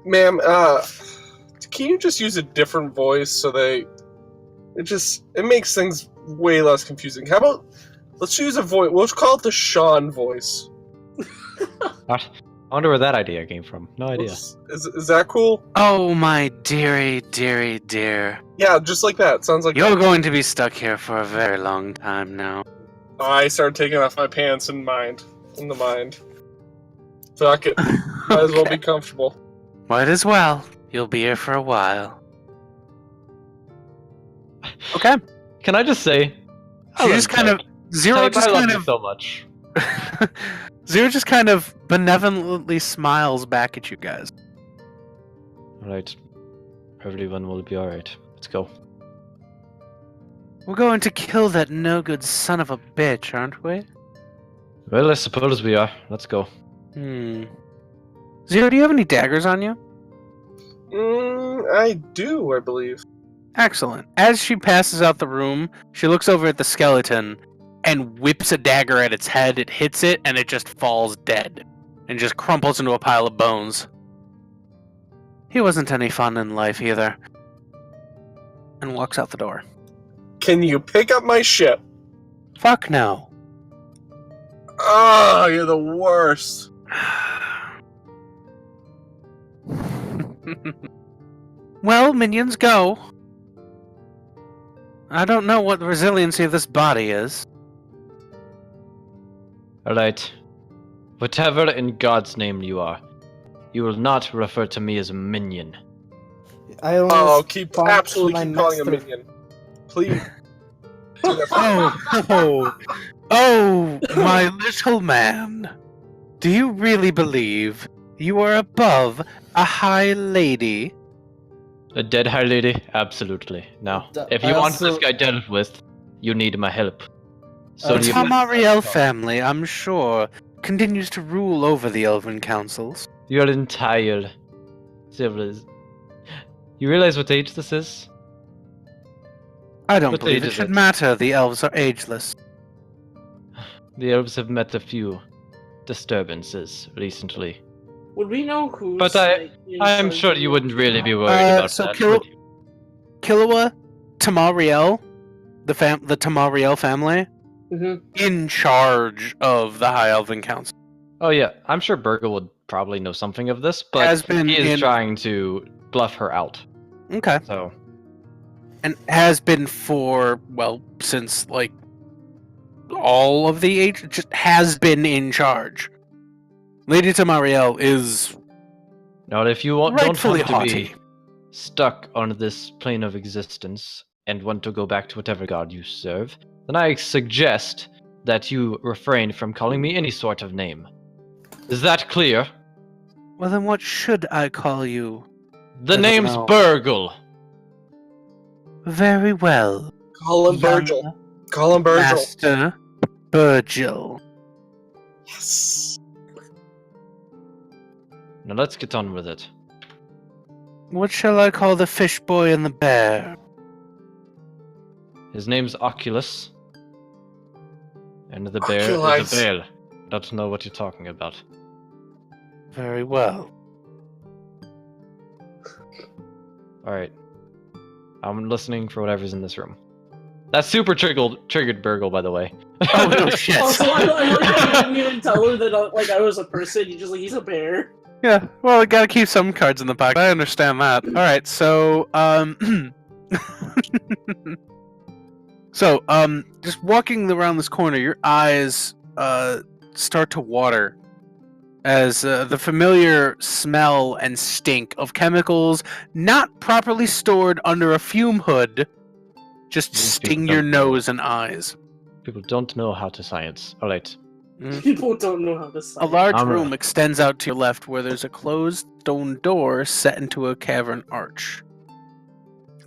Ma'am, can you just use a different voice so it makes things way less confusing. How about, let's use a voice, we'll call it the Sean voice. I wonder where that idea came from. No idea. Is that cool? Oh, my dearie, dearie, dear. Yeah, just like that. Sounds like You're that. going to be stuck here for a very long time now. I started taking off my pants in the mind. Fuck it. Might as well be comfortable. Might as well. You'll be here for a while. Okay. Can I just say? She just kind of Zero just I love kind you of so much. Zero just kind of benevolently smiles back at you guys. Alright. Everyone will be alright. Let's go. We're going to kill that no-good son of a bitch, aren't we? Well, I suppose we are. Let's go. Zero, do you have any daggers on you? I do, I believe. Excellent. As she passes out the room, she looks over at the skeleton and whips a dagger at its head. It hits it, and it just falls dead and just crumples into a pile of bones. He wasn't any fun in life either. And walks out the door. Can you pick up my ship? Fuck no. Oh, you're the worst. Well, minions, go. I don't know what the resiliency of this body is. Alright. Whatever in God's name you are, you will not refer to me as a minion. I almost Oh, keep fought absolutely for keep my calling a master. minion. Please. Oh, my little man. Do you really believe you are above a high lady? A dead high lady? Absolutely. Now, if I you want also- this guy dealt with, you need my help. The do you- Tamariel family, I'm sure, continues to rule over the Elven councils. Your entire civilization. You realize what age this is? I don't What believe age it is should it? matter. The elves are ageless. The elves have met a few disturbances recently. Would we know who's? But in I'm charge sure of you it? wouldn't really be worried about so that, Kil- would you? Killua, Tamariel, the Tamariel family, Mhm. in charge of the High Elven Council. Oh yeah, I'm sure Burgle would probably know something of this, but Has been he is in- trying to bluff her out. Okay. So, And has been for, well, since, like, all of the age, just has been in charge. Lady Tamariel is now if you don't rightfully want to haughty. be stuck on this plane of existence and want to go back to whatever god you serve, then I suggest that you refrain from calling me any sort of name. Is that clear? Well, then what should I call you? The I don't name's know. Burgle. Very well. Call him young Virgil. Call him Virgil. Master Virgil. Yes. Now let's get on with it. What shall I call the fish boy and the bear? His name's Oculus. And the bear is Oculus. a bear. Don't know what you're talking about. Very well. Alright. I'm listening for whatever's in this room. That super triggered Burgle, by the way. Oh, no shit. Also, I like that you didn't even tell her that like I was a person. You just like he's a bear. Yeah, well, I gotta keep some cards in the pocket. I understand that. Alright, so, just walking around this corner, your eyes, start to water as the familiar smell and stink of chemicals not properly stored under a fume hood just These sting people your don't know. nose and eyes. People don't know how to science. Alright. People don't know how to A sign. large I'm room right. extends out to your left where there's a closed stone door set into a cavern arch.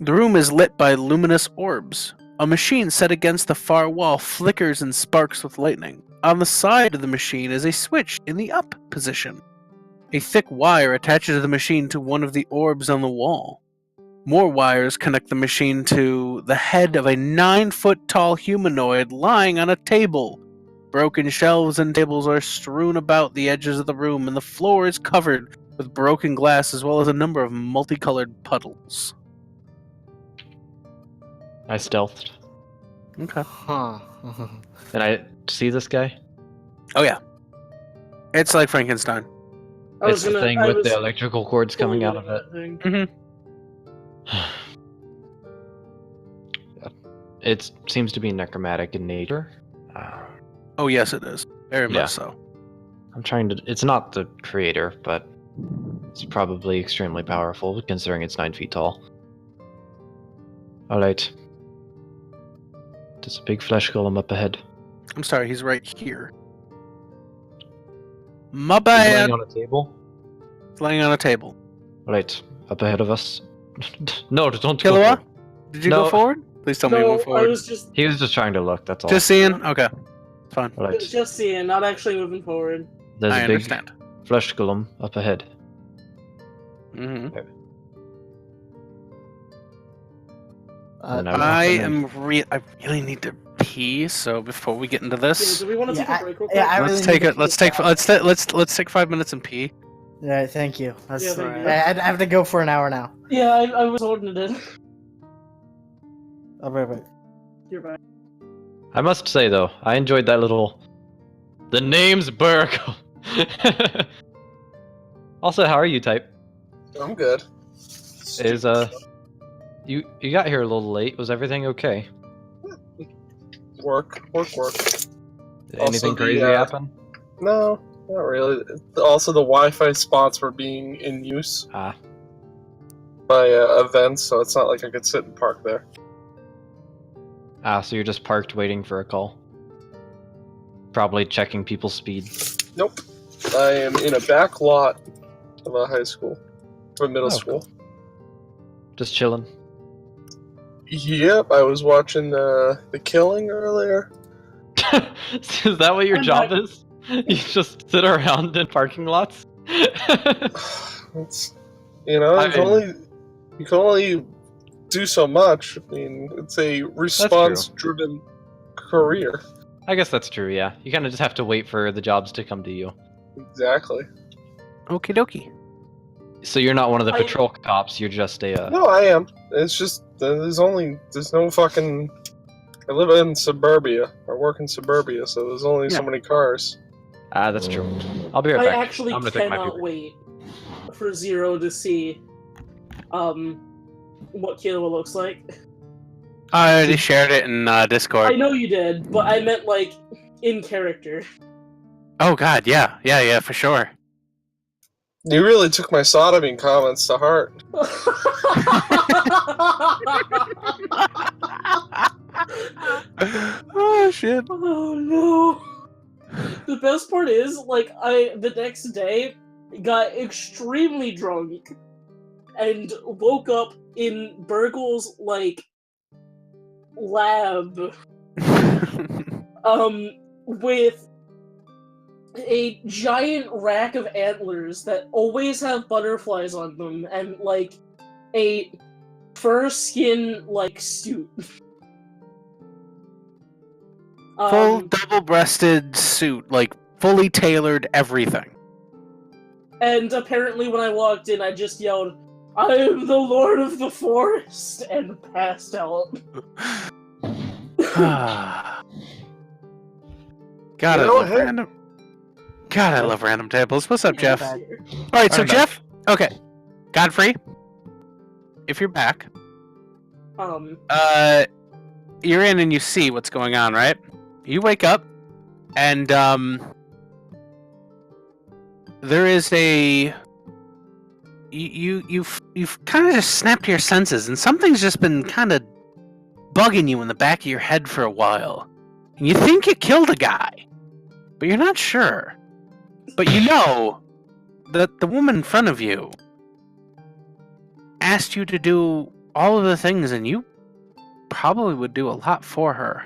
The room is lit by luminous orbs. A machine set against the far wall flickers and sparks with lightning. On the side of the machine is a switch in the up position. A thick wire attaches the machine to one of the orbs on the wall. More wires connect the machine to the head of a 9-foot-tall humanoid lying on a table. Broken shelves and tables are strewn about the edges of the room, and the floor is covered with broken glass as well as a number of multicolored puddles. I stealthed. Okay. Huh. And I see this guy? Oh yeah. It's like Frankenstein. It's the thing with the electrical cords coming out of it. it. It seems to be necromantic in nature. Oh yes, it is. Very Yeah. much so. I'm trying to. It's not the creator, but it's probably extremely powerful considering it's 9 feet tall. Alright. There's a big flesh golem up ahead. I'm sorry, he's right here. My He's bad. laying on a table. He's laying on a table. Right, up ahead of us. No, don't go Killua? forward. Did you No. go forward? Please tell me you No, went I forward. was just He was just trying to look, that's all. Just seeing? Okay. Fine. Alright, just seeing, not actually moving forward. there's I a big understand. flesh golem up ahead. Mm-hmm. And I really need to pee, so before we get into Yeah, this, do we want to take Yeah, a break real quick? yeah, I let's really take need it. to Let's pee take. as well. Let's take 5 minutes and pee. Yeah, thank you. That's, Yeah, thank you. I have to go for an hour now. Yeah, I was holding it in. I'll be right back. You're back. I must say though, I enjoyed that little. The name's Burke. Also, how are you, Type? I'm good. Is you got here a little late. Was everything okay? Work. Anything the, crazy happen? No, not really. Also, the Wi-Fi spots were being in use Ah, by events, so it's not like I could sit and park there. so you're just parked waiting for a call. Probably checking people's speed. Nope. I am in a back lot of a high school, or middle Oh, school. cool. Just chilling. Yep, I was watching The Killing earlier. Is that what your I'm job back. is? You just sit around in parking lots? It's, you know, you can only do so much. I mean, it's a response-driven career. I guess that's true, yeah. You kind of just have to wait for the jobs to come to you. Exactly. Okie dokie. So you're not one of the I- patrol cops, you're just a... No, I am. It's just there's no fucking. I live in suburbia. I work in suburbia, so there's only so Yeah. many cars. that's true. I'll be right I back. actually I'm gonna take my cannot pee. wait for Zero to see what Killua looks like. I already shared it in Discord. I know you did, but I meant like in character. Oh God, yeah, for sure. You really took my sodomy comments to heart. Oh shit. Oh no. The best part is, like, I the next day got extremely drunk and woke up in Burgle's like lab with a giant rack of antlers that always have butterflies on them and like a fur skin like suit. Full double-breasted suit, like fully tailored everything. And apparently when I walked in I just yelled, "I am the Lord of the Forest," and passed out. God, You I know love what? random. God, I love random tables. What's up, Jeff? bad. All right, so I'm back. Jeff. Okay, Godfrey, if you're back, you're in and you see what's going on, right? You wake up, and there is a. You've kind of just snapped to your senses, and something's just been kind of bugging you in the back of your head for a while. And you think you killed a guy, but you're not sure. But you know that the woman in front of you asked you to do all of the things, and you probably would do a lot for her.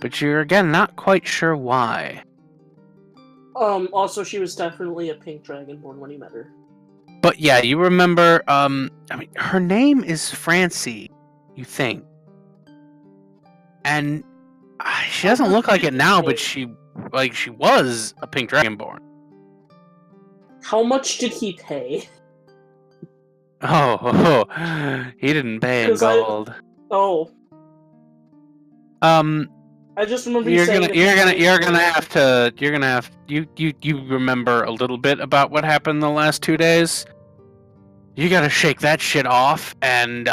But you're, again, not quite sure why. Also she was definitely a pink dragonborn when you met her. But yeah, you remember, her name is Francie, you think. And she doesn't look like it now, but she was a pink dragonborn. How much did he pay? Oh, he didn't pay in 'Cause I- gold. Oh, I just remember you You're saying gonna have you remember a little bit about what happened the last 2 days. You gotta shake that shit off and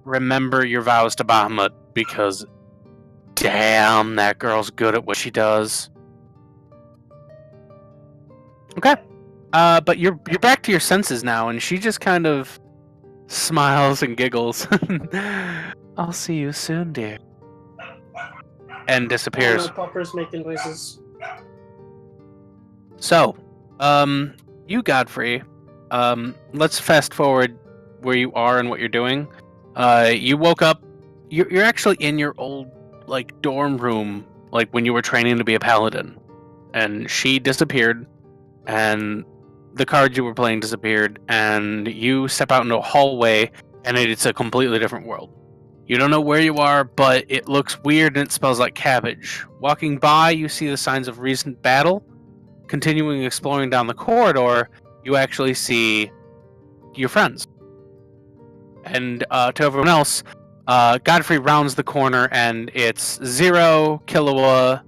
remember your vows to Bahamut, because Damn, that girl's good at what she does. Okay. But you're back to your senses now, and she just kind of smiles and giggles. I'll see you soon, dear. And disappears. Oh, no, Popper's making noises. So, you, Godfrey, let's fast forward where you are and what you're doing. You woke up. You're actually in your old, like, dorm room, like when you were training to be a paladin, and she disappeared, and the cards you were playing disappeared, and you step out into a hallway, and it's a completely different world. You don't know where you are, but it looks weird and it smells like cabbage. Walking by, you see the signs of recent battle. Continuing exploring down the corridor, you actually see your friends. And to everyone else, Godfrey rounds the corner, and it's Zero, Killua,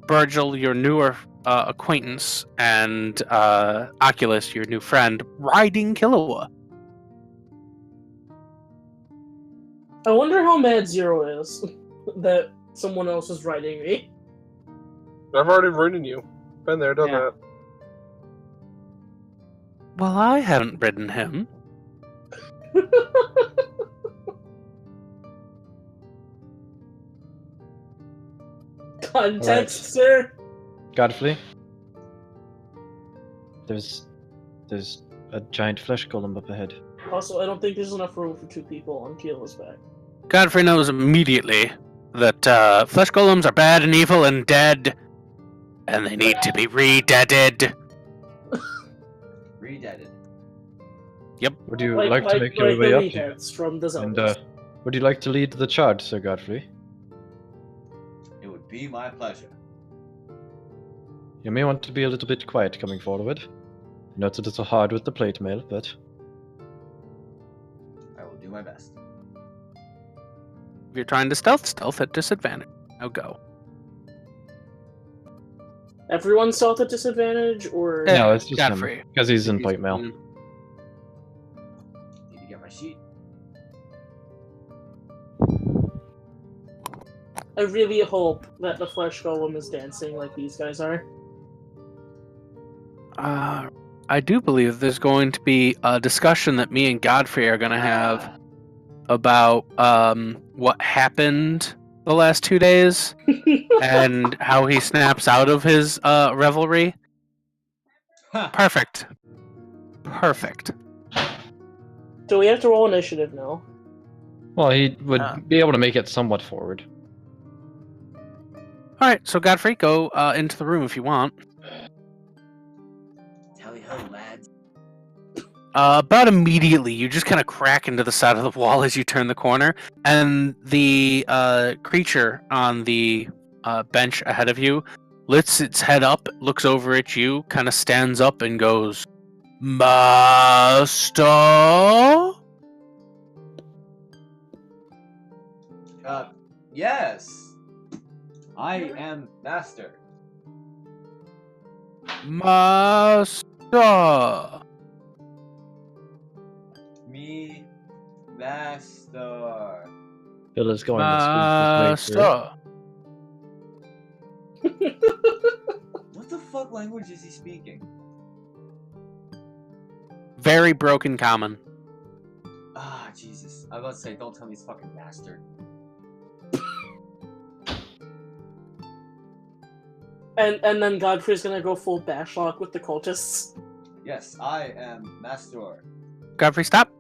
Virgil, your newer acquaintance, and Oculus, your new friend, riding Killua. I wonder how mad Zero is that someone else is riding me. I've already ridden you. Been there, done Yeah. that. Well, I haven't ridden him. Context, Alright. sir. Godfrey? There's a giant flesh golem up ahead. Also, I don't think there's enough room for 2 people on Keela's back. Godfrey knows immediately that flesh golems are bad and evil and dead, and they need to be re-deaded. Redeaded. Would you Like like to make your the way up? reheads from the And Zeldas. would you like to lead the charge, Sir Godfrey? It would be my pleasure. You may want to be a little bit quiet coming forward. I know it's a little hard with the plate mail, but I will do my best. If you're trying to stealth at disadvantage. Now go. Everyone's stealth at disadvantage, or Eh, no, it's just Godfrey. him because he's in plate mail. Need to get my sheet. I really hope that the flesh golem is dancing like these guys are. I do believe there's going to be a discussion that me and Godfrey are going to have about what happened the last 2 days and how he snaps out of his revelry. Perfect. So we have to roll initiative now. Well, he would be able to make it somewhat forward. All right, so Godfrey, go into the room if you want. Tally ho, lads. About immediately, you just kind of crack into the side of the wall as you turn the corner, and the creature on the bench ahead of you lifts its head up, looks over at you, kind of stands up, and goes, "Master." Yes. I am master. Master. Me, master. Bill is going to speak his way through. Master. What the fuck language is he speaking? Very broken common. Ah, Jesus. I was about to say, don't tell me he's fucking master. And then Godfrey's gonna go full bashlock with the cultists. Yes, I am master. Godfrey, stop.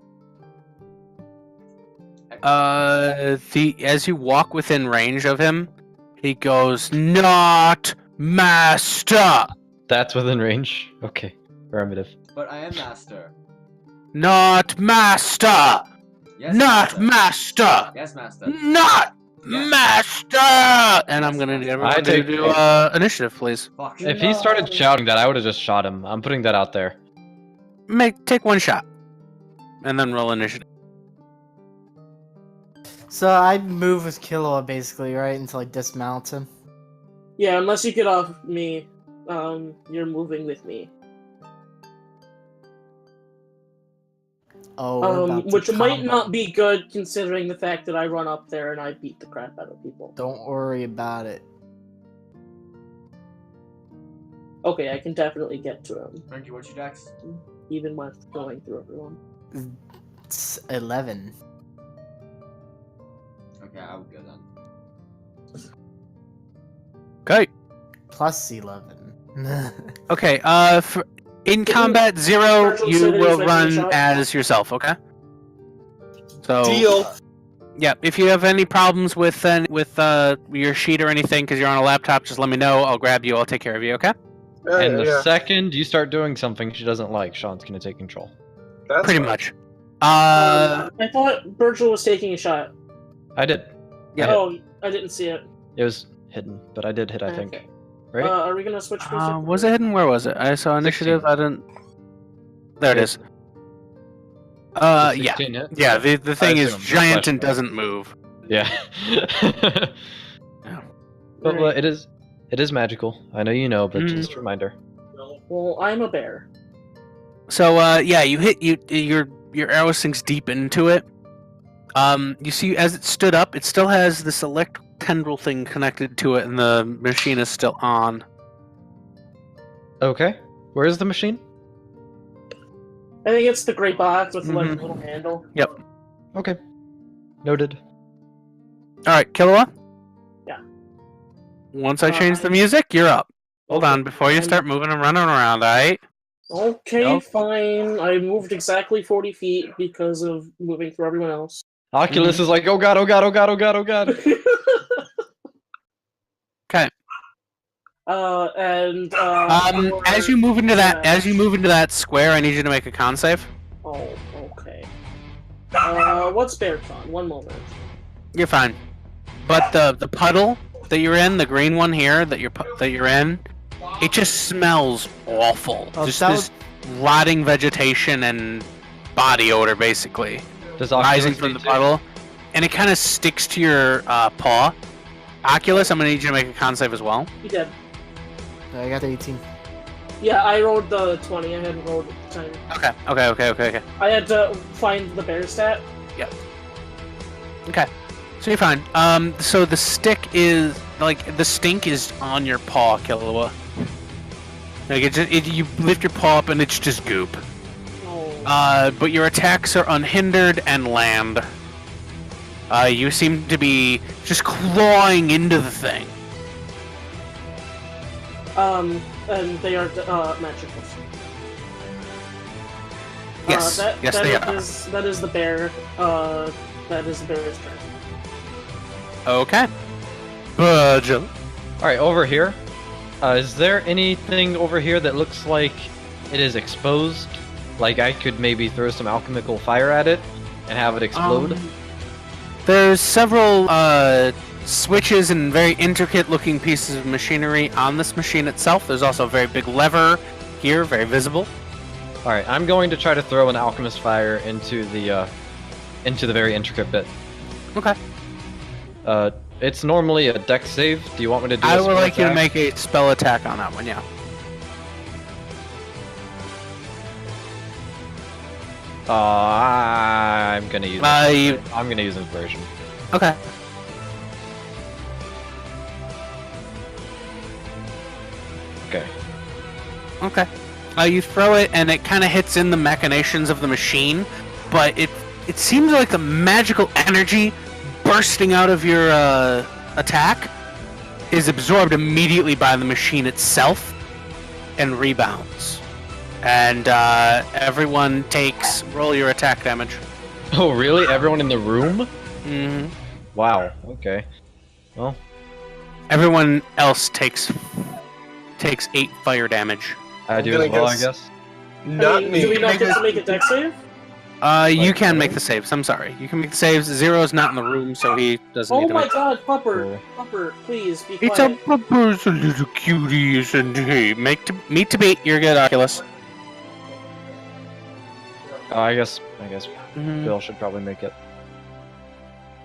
As you walk within range of him, he goes, "Not master, That's within range. Okay, affirmative. But I am master. not master, Yes, not master, Yes, master. not Yes. master." And I'm gonna need everyone I to take- do initiative, please. Fuck. If he started shouting that, I would have just shot him. I'm putting that out there. Take one shot, and then roll initiative. So I move with Killua basically, right, until I dismount him. Yeah, unless you get off me, you're moving with me. Oh, we're about to Which might combo. not be good considering the fact that I run up there and I beat the crap out of people. Don't worry about it. Okay, I can definitely get to him, Frankie, what's your dex? even with going through everyone. It's 11. Okay, I will go then. Okay. Plus 11. Okay. In combat, Zero, Virtual you City is will making a run shot. as yourself. Okay. So. Deal. Yeah. If you have any problems with your sheet or anything, because you're on a laptop, just let me know. I'll grab you. I'll take care of you. Okay. And the Yeah, second you start doing something she doesn't like, Sean's gonna take control. that's Pretty fine. much. I thought Virgil was taking a shot. I did. Yeah. Oh, I didn't see it. It was hidden, but I did hit, I think. Okay. Ready? Are we gonna switch music? Was it hidden? Where was it? I saw initiative. 16. I didn't. There it is. Does Yeah. 16 hit? Yeah. The thing is assume. giant Flash and back. doesn't move. Yeah. But Right. it is magical. I know you know, but just a reminder. Well, I'm a bear. So yeah, you hit your arrow sinks deep into it. You see as it stood up, it still has this electric tendril thing connected to it, and the machine is still on. Okay. Where is the machine? I think it's the gray box with like Mhm. a little handle. Okay. Noted. All right, Killua. Yeah. Once I change the music, you're up. Hold Okay, on, before you I'm- start moving and running around, alright? Okay, Nope. fine. I moved exactly 40 feet because of moving through everyone else. Oculus is like, oh god, oh god, oh god, oh god, oh god. Okay. As you move into that square, I need you to make a con save. Oh, okay. What's Bearcon? One moment. You're fine. But the puddle that you're in, the green one here that you're in, it just smells awful. Oh, just that this rotting vegetation and body odor, basically, Does rising Oculus from need the to? puddle, and it kind of sticks to your paw. Oculus, I'm gonna need you to make a con save as well. You did. I got 18. Yeah, I rolled the 20. I hadn't rolled the 10. Okay. I had to find the bear stat. Okay. So you're fine. So the stick is the stink is on your paw, Killua. Like you lift your paw up and it's just goop. Oh. But your attacks are unhindered and land. You seem to be just clawing into the thing. And they are magical. Yes, yes they are. That is the bear. That is the bear's turn. Okay. Virgil. Alright, over here. Is there anything over here that looks like it is exposed? Like I could maybe throw some alchemical fire at it and have it explode? There's several switches and very intricate looking pieces of machinery on this machine itself. There's also a very big lever here, very visible. Alright, I'm going to try to throw an alchemist fire into the very intricate bit. Okay. It's normally a dex save. Do you want me to do I a would spell like you to attack? make a spell attack on that one, yeah. I'm gonna use I'm gonna use inspiration. Okay. Okay. Okay. You throw it, and it kind of hits in the machinations of the machine, but it seems like the magical energy bursting out of your attack is absorbed immediately by the machine itself and rebounds. And everyone roll your attack damage. Oh really? Everyone in the room? Mm-hmm. Wow. Okay. Well, Everyone else takes 8 fire damage. I do gonna as well, I guess- guess. Not Do me. we not get to make a dex save? You can make the saves. I'm sorry. You can make the saves. Zero's not in the room, so he doesn't Oh need to my make. god, Pupper! Cool. Pupper, please be It's a quiet. pupper's a little cutie, isn't he? Meet to beat. You're good, Oculus. I guess Mhm. Bill should probably make it.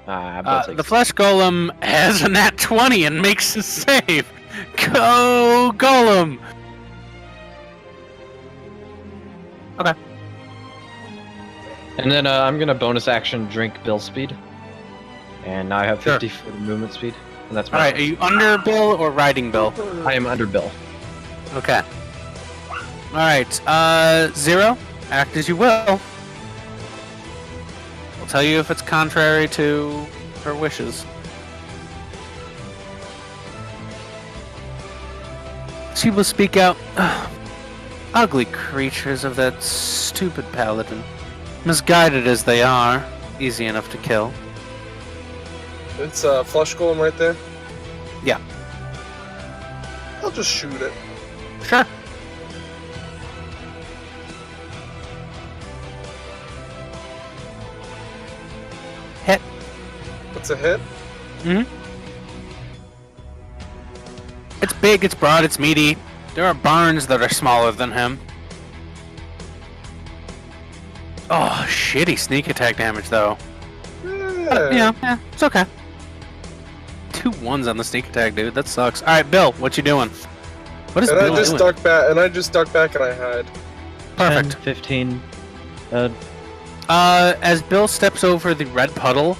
Bill takes The flesh golem has a nat 20 and makes a save. Go golem. And then I'm gonna bonus action drink Bill speed. And now I have 50 foot of movement speed. And that's my Alright, are you under Bill or riding Bill? I am under Bill. Okay. Alright, Zero, act as you will. I'll tell you if it's contrary to her wishes. She will speak out. Ugly creatures of that stupid paladin. Misguided as they are, easy enough to kill. It's a flesh golem right there. Yeah. I'll just shoot it. Sure. Hit. It's a hit. It's big, it's broad, it's meaty. There are barns that are smaller than him. Oh, shitty sneak attack damage, though. Yeah, it's okay. 2 1s on the sneak attack, dude. That sucks. Alright, Bill, what you doing? What is And Bill I just doing? duck back, and I just duck back, and I hide. Perfect. 10, 15. As Bill steps over the red puddle,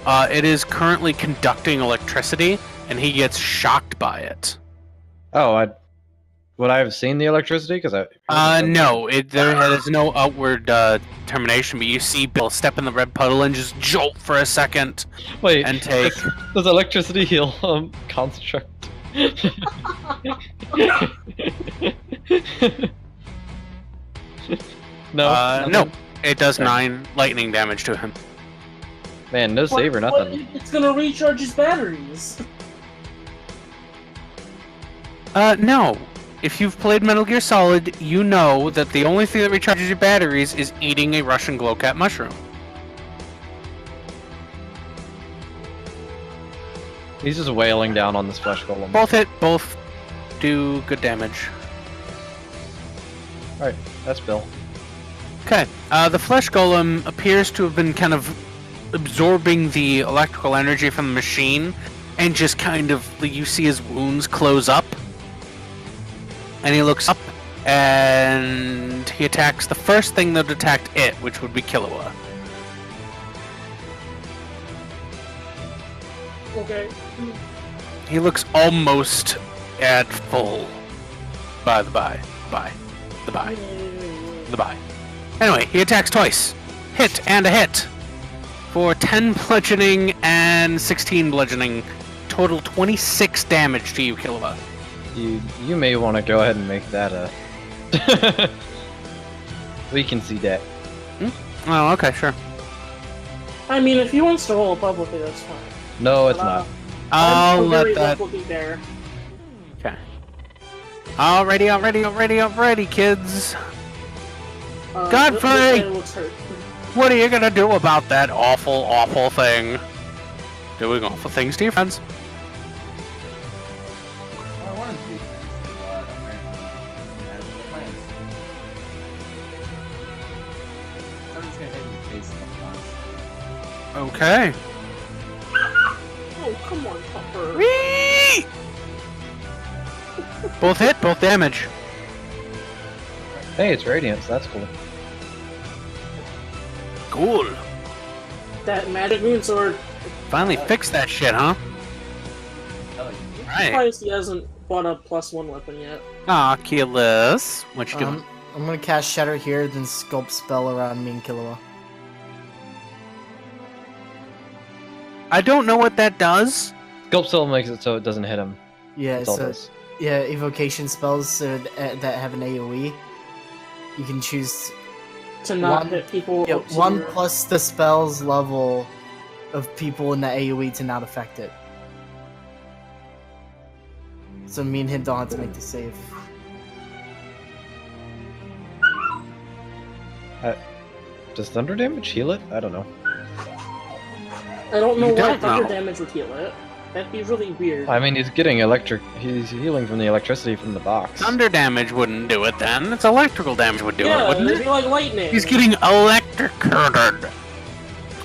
it is currently conducting electricity, and he gets shocked by it. Oh, would I have seen the electricity? Because No, there is no outward termination, but you see Bill step in the red puddle and just jolt for a second Wait, and take. does electricity heal construct? No. No, it does 9 lightning damage to him. Man, no save or nothing. It's gonna recharge his batteries. No. If you've played Metal Gear Solid, you know that the only thing that recharges your batteries is eating a Russian glowcat mushroom. He's just wailing down on this flesh golem. Both hit, both do good damage. Alright, that's Bill. Okay, the flesh golem appears to have been kind of absorbing the electrical energy from the machine, and just kind of, you see his wounds close up. And he looks up, and he attacks the first thing that would attack it, which would be Killua. Okay. He looks almost at full. By the by. Anyway, he attacks twice. Hit and a hit. For 10 bludgeoning and 16 bludgeoning. Total 26 damage to you, Killua. You may want to go ahead and make that we can see that. Oh, okay, sure. I mean, if he wants to roll publicly, that's fine. No, it's not. I'll I'm let very that... looking there. Okay. Alrighty, kids. Godfrey! This guy looks hurt. What are you gonna do about that awful, awful thing? Doing awful things to your friends. Well, I wanted to be friends, but apparently he has other plans. So I'm just gonna hit him in the face a couple times. Okay. Oh, come on, Pupper. Whee! Both hit, both damage. Hey, it's Radiance, that's cool. Cool. That magic moon sword. Finally fixed that shit, huh? Hell yeah. Right. Surprised he hasn't bought a +1 weapon yet. Oculus. What you doing? I'm gonna cast Shatter here, then Sculpt spell around me and Killua. I don't know what that does. Sculpt still makes it so it doesn't hit him. Yeah, That's all it so does. yeah, evocation spells that have an AoE. You can choose To not One- hit people. yeah, up to 1 zero. plus the spell's level of people in the AoE to not affect it. So me and him don't have to make the save. Does thunder damage heal it? I don't know. I don't know You why don't thunder know. damage would heal it. That'd be really weird. I mean, he's getting electric. He's healing from the electricity from the box. Thunder damage wouldn't do it then. It's electrical damage would do yeah, it, wouldn't it'd it? be like lightning. He's getting electrocuted.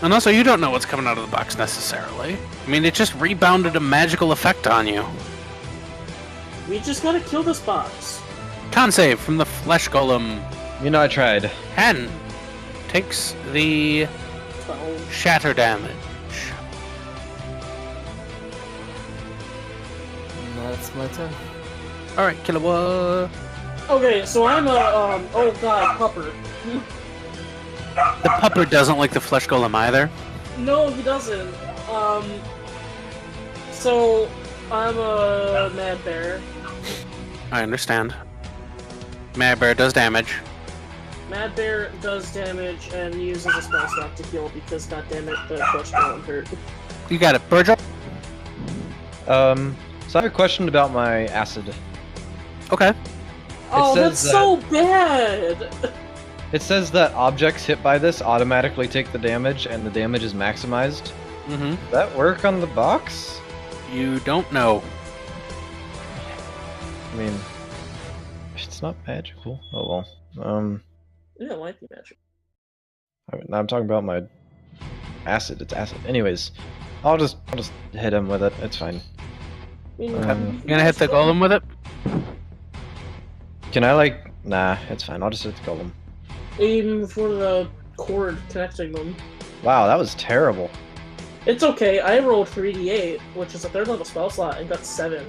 And also, you don't know what's coming out of the box necessarily. I mean, it just rebounded a magical effect on you. We just gotta kill this box. Con save from the flesh golem. You know, I tried. 10. takes the 12. shatter damage. And that's my turn. All right, Killua. Okay, so I'm a oh god, pupper. The pupper doesn't like the flesh golem either. No, he doesn't. So I'm a mad bear. I understand. Mad Bear does damage. Mad bear does damage and uses a spell slot to heal because goddammit, the flesh golem hurt. You got it, Virgil. So I have a question about my acid. Okay. Oh, says that's so bad! It says that objects hit by this automatically take the damage, and the damage is maximized. Mm-hmm. Does that work on the box? You don't know. I mean, it's not magical. Oh well. Yeah, it might be magic. Now I'm talking about my acid. It's acid. Anyways, I'll just hit him with it. It's fine. I mean, You gonna hit the golem with it? Can I like? Nah, it's fine. I'll just hit the golem. Aim for the cord connecting them. Wow, that was terrible. It's okay, I rolled 3d8, which is a 3rd level spell slot, and got 7.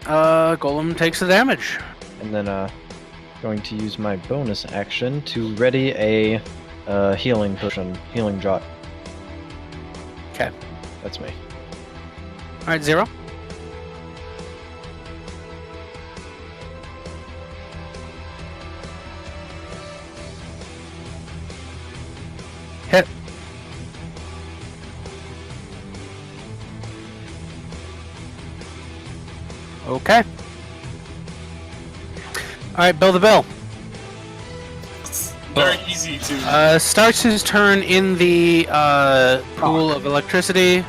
Golem takes the damage. And then going to use my bonus action to ready a healing potion, healing draught. Okay. That's me. All right, 0. Hit. Okay. All right, Bill the Bill. Very easy to. Starts his turn in the pool of electricity.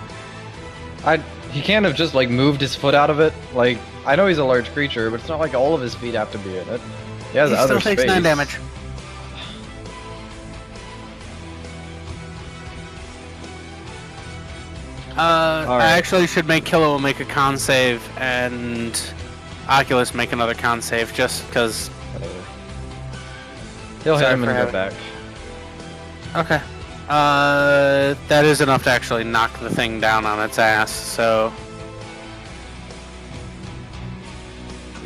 He can't have just like moved his foot out of it. Like I know he's a large creature, but it's not like all of his feet have to be in it. He has He other still takes space. 9 damage. I actually should make Killua make a con save and Oculus make another con save just because. Whatever. He'll hit Sorry him for and go having- back. Okay. That is enough to actually knock the thing down on its ass, so.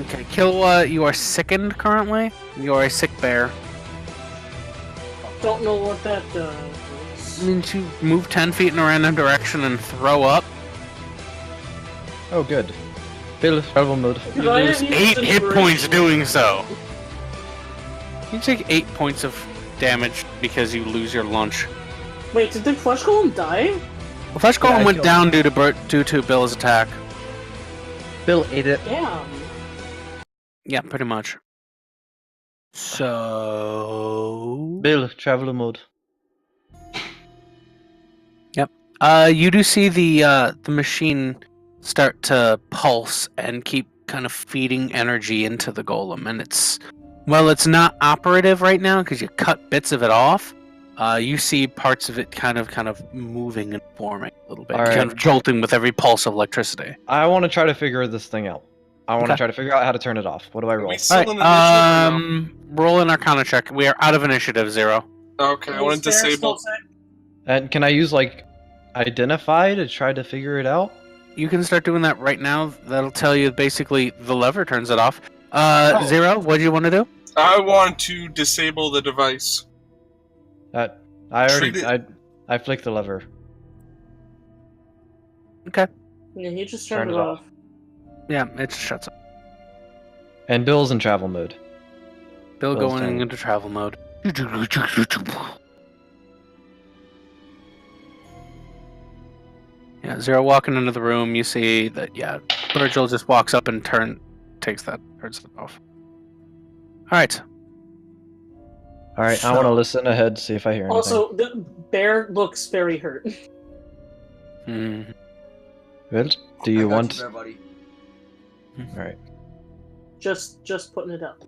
Okay, Killua, you are sickened currently. You are a sick bear. Don't know what that does. It means you move 10 feet in a random direction and throw up. Oh, good. Bill, travel mode. You Could I lose have 8 used hit points inspiration? doing so. You take 8 points of damage because you lose your lunch. Wait, did the flesh golem die? The Flesh Yeah, Golem I went killed down due to Bill's attack. Bill ate it. Damn. Yeah, pretty much. So... Bill, travel mode. You do see the machine start to pulse and keep kind of feeding energy into the golem, and it's not operative right now because you cut bits of it off. You see parts of it kind of moving and forming a little bit, Alright. kind of jolting with every pulse of electricity. I want to try to figure this thing out. I want to Okay. try to figure out how to turn it off. What do I Are roll? we still Alright, in initiative or roll an Arcana check. We are out of initiative 0. no? Okay, I want to Is there disable. still sick? And can I use like identify to try to figure it out? You can start doing that right now. That'll tell you basically the lever turns it off. Oh. 0, what do you want to do? I want to disable the device. I already Treat I flicked the lever. Okay. Yeah, he just Turned turned it it off. off. Yeah, it just shuts up. And Bill's in travel mode. Bill Bill's going turn. into travel mode. Yeah, 0 walking into the room, you see that, Virgil just walks up and turns it off. Alright. All right, I want to listen ahead, see if I hear anything. Also, the bear looks very hurt. Hmm. Bill, do you I got want? there, buddy. All right. Just putting it up.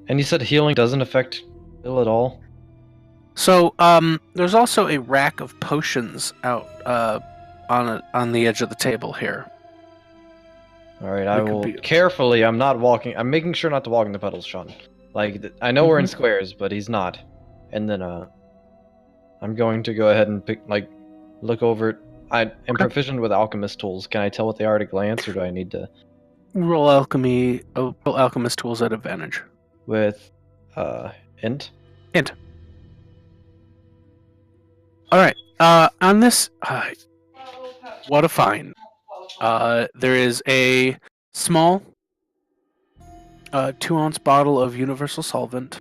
And you said healing doesn't affect Bill at all. So, there's also a rack of potions out, on the edge of the table here. All right, I It could will be- carefully. I'm not walking. I'm making sure not to walk in the puddles, Sean. Like I know we're in squares, but he's not. and then I'm going to go ahead and look over it. I am proficient with alchemist tools. Can I tell what they are at a glance, or do I need to Roll alchemist tools at advantage. with int? Hint. All right. On this, what a find. There is a small 2-ounce bottle of universal solvent,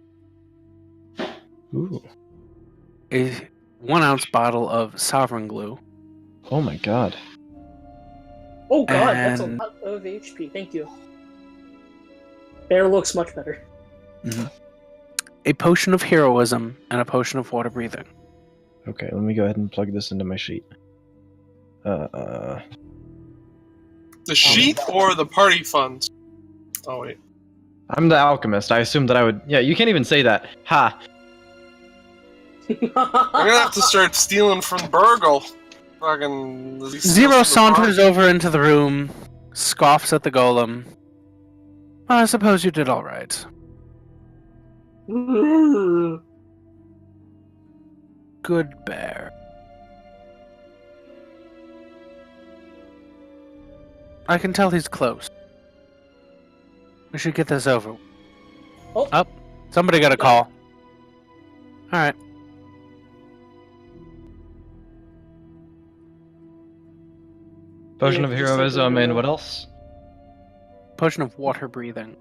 Ooh. a 1-ounce bottle of sovereign glue, Oh my god. Oh god, that's a And- lot of HP. Thank you. Bear looks much better. a potion of heroism, and a potion of water breathing. Okay, let me go ahead and plug this into my sheet. The sheet or the party funds? Oh wait. I'm the alchemist. I assumed that I would. Yeah, you can't even say that. Ha! We're gonna have to start stealing from Burgle. Fucking Zero saunters over into the room, scoffs at the golem. I suppose you did all right. Good bear. I can tell he's close. We should get this over. Oh. Somebody got a call. Alright. Potion Yeah, of just heroism like and the- what else? Potion of water breathing.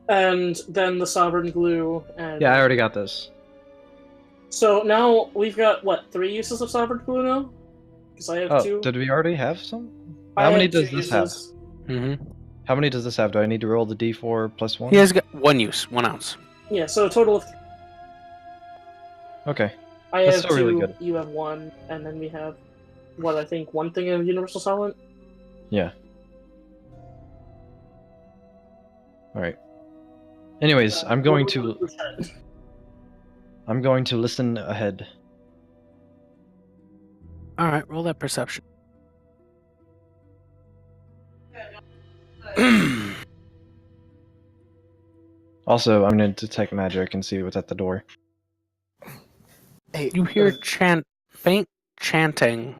And then the sovereign glue. And Yeah, I already got this. So now we've got what 3 uses of sovereign glue now? Because I have Oh, 2. did we already have some? I How many have does 2 this have? uses. Mm-hmm. How many does this have? Do I need to roll the d4 plus 1? He has got 1 use, 1 ounce. Yeah, so a total of. Okay. I That's have still 2. really good. You have 1, and then we have what I think 1 thing of universal solvent. Yeah. Alright. Anyways, I'm going to listen ahead. Alright, roll that perception. Also, I'm going to detect magic and see what's at the door. Hey, You hear faint chanting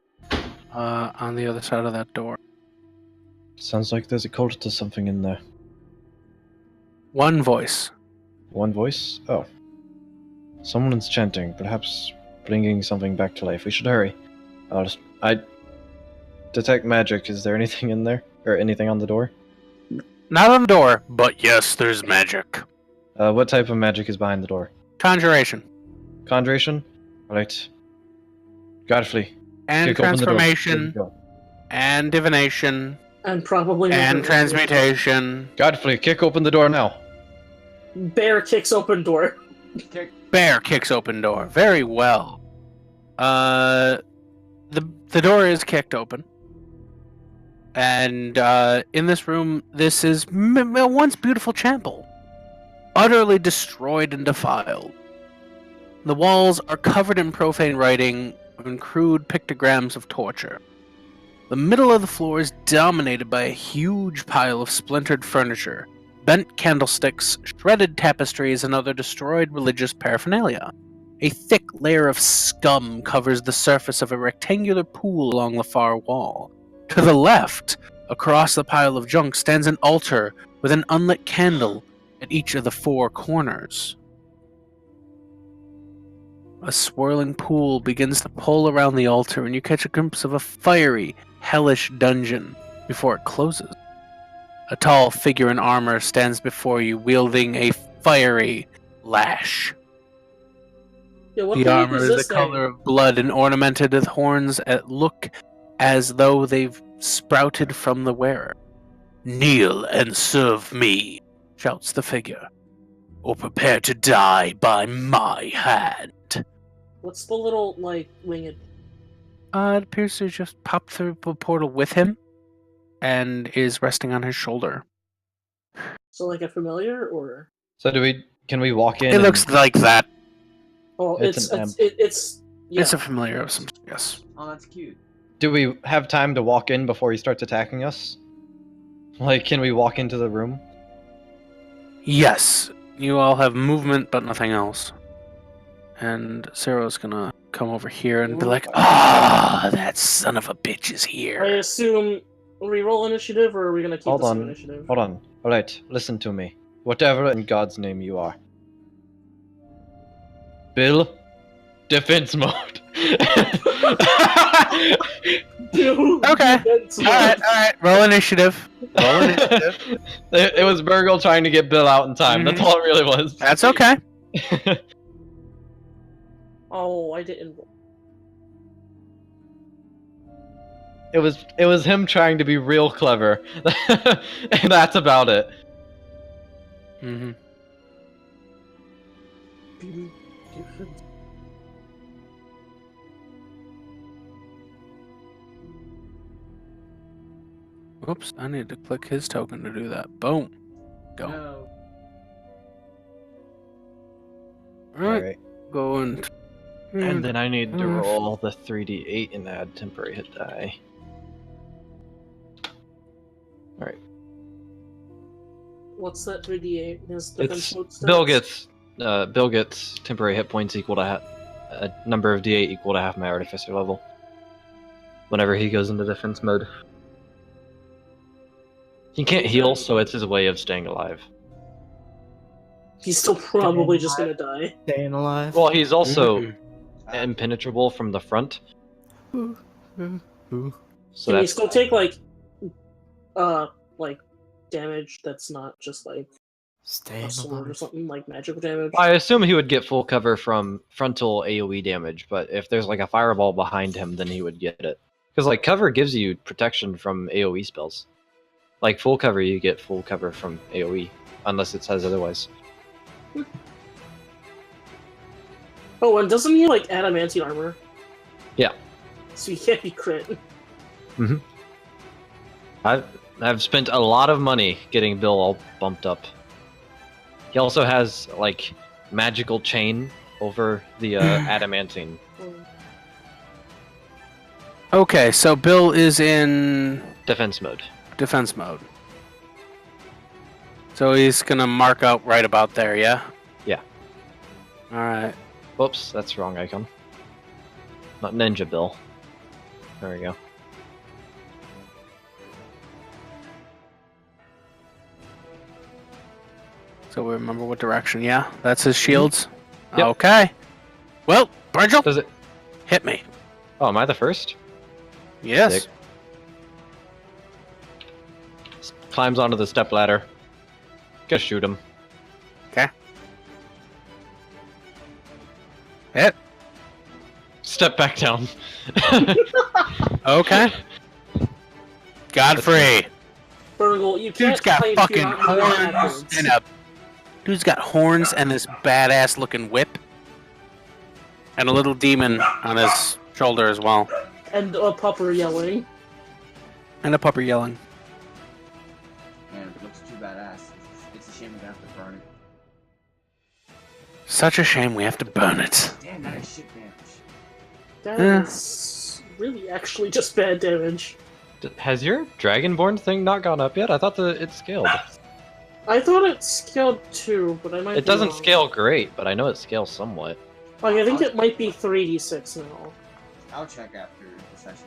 on the other side of that door. Sounds like there's a cult to something in there. One voice. One voice? Oh. Someone's chanting, perhaps bringing something back to life. We should hurry. I detect magic. Is there anything in there? Or anything on the door? Not on the door, but yes, there's magic. What type of magic is behind the door? Conjuration. Conjuration? Right. Godfrey. And kick open the door. There you transformation. go. And divination. And probably. And transmutation. Godfrey, kick open the door now. Bear kicks open door. Bear kicks open door. Very well. The door is kicked open. And in this room, this is a once beautiful chapel, utterly destroyed and defiled. The walls are covered in profane writing and crude pictograms of torture. The middle of the floor is dominated by a huge pile of splintered furniture, bent candlesticks, shredded tapestries, and other destroyed religious paraphernalia. A thick layer of scum covers the surface of a rectangular pool along the far wall. To the left, across the pile of junk, stands an altar with an unlit candle at each of the 4 corners. A swirling pool begins to pull around the altar, and you catch a glimpse of a fiery, hellish dungeon before it closes. A tall figure in armor stands before you, wielding a fiery lash. Yeah, what The the heck armor is is this the thing? color of blood and ornamented with horns that look as though they've sprouted from the wearer. "Kneel and serve me," shouts the figure, "or prepare to die by my hand." What's the little winged? It appears to just pop through a portal with him and is resting on his shoulder. So like a familiar or? So can we walk in? It looks like that. Oh, It's an it's yeah. It's a familiar of some, yes. Oh, that's cute. Do we have time to walk in before he starts attacking us? Like, can we walk into the room? Yes, you all have movement, but nothing else. And Sarah's gonna come over here and be like, "Ah, that son of a bitch is I here." assume we roll initiative, or are we gonna keep Hold the same on. initiative? Hold on. Alright, listen to me. Whatever in God's name you are. Bill, defense mode. Dude, Okay. that's All right. Roll initiative. Roll initiative. It was Burgle trying to get Bill out in time. That's all it really was. That's okay. Oh, I didn't. It was him trying to be real clever. And that's about it. Mm-hmm. Oops, I need to click his token to do that. Boom. Go. No. Alright, Alright. go and... And then I need to roll the 3d8 and add temporary hit die. Alright. What's that 3d8? His defense It's mode stats? Bill gets temporary hit points equal to a number of d8 equal to half my artificer level. Whenever he goes into defense mode. He can't heal, so it's his way of staying alive. He's still probably just gonna die. Staying alive. Well, he's also impenetrable from the front. So Can you that's still take like damage that's not just like Staying a sword or alive. something, like magical damage? I assume he would get full cover from frontal AoE damage, but if there's like a fireball behind him, then he would get it. Because like cover gives you protection from AoE spells. Like full cover, you get full cover from AoE, unless it says otherwise. Oh, and doesn't he like adamantine armor? Yeah. So he can't be crit. I've spent a lot of money getting Bill all bumped up. He also has like magical chain over the adamantine. Okay, so Bill is in Defense mode. defense mode. So he's gonna mark out right about there, yeah? Yeah. Alright. Whoops, that's the wrong icon. Not Ninja Bill. There we go. So we remember what direction, yeah? That's his shields? Yep. Okay. Well, Virgil, Does it? hit me. Oh, am I the first? Yes. Sick. Climbs onto the step ladder. Gotta shoot him. Okay. Hit. Step back down. Okay. Godfrey. Burgle, you can't Dude's got claim fucking to not know horns backwards. and a... Dude's got horns and this badass looking whip. And a little demon on his shoulder as well. And a pupper yelling. And a puppy yelling. Man, it looks too badass. It's a shame we have to burn it. Such a shame we have to burn it. Damn, that is shit damage. That Yeah. is really actually just bad damage. Has your Dragonborn thing not gone up yet? I thought that it scaled. I thought it scaled too, but I might It be doesn't wrong. scale great, but I know it scales somewhat. Like, I think it might be 3d6 now. I'll check after the session.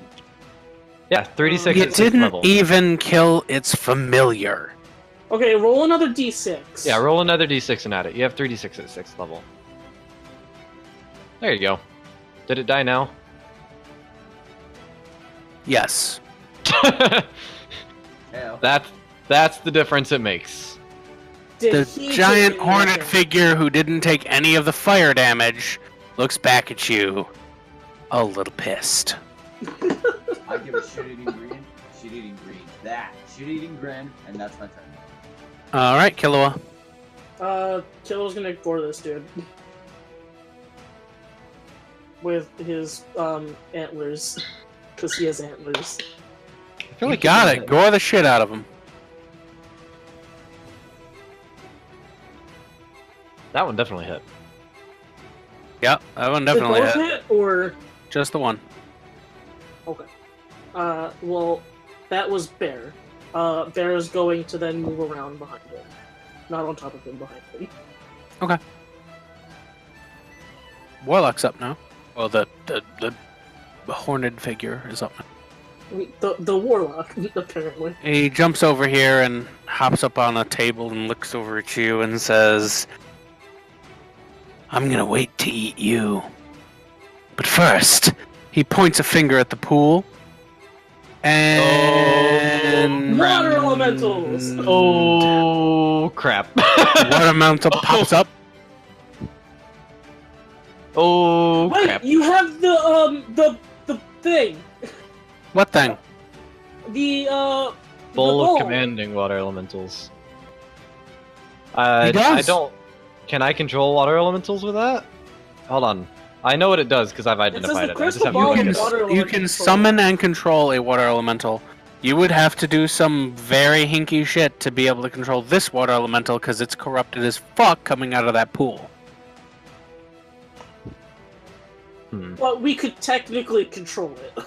Yeah, 3d6 You at 6th didn't level. even kill its familiar. Okay, roll another d6. Yeah, roll another d6 and add it. You have 3d6 at 6th level. There you go. Did it die now? Yes. Hell. That's the difference it makes. Did The he giant take horned damage? figure who didn't take any of the fire damage looks back at you a little pissed. I give a shit-eating green, that shit-eating grin, and that's my turn. Alright, Killua. Killo's gonna gore this dude. With his, antlers. Because he has antlers. I feel You like got you it. Gore the shit out of him. That one definitely hit. Yep, that one definitely Did both hit. hit, or... Just the one. Okay. Well, that was Bear. Bear is going to then move around behind him. Not on top of him, behind him. Warlock's up now. Well, the horned figure is up now. The warlock, apparently. He jumps over here and hops up on a table and looks over at you and says, I'm gonna wait to eat you. But first, he points a finger at the pool. And... Water elementals! Oh, crap. Water elemental pops up. Oh, Wait, crap. you have the thing. What thing? The Bowl the of commanding water elementals. He I does. don't... Can I control water elementals with that? Hold on. I know what it does because I've identified the it. I just crystal have ball no of idea. water You elemental can control. summon and control a water elemental. You would have to do some very hinky shit to be able to control this water elemental because it's corrupted as fuck coming out of that pool. But we could technically control it.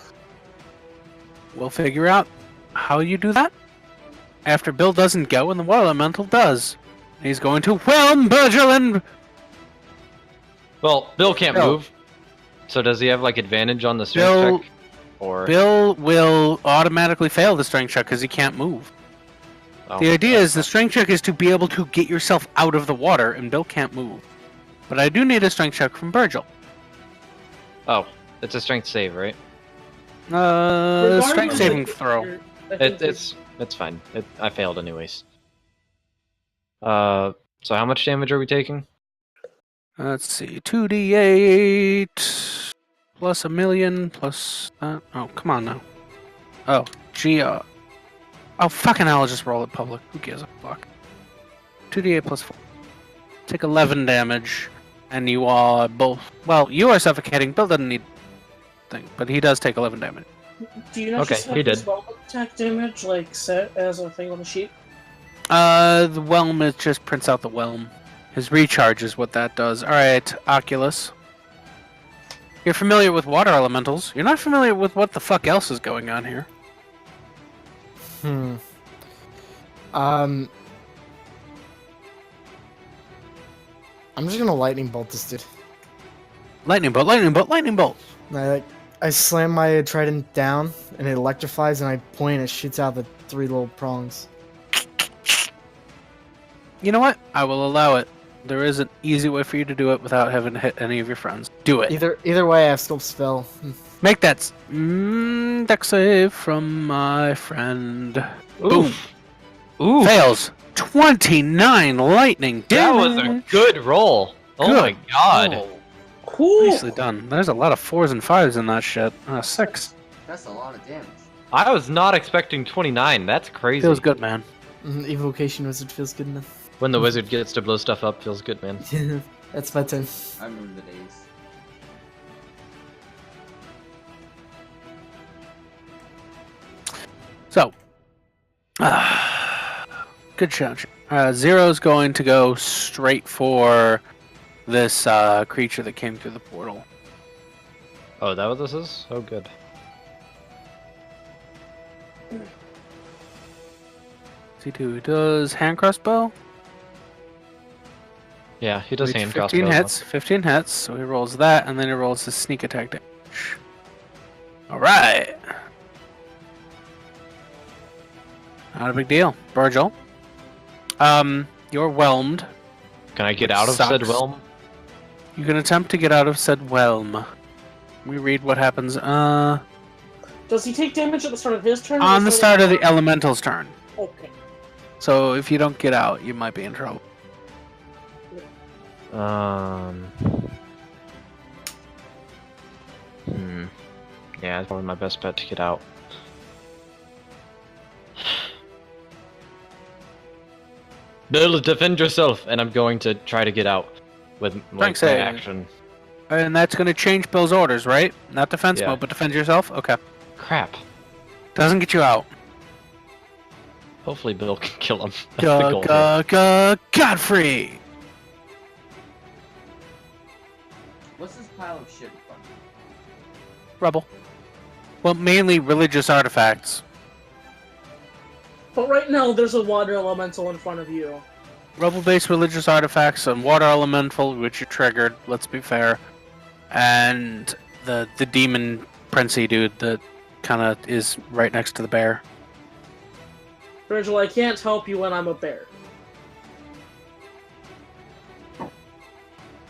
We'll figure out how you do that after Bill doesn't go and the water elemental does. He's going to whelm Virgil and... Well, Bill can't Bill. move. So does he have like advantage on the strength Bill- check? Or Bill will automatically fail the strength check because he can't move. Oh, The idea is the strength check is to be able to get yourself out of the water, and Bill can't move. But I do need a strength check from Virgil. Oh, it's a strength save, right? Regardless Strength of saving the throw. figure, I think It's fine. I failed anyways. So how much damage are we taking? Let's see, 2d8 plus a million plus that. Oh, come on now. Oh, gee. Oh, fucking hell! I'll just roll it public. Who gives a fuck? 2d8 plus 4. Take 11 damage, and you are both. Well, you are suffocating. Bill doesn't need thing, but he does take 11 damage. Do you not Okay, just he have did. the spell attack damage like set as a thing on the sheet? The whelm, it just prints out the whelm. His recharge is what that does. Alright, Oculus. You're familiar with water elementals. You're not familiar with what the fuck else is going on here. I'm just gonna lightning bolt this dude. Lightning bolt, lightning bolt, lightning bolt! And I slam my trident down, and it electrifies, and I point, and it shoots out the 3 little prongs. You know what? I will allow it. There is an easy way for you to do it without having to hit any of your friends. Do it. Either way, I have scope spell. Make that dex save from my friend. Boom. Ooh, Fails. 29 lightning that was damage. a good roll. Oh my Good. god. Oh, Cool. nicely done. There's a lot of 4s and 5s in that shit. 6. That's a lot of damage. I was not expecting 29. That's crazy. Feels good, man. Evocation wizard feels good enough. When the wizard gets to blow stuff up, feels good, man. That's my turn. I remember the days. So, good shout. Zero's going to go straight for this creature that came through the portal. Oh, that what this is? Oh, good. C2 does hand crossbow. Yeah, he does Which hand 15 crossbow. hits. 15 hits. So he rolls that, and then he rolls his sneak attack damage. All right. Not a big deal, Virgil. You're whelmed. Can I get out of said Sucks. whelm? You can attempt to get out of said whelm. We read what happens. Does he take damage at the start of his turn? or On the start of the your- elemental's turn. Okay. So if you don't get out, you might be in trouble. Yeah, it's probably my best bet to get out. Bill, defend yourself, and I'm going to try to get out with like, my Thanks, Aiden. action. And that's going to change Bill's orders, right? Not defense Yeah. mode, but defend yourself? Okay. Crap. Doesn't get you out. Hopefully Bill can kill him. That's the goal here. Godfrey! What's this pile of shit in front of me? Rubble. Well, mainly religious artifacts. But right now, there's a water elemental in front of you. Rubble-based religious artifacts and water elemental, which you triggered, let's be fair. and the demon princey dude that kind of is right next to the bear. Virgil, I can't help you when I'm a bear.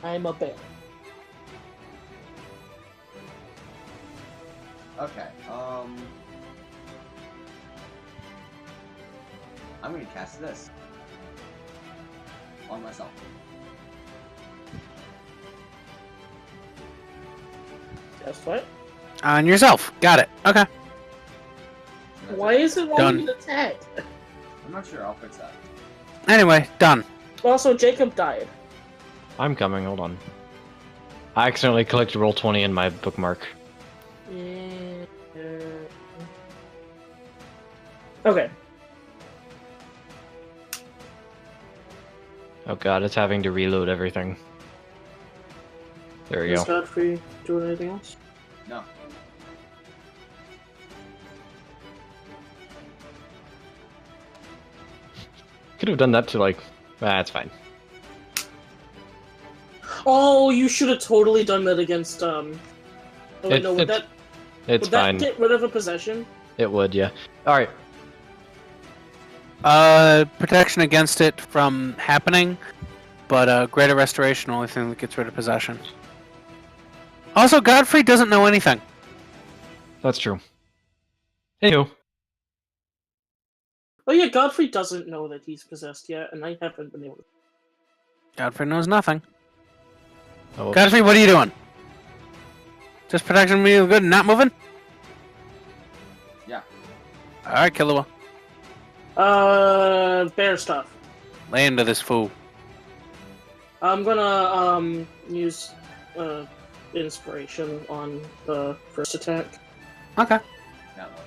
I'm a bear. Okay, I'm gonna cast this on myself. Guess what? On yourself. Got it. Okay. Why is it Done. rolling an attack? I'm not sure, I'll fix that. Anyway, done. Also, Jacob died. I'm coming, hold on. I accidentally clicked roll 20 in my bookmark. Okay. Oh god, it's having to reload everything. There we Is go. Godfrey doing anything else? No. Could have done that to like... it's fine. Oh, you should have totally done that against, Oh, wait, no, would It's that fine. get rid of a possession? It would, yeah. Alright. Protection against it from happening, but greater restoration, only thing that gets rid of possession. Also, Godfrey doesn't know anything. That's true. Anywho. Oh yeah, Godfrey doesn't know that he's possessed yet, and I haven't been able to. Godfrey knows nothing. Oh, Godfrey, what are you doing? Just protecting me good and not moving? Yeah. Alright, Killua. Bear stuff. Lay into this fool. I'm gonna, use, inspiration on the first attack. Okay. That one.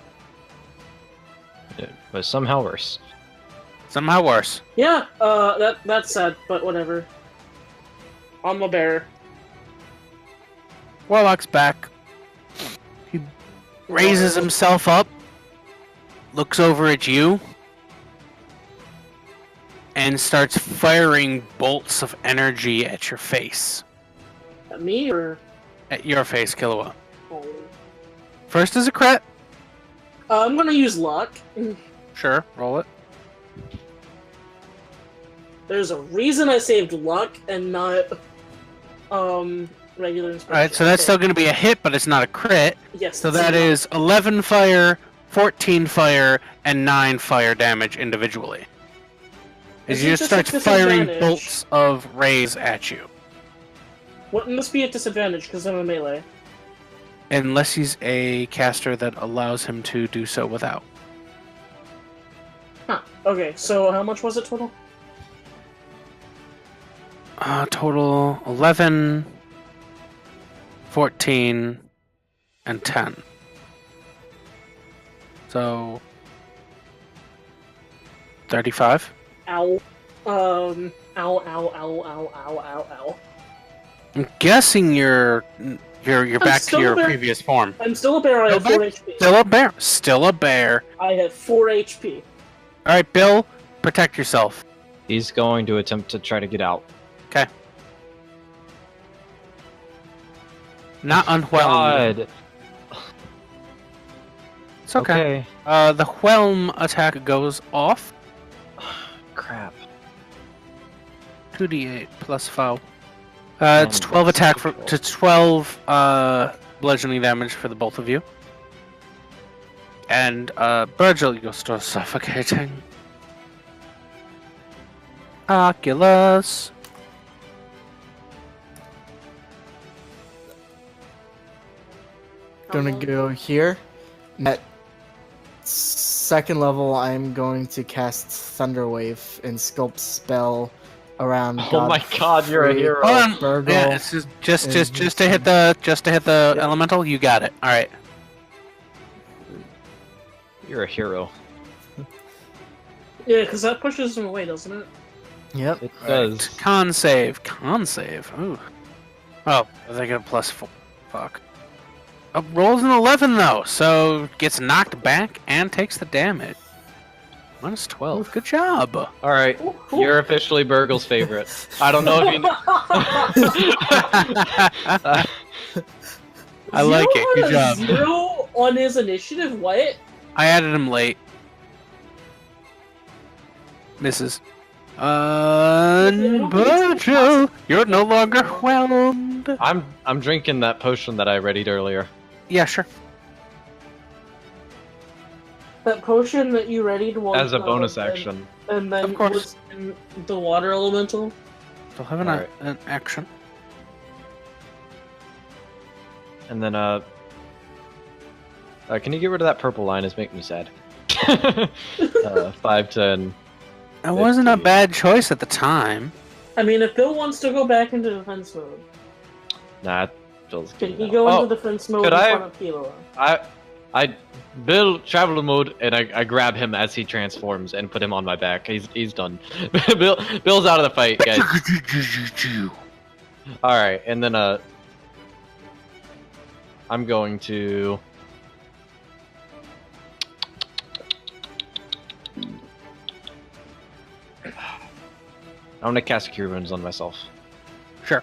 it was somehow worse. Somehow worse. Yeah, that's sad, but whatever. I'm a bear. Warlock's back. He raises himself up, looks over at you, and starts firing bolts of energy at your face. At me, or? At your face, Killua. Oh. First is a crit. I'm gonna use luck. Sure, roll it. There's a reason I saved luck and not, regular inspiration. Alright, so that's still going to be a hit, but it's not a crit. Yes. So it's that luck. is 11 fire, 14 fire, and 9 fire damage individually. As Is you it just just a start firing disadvantage? bolts of rays at you. Wouldn't this be a disadvantage because I'm a melee? Unless he's a caster that allows him to do so without. Huh. Okay, so how much was it total? Total 11, 14, and 10. So 35. Ow. Ow, ow, ow, ow, ow, ow, ow. I'm guessing you're back to still your a bear. previous form. I'm still a bear, I have Still 4 HP. Still a bear. Still a bear. I have 4 HP. All right, Bill, protect yourself. He's going to attempt to try to get out. Okay. Not unwhelmed. God. It's okay. The whelm attack goes off. Crap. 2d8 plus 5. It's 12 attack to 12 bludgeoning damage for the both of you. And Virgil, you're still suffocating. Oculus. Gonna go here. At second level, I'm going to cast Thunderwave and sculpt spell around. Oh my god, you're a Godfrey, hero. Hold on. Burgle. Yeah, it's just to hit the elemental. You got it. All right. You're a hero. Yeah, because that pushes him away, doesn't it? Yep. It does. Con save. Ooh. Oh, they get a +4. Fuck. Rolls an 11 though, so gets knocked back and takes the damage. -12. Good job. Alright, you're officially Burgle's favorite. I don't know if you I like it. Good Zero had a job. 0 on his initiative. What? I added him late. Misses. Unbudged. You're no longer whelmed. I'm drinking that potion that I readied earlier. Yeah, sure. That potion that you readied was As a bonus action. and then Of course. was in the water elemental. Still have Alright. an action. And then, can you get rid of that purple line? It's making me sad. 5, 10. It wasn't a 15. bad choice at the time. I mean, if Bill wants to go back into defense mode, Nah, it feels can good he go now. into defense mode could in I- front of Kilo? Bill travel mode, and I grab him as he transforms and put him on my back. He's done. Bill's out of the fight, guys. All right, and then I'm going to. I'm gonna cast Cure Wounds on myself. Sure.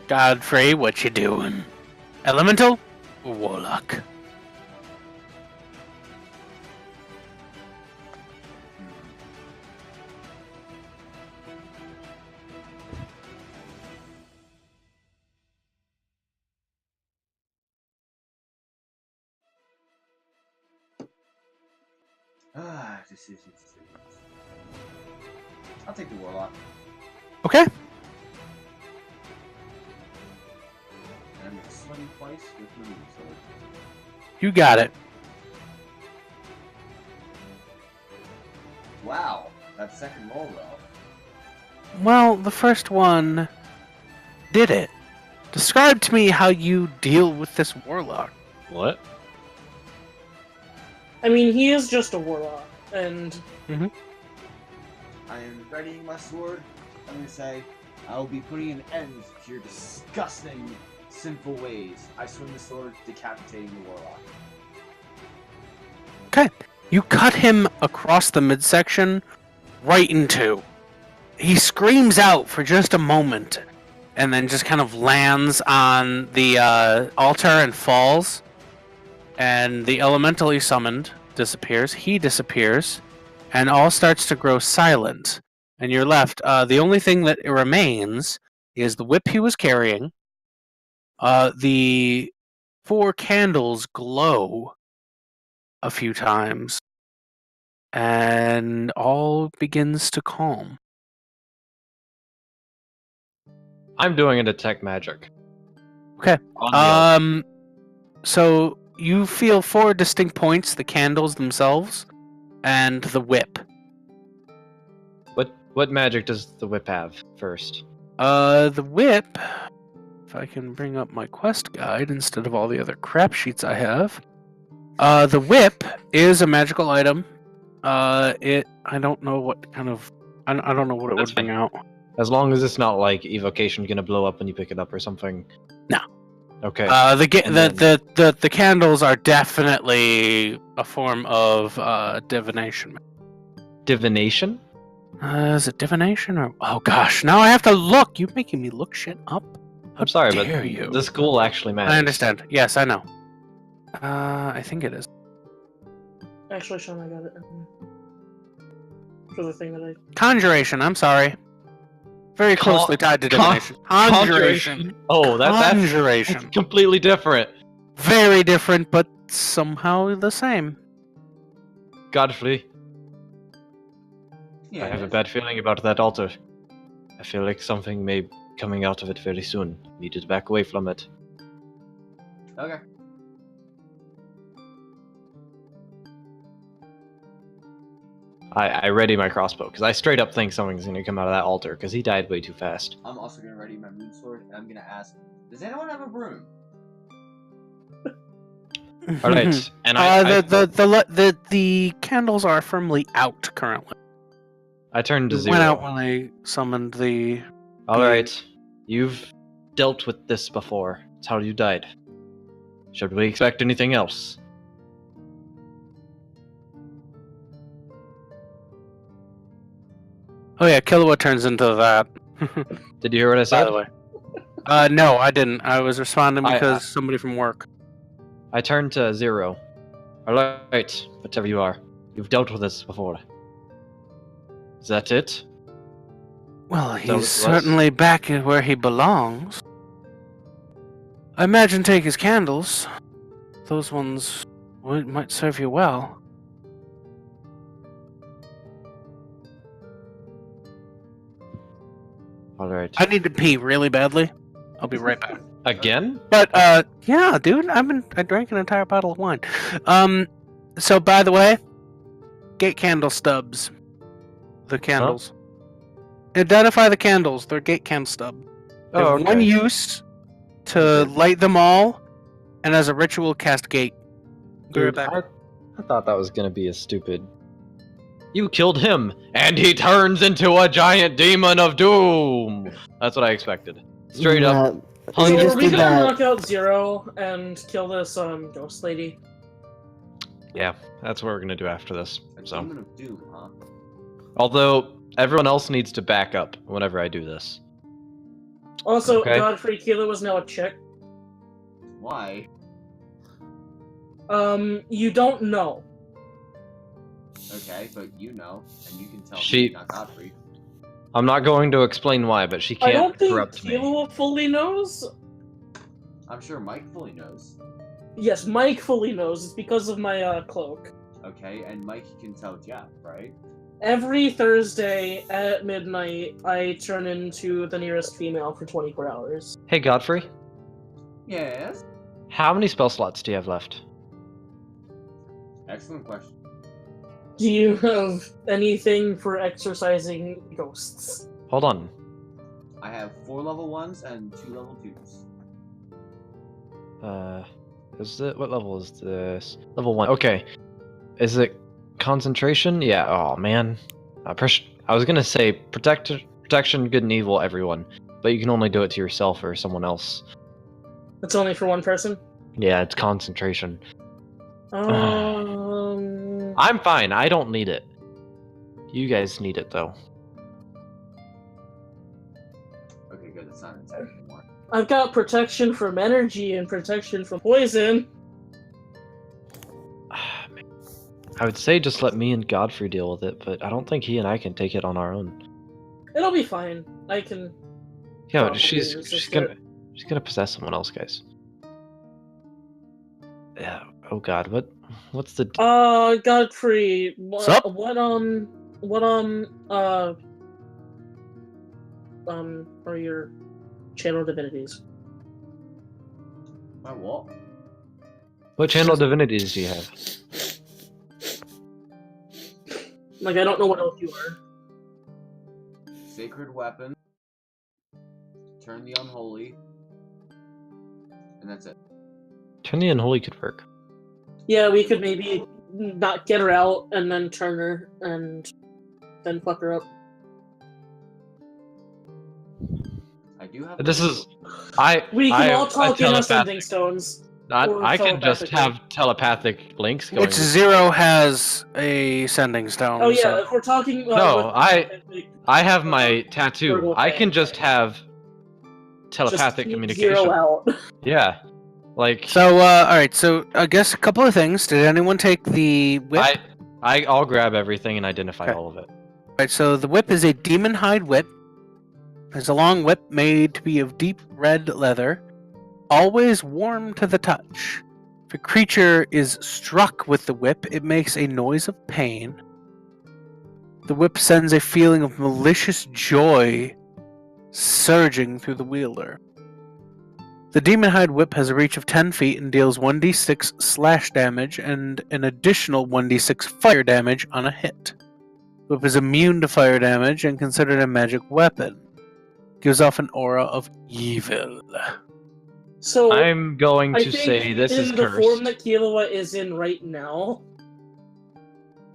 Godfrey, what you doing? Elemental? Or Warlock? Decisions. I'll take the Warlock. Okay. And I'm gonna swing twice with my moon sword. You got it. Wow, that second roll though. Well, the first one did it. Describe to me how you deal with this Warlock. What? I mean, he is just a warlock, and I am readying my sword. I'm gonna say, I will be putting an end to your disgusting, sinful ways. I swing the sword, decapitating the warlock. Okay. You cut him across the midsection, right in two. He screams out for just a moment, and then just kind of lands on the altar and falls. And the elemental he summoned disappears. He disappears, and all starts to grow silent. And you're left. The only thing that remains is the whip he was carrying. The 4 candles glow a few times, and all begins to calm. I'm doing a detect magic. Okay. On the altar. So you feel 4 distinct points: the candles themselves, and the whip. What magic does the whip have first? The whip. If I can bring up my quest guide instead of all the other crap sheets I have. The whip is a magical item. I don't know what kind of. I don't know what it That's would bring fine. out. As long as it's not like evocation gonna blow up when you pick it up or something. No. Okay. The candles are definitely a form of divination. Divination? Is it divination or? Oh gosh, now I have to look. You're making me look shit up. How I'm sorry, dare but you? the school actually matters. I understand. Yes, I know. I think it is actually, Sean, I got it. For the thing that I conjuration. I'm sorry. Very closely tied to divination. Conjuration. Oh, that's Conjuration. completely different. Very different, but somehow the same. Godfrey, Yeah, I have a bad feeling about that altar. I feel like something may be coming out of it very soon. Need to back away from it. Okay. I ready my crossbow because I straight up think something's gonna come out of that altar because he died way too fast. I'm also gonna ready my moon sword, and I'm gonna ask, does anyone have a broom? All right, and the candles are firmly out currently. I turned to It zero. went out when I summoned the. All right, you've dealt with this before. It's how you died. Should we expect anything else? Oh yeah, Killua turns into that. Did you hear what I By said? the way, No, I didn't. I was responding I- because somebody from work. I turn to Zero. Alright, whatever you are. You've dealt with this before. Is that it? Well, what it he's was? certainly back where he belongs. I imagine take his candles. Those ones might serve you well. Alright. I need to pee really badly. I'll be right back. Again? But yeah, dude, I drank an entire bottle of wine. So by the way, gate candle stubs. The candles. Identify the candles. They're gate candle stub. They Oh, have one okay. use to light them all, and as a ritual, cast gate. Be right Dude, back. I thought that was gonna be a stupid. You killed him, and he turns into a giant demon of doom. That's what I expected. Straight up. Nah, So he are just we did gonna that. knock out Zero and kill this ghost lady? Yeah, that's what we're gonna do after this. A So, demon of doom, huh? although everyone else needs to back up whenever I do this. Also, Okay. Godfrey Keeler was now a chick. Why? You don't know. Okay, but you know, and you can tell She- me, not Godfrey. I'm not going to explain why, but she I can't don't think corrupt me. Kilo fully knows. I'm sure Mike fully knows. Yes, Mike fully knows. It's because of my cloak. Okay, and Mike can tell Jeff, right? Every Thursday at midnight, I turn into the nearest female for 24 hours. Hey, Godfrey, Yes. how many spell slots do you have left? Excellent question. Do you have anything for exorcising ghosts? Hold on. I have 4 level 1s and 2 level 2s. Is it what level is this? Level 1. Okay. Is it concentration? Yeah. Oh man. I was gonna say protection, good and evil, everyone, but you can only do it to yourself or someone else. It's only for one person. Yeah, it's concentration. Um, I'm fine. I don't need it. You guys need it though. Okay, good. It's not an attack anymore. I've got protection from energy and protection from poison. I would say just let me and Godfrey deal with it, but I don't think he and I can take it on our own. It'll be fine. I can. Yeah, Probably she's resist gonna possess someone else, guys. Yeah. Oh God, what's the? Godfrey. Sup? What are your channel divinities? My what? What channel divinities do you have? Like, I don't know what else you are. Sacred weapon. Turn the unholy. And that's it. Turn the unholy could work. Yeah, we could maybe not get her out and then turn her and then fuck her up. I do have. This is, I. We can all talk in telepathic- ascending stones. or I can just telepathically. have telepathic links going. It's Zero has a sending stone. Oh yeah, so- if we're talking. No, with- I have my tattoo. Verbal I can thing. just have telepathic just communication. Zero out. Yeah, like So, all right. So, I guess a couple of things. Did anyone take the whip? I'll grab everything and identify Okay. all of it. Right, so the whip is a demon hide whip. It's a long whip made to be of deep red leather, always warm to the touch. If a creature is struck with the whip, it makes a noise of pain. The whip sends a feeling of malicious joy surging through the wielder. The demon hide whip has a reach of 10 feet and deals 1d6 slash damage and an additional 1d6 fire damage on a hit. Whip is immune to fire damage and considered a magic weapon. Gives off an aura of evil. So I'm going I to think say this in is the cursed. form that Killua is in right now,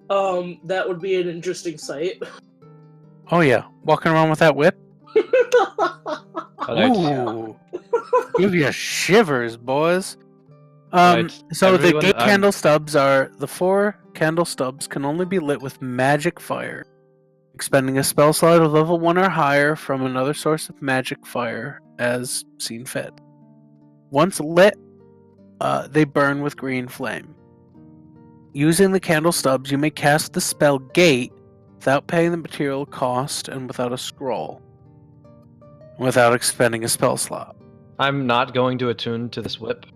that would be an interesting sight. Oh yeah, walking around with that whip? Alright. Ooh. Give you shivers, boys. Right, So the everyone, gate I'm- candle stubs are the 4 candle stubs can only be lit with magic fire. expending a spell slot of level 1 or higher from another source of magic fire as seen fit. Once lit, they burn with green flame. Using the candle stubs, you may cast the spell Gate without paying the material cost and without a scroll, without expending a spell slot. I'm not going to attune to this whip, by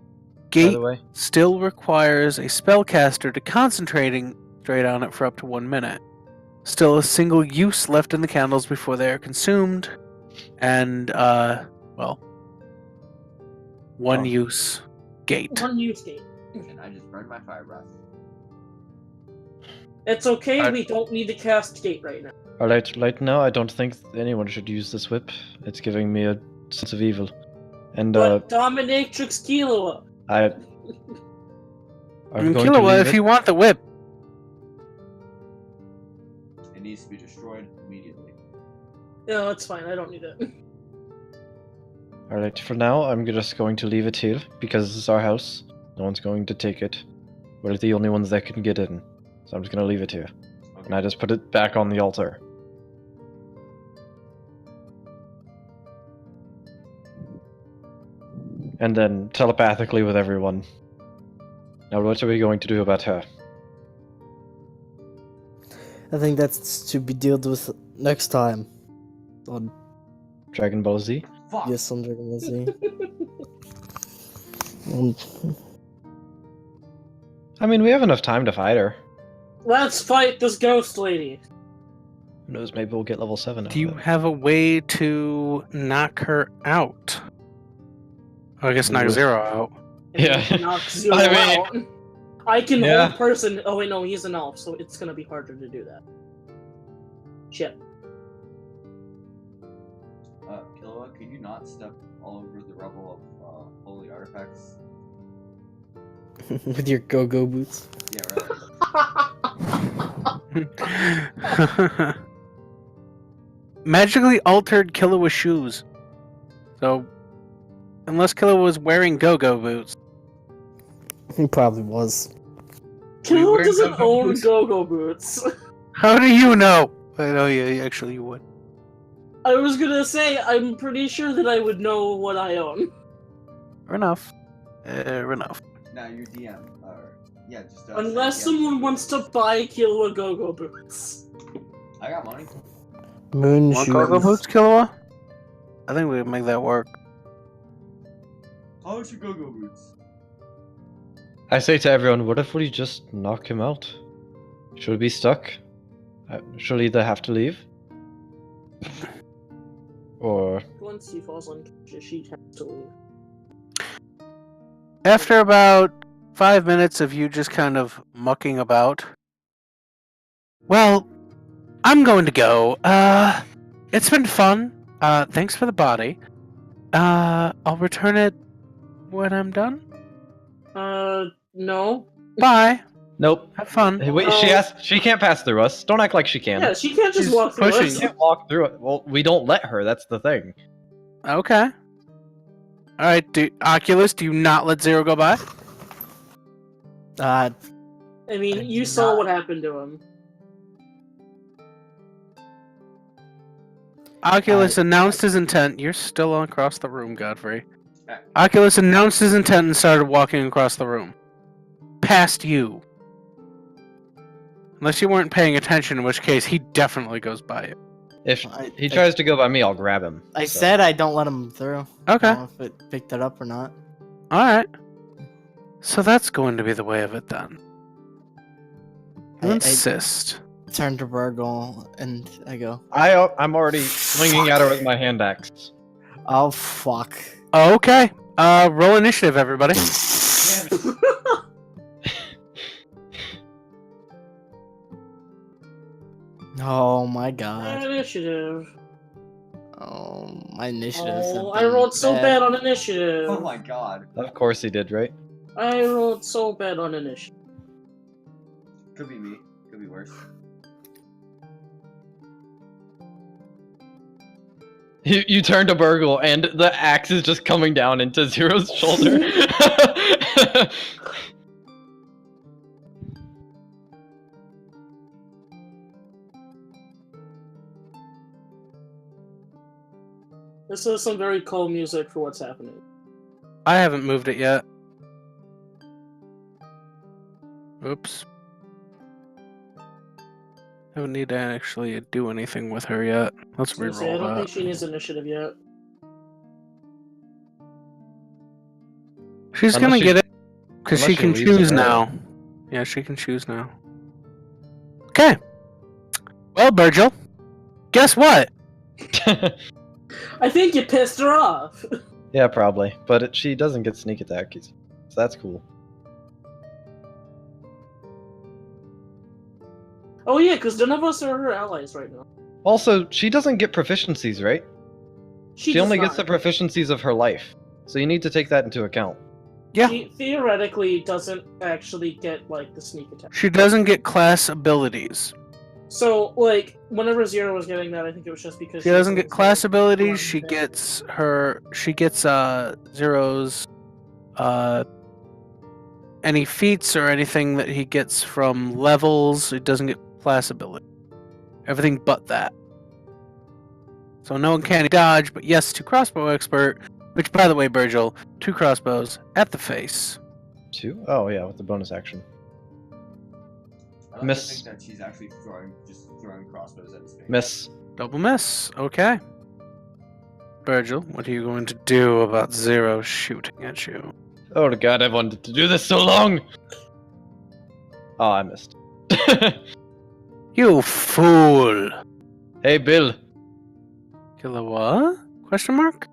Gate the way. still requires a spellcaster to concentrate on it for up to 1 minute. Still a single use left in the candles before they are consumed, and, one use Gate. One use gate. And I just burned my fire breath. It's okay, I- we don't need to cast gate right now. Alright, right now I don't think anyone should use this whip. It's giving me a sense of evil. And But Dominatrix Killua. I'm going to Killua, leave if it. you want the whip, It needs to be destroyed immediately. No, it's fine, I don't need it. Alright, for now I'm just going to leave it here because this is our house. No one's going to take it. We're the only ones that can get in. So I'm just going to leave it here. And I just put it back on the altar. And then telepathically with everyone. Now what are we going to do about her? I think that's to be dealt with next time. On Dragon Ball Z? Fuck! yes, on Dragon Ball Z. I mean, we have enough time to fight her. Let's fight this ghost lady. Who knows, maybe we'll get level 7 out do you of it. have a way to knock her out? Oh, I guess knock Ooh. Zero out. And Yeah. knock Zero I mean- out. I can Yeah. hold person. Oh wait, no, he's an elf, so it's gonna be harder to do that. Shit. Killua, can you not step all over the rubble of holy artifacts? With your go-go boots. Yeah, right. Magically altered Killua shoes. So, unless Killua was wearing go-go boots. He probably was. Killua wear doesn't go-go own boots? go-go boots. How do you know? I know you actually you would. I was gonna say, I'm pretty sure that I would know what I own. Fair enough. Fair enough. Now you're DM. Yeah, just Unless DM. someone wants to buy Killua go-go boots. I got money. Moon Want shoes. go-go boots, Killua? I think we can make that work. How much your go-go boots? I say to everyone, what if we just knock him out? Should we be stuck? Should either have to leave? Or... Once he falls unconscious, she has to leave. After about 5 minutes of you just kind of mucking about, well, I'm going to go. It's been fun. Thanks for the body. I'll return it when I'm done. No. Bye. Nope. Have fun. Hey, wait, Oh. she can't pass through us. Don't act like she can. Yeah, she can't just She's walk through pushing us. She can't walk through it. Well, we don't let her, that's the thing. Okay. Alright, Oculus, do you not let Zero go by? I mean, you saw what happened to him. Oculus announced his intent. You're still across the room, Godfrey. Ah. Oculus announced his intent and started walking across the room. Past you. Unless you weren't paying attention, in which case he definitely goes by you. If I- he tries to go by me, I'll grab him. I So- said I don't let him through. Okay. I don't know if it picked it up or not. Alright. So that's going to be the way of it then. You I insist. turn to Burgle and I go, I'm already swinging at her with my hand axe. oh fuck. Okay. Roll initiative, everybody. Oh my god. Initiative. Oh, my initiatives. Oh, have I been rolled so bad on initiative. Oh my god. Of course he did, right? I rolled so bad on initiative. Could be me. Could be worse. You turn to Burgle, and the axe is just coming down into Zero's shoulder. This is some very calm music for what's happening. I haven't moved it yet. Oops. Haven't need to actually do anything with her yet. Let's I was gonna say, I reroll don't think that. she needs initiative yet. She's Unless gonna she- get it because she unless she can leaves choose it early. now. Yeah, she can choose now. Okay. Well, Virgil, guess what? I think you pissed her off. Yeah, probably. But she doesn't get sneak attack, so that's cool. Oh yeah, because none of us are her allies right now. Also, she doesn't get proficiencies, right? She does only gets the not. proficiencies of her life. So you need to take that into account. Yeah. She theoretically doesn't actually get like the sneak attack. She doesn't get class abilities. So like whenever Zero was getting that, I think it was just because She doesn't was get class like, abilities. one She thing. gets Zero's any feats or anything that he gets from levels. It doesn't get class ability. Everything but that. So no uncanny dodge, but yes to crossbow expert. Which, by the way, Virgil, 2 crossbows at the face. 2? Oh yeah, with the bonus action. I like Miss. to think that she's actually throwing crossbows at his face. Miss. Double miss. Okay. Virgil, what are you going to do about Zero shooting at you? Oh god, I wanted to do this so long! Oh, I missed. You fool! Hey, Bill. Killer what? Question mark?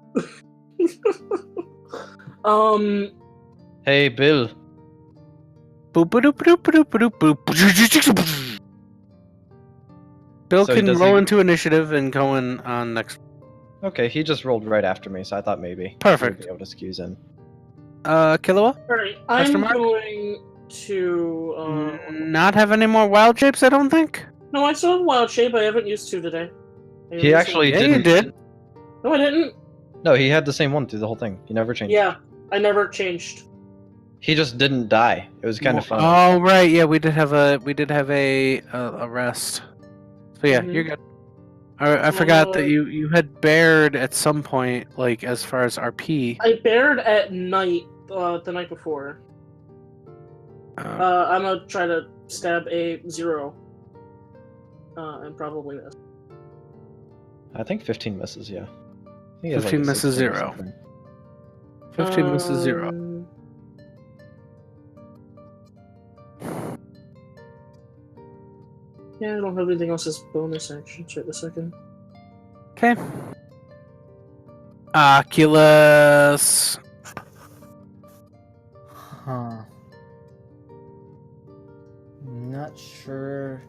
Hey, Bill. Boop boop boop boop boop boop. Bill So he can does roll he- into initiative and go in on next. Okay, he just rolled right after me, so I thought maybe Perfect. he'd be able to squeeze in. Killua? Alright, Question I'm mark? going to Not have any more wild shapes, I don't think. No, I still have wild shape, I haven't used 2 today. I He used actually Yeah, didn't. you did. No, I didn't. No, he had the same one through the whole thing. He never changed. Yeah, I never changed. He just didn't die. It was kind of fun. Oh right, yeah, we did have a rest. So yeah, Mhm. you're good. I forgot that you had bared at some point, like as far as RP. I bared at night, the night before. I'm gonna try to stab a 0. And probably miss. I think 15 misses, yeah. I think he has 15 a misses 16 or 0. something. 15 misses 0. Yeah, I don't have anything else as bonus actions right this second. Okay. Oculus. Huh. Not sure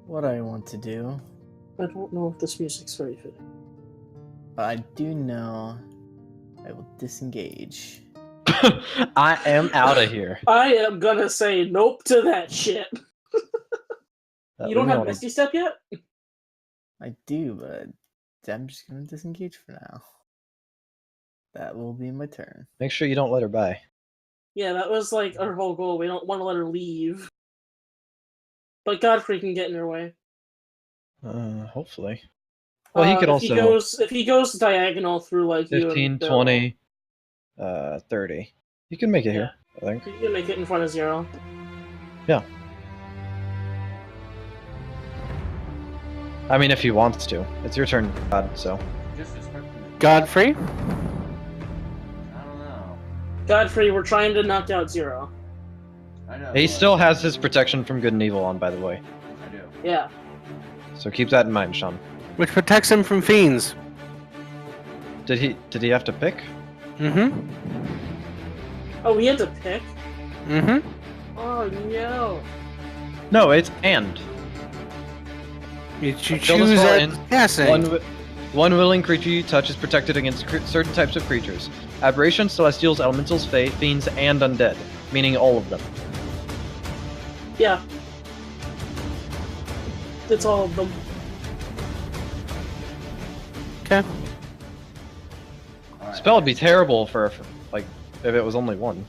what I want to do. I don't know if this music's very fitting. But I do know I will disengage. I am out of here. I am gonna say nope to that shit. You don't have Misty. Misty Step yet? I do, but I'm just gonna disengage for now. That will be my turn. Make sure you don't let her by. Yeah, that was like our whole goal. We don't want to let her leave. But Godfrey can get in her way. Hopefully. Well, he could if also... if he goes diagonal through like 15, you and Bill, 20, 30. You can make it here, I think. you can make it in front of 0. Yeah. I mean, if he wants to. It's your turn, God, so... Just respect me. Godfrey. I don't know. Godfrey, we're trying to knock out 0. I know. He but still has his protection from good and evil on, by the way. I do. Yeah. So keep that in mind, Sean. Which protects him from fiends. Did he have to pick? Mm-hmm. Oh, we had to pick? Mm-hmm. Oh, no. No, it's and. You Fill the choose spell at in. passing. One willing creature you touch is protected against certain types of creatures. Aberrations, celestials, elementals, fae, fiends, and undead. Meaning all of them. Yeah. It's all of them. Okay. Alright. Spell would be terrible for like if it was only one.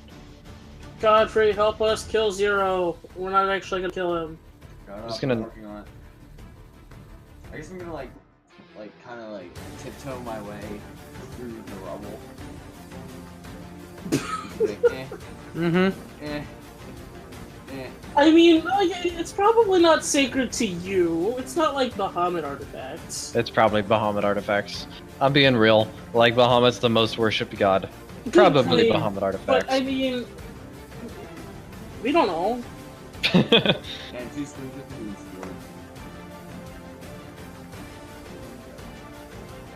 Godfrey, help us kill 0. We're not actually gonna kill him. Got it Just up, gonna- I'm working on it. I guess I'm gonna like like kind of like tiptoe my way through the rubble. Like, eh. I mean, it's probably not sacred to you. It's not like Bahamut artifacts. It's probably Bahamut artifacts. I'm being real. Like, Bahamut's the most worshipped god. Good Probably point, Bahamut artifacts. But I mean, we don't know. And 2 swings with the moon sword.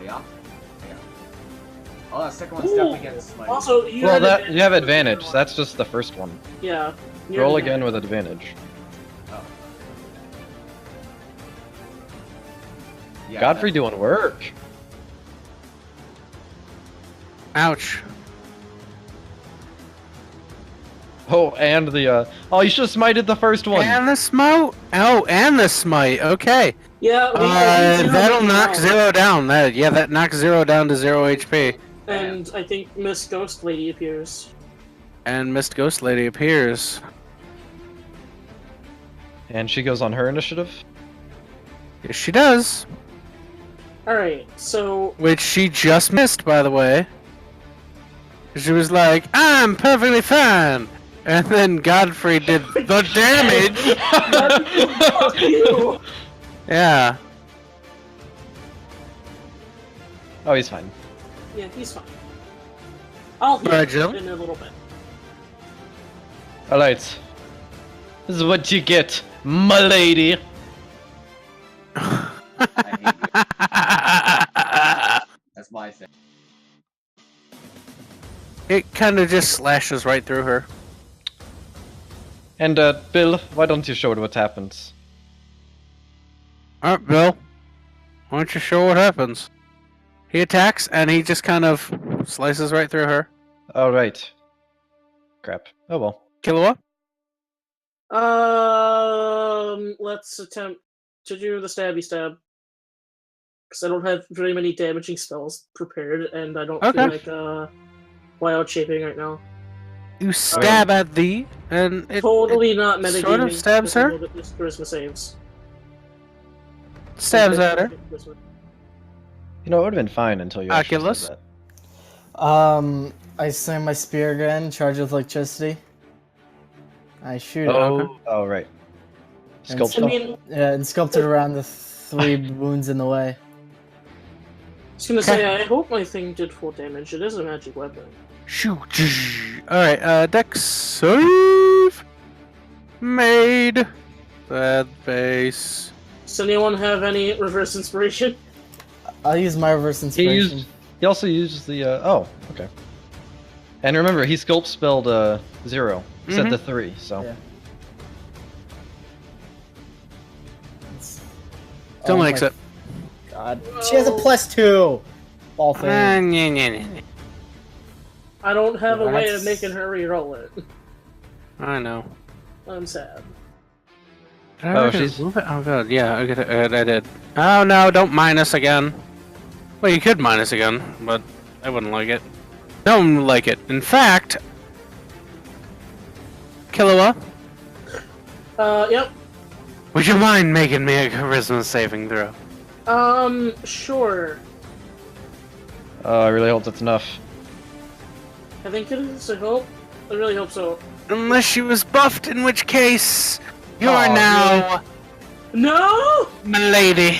Yeah. Oh, that second one's definitely getting smite. Also, you Well, had that advantage you have on the advantage. second one. That's just the first one. Yeah. you Roll have again advantage. with advantage. Oh. Yeah, Godfrey doing work. Ouch. Oh, and the oh, you should have smited the first one. And the smite. Oh, and the smite. Okay. Yeah, we have That'll zero knock now. 0 down. That knocks 0 down to 0 HP. And I think Miss Ghost Lady appears. And Mist Ghost Lady appears. And she goes on her initiative. Yes, she does. Alright, so Which she just missed, by the way. She was like, I'm perfectly fine. And then Godfrey did the damage. fuck you! Yeah. Oh, he's fine. Yeah, he's fine. I'll heal Alright, him Jill. in a little bit. Alright. This is what you get, my lady. I hate you. That's my thing. It kind of just slashes right through her. And Bill, why don't you show it what happens? Alright, Bill. Why don't you show what happens? He attacks, and he just kind of slices right through her. Alright. Crap. Oh well. Killua? Let's attempt to do the stabby stab. Because I don't have very many damaging spells prepared, and I don't feel Okay. like, wild shaping right now. You stab at thee, and it Totally not metagaming. sort of stabs just a her? little bit just charisma saves. stabs at her. You know, it would have been fine until you actually Oculus? said that. I slam my spear again, charge with electricity. I shoot it. Oh, right. And Sculpture. I mean, Yeah, and sculpt it around the 3 wounds in the way. I was gonna say, I hope my thing did full damage. It is a magic weapon. Shoot. Alright, Dex save. Made. Bad base. Does anyone have any reverse inspiration? I'll use my reverse inspiration. He also uses the oh, okay. And remember, he sculpt spelled 0, set to 3, so. Yeah. It's- Still oh makes my it. God. She has a +2! Ball thing. I don't have a way of That's- making her reroll it. I know. I'm sad. Did I Oh, already she's- move it? Oh god, yeah, I did. Oh no, don't minus again. Well, you could minus again, but I wouldn't like it. Don't like it. In fact, Killua, Yep. would you mind making me a charisma saving throw? Sure. I really hope that's enough. I think it is, I hope. I really hope so. Unless she was buffed, in which case, you are Aw, now No! milady.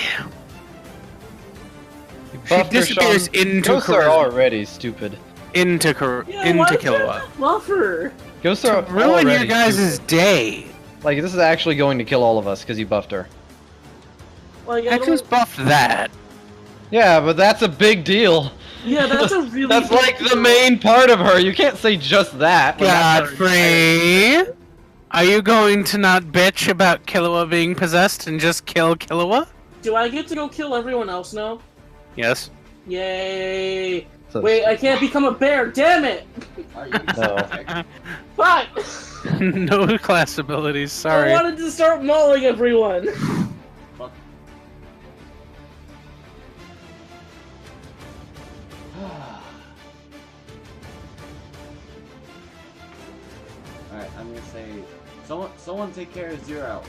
She Buff her, disappears Sean. into Ghosts are charisma. already stupid. Yeah, why into can't Killua. I buff her? Ghosts To are ruin your already guys' stupid. day. Like, this is actually going to kill all of us because you buffed her. Like, I I just don't... buffed that. Yeah, but that's a big deal. Yeah, that's a really That's big like the deal. main part of her. You can't say just that. when that's her entire- Godfrey, are you going to not bitch about Killua being possessed and just kill Killua? Do I get to go kill everyone else now? Yes. Yay! So- Wait, I can't become a bear, damn it! Are you No. Fuck! No class abilities, sorry. I wanted to start mauling everyone! Fuck. Alright, I'm gonna say, someone take care of Zero.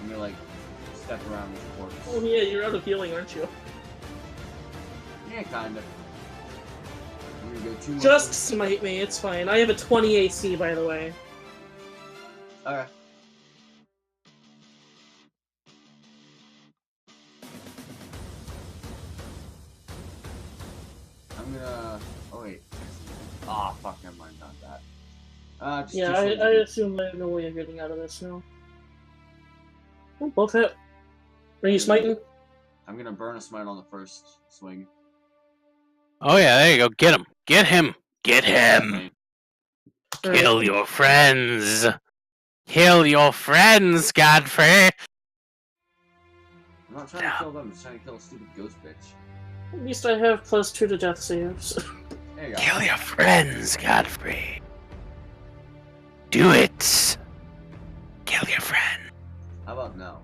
I'm gonna like step around this corpse. Oh yeah, you're out of healing, aren't you? Yeah, kinda. I'm gonna go 2 more. Just smite me, it's fine. I have a 20 AC, by the way. Okay. I'm gonna. Oh wait. Ah, fuck. Never mind. Not that. Just Yeah, two swings. I assume I have no way of getting out of this now. Oh, both hit. Are you smiting? I'm gonna burn a smite on the first swing. Oh yeah, there you go. Get him. Get him. Get him. Kill your friends. Kill your friends, Godfrey. I'm not trying to kill them. I'm just trying to kill a stupid ghost bitch. At least I have +2 to death saves. There you go. Kill your friends, Godfrey. Do it. Kill your friend. How about no?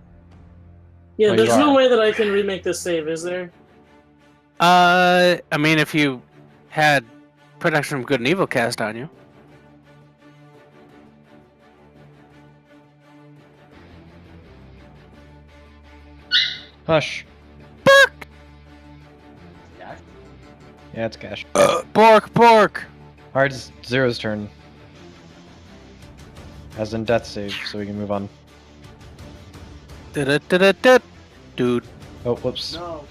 Yeah, Oh, there's you no are. way that I can remake this save, is there? I mean, if you had Protection from Good and Evil cast on you. Hush. Cash? Yeah, it's cash. Bork, Bork. Alright, it's Zero's turn. As in death save, so we can move on. Da-da-da-da-da. Dude. Oh, whoops. No.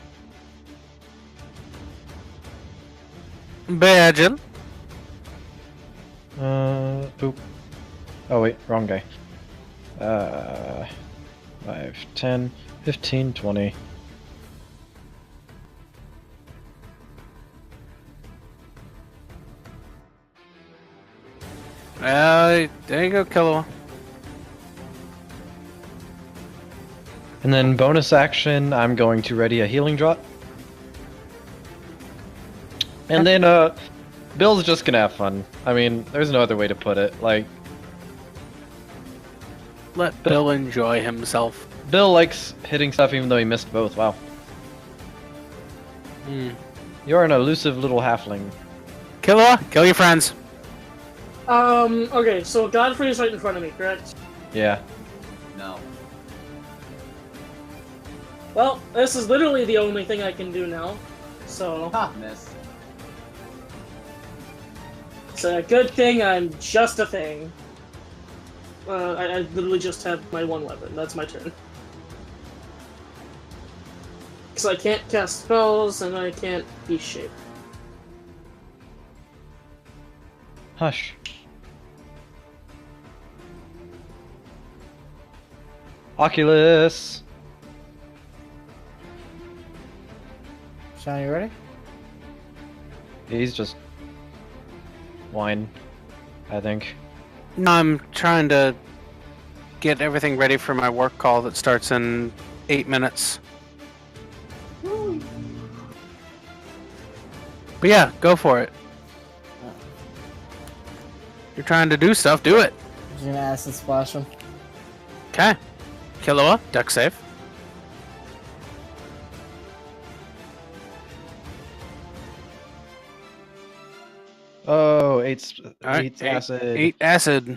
Badgin. Oop. Oh wait, wrong guy. 5, 10, 15, 20. There you go, Killua. And then bonus action, I'm going to ready a healing drop. And then, Bill's just gonna have fun. I mean, there's no other way to put it. Like, Let Bill enjoy himself. Bill likes hitting stuff even though he missed both. Wow. You're an elusive little halfling. Killua, kill your friends. Okay, so Godfrey is right in front of me, correct? Yeah. No. Well, this is literally the only thing I can do now. So, Ha! Miss. it's a good thing I'm just a thing. I literally just have my one weapon. That's my turn. Because I can't cast spells and I can't be shaped. Hush. Oculus. Sean, you ready? He's just whine, I think. No, I'm trying to get everything ready for my work call that starts in 8 minutes. But yeah, go for it. You're trying to do stuff, do it. You're gonna acid splash him. Okay. Killua, duck save. Oh, eight Alright, acid. 8 acid.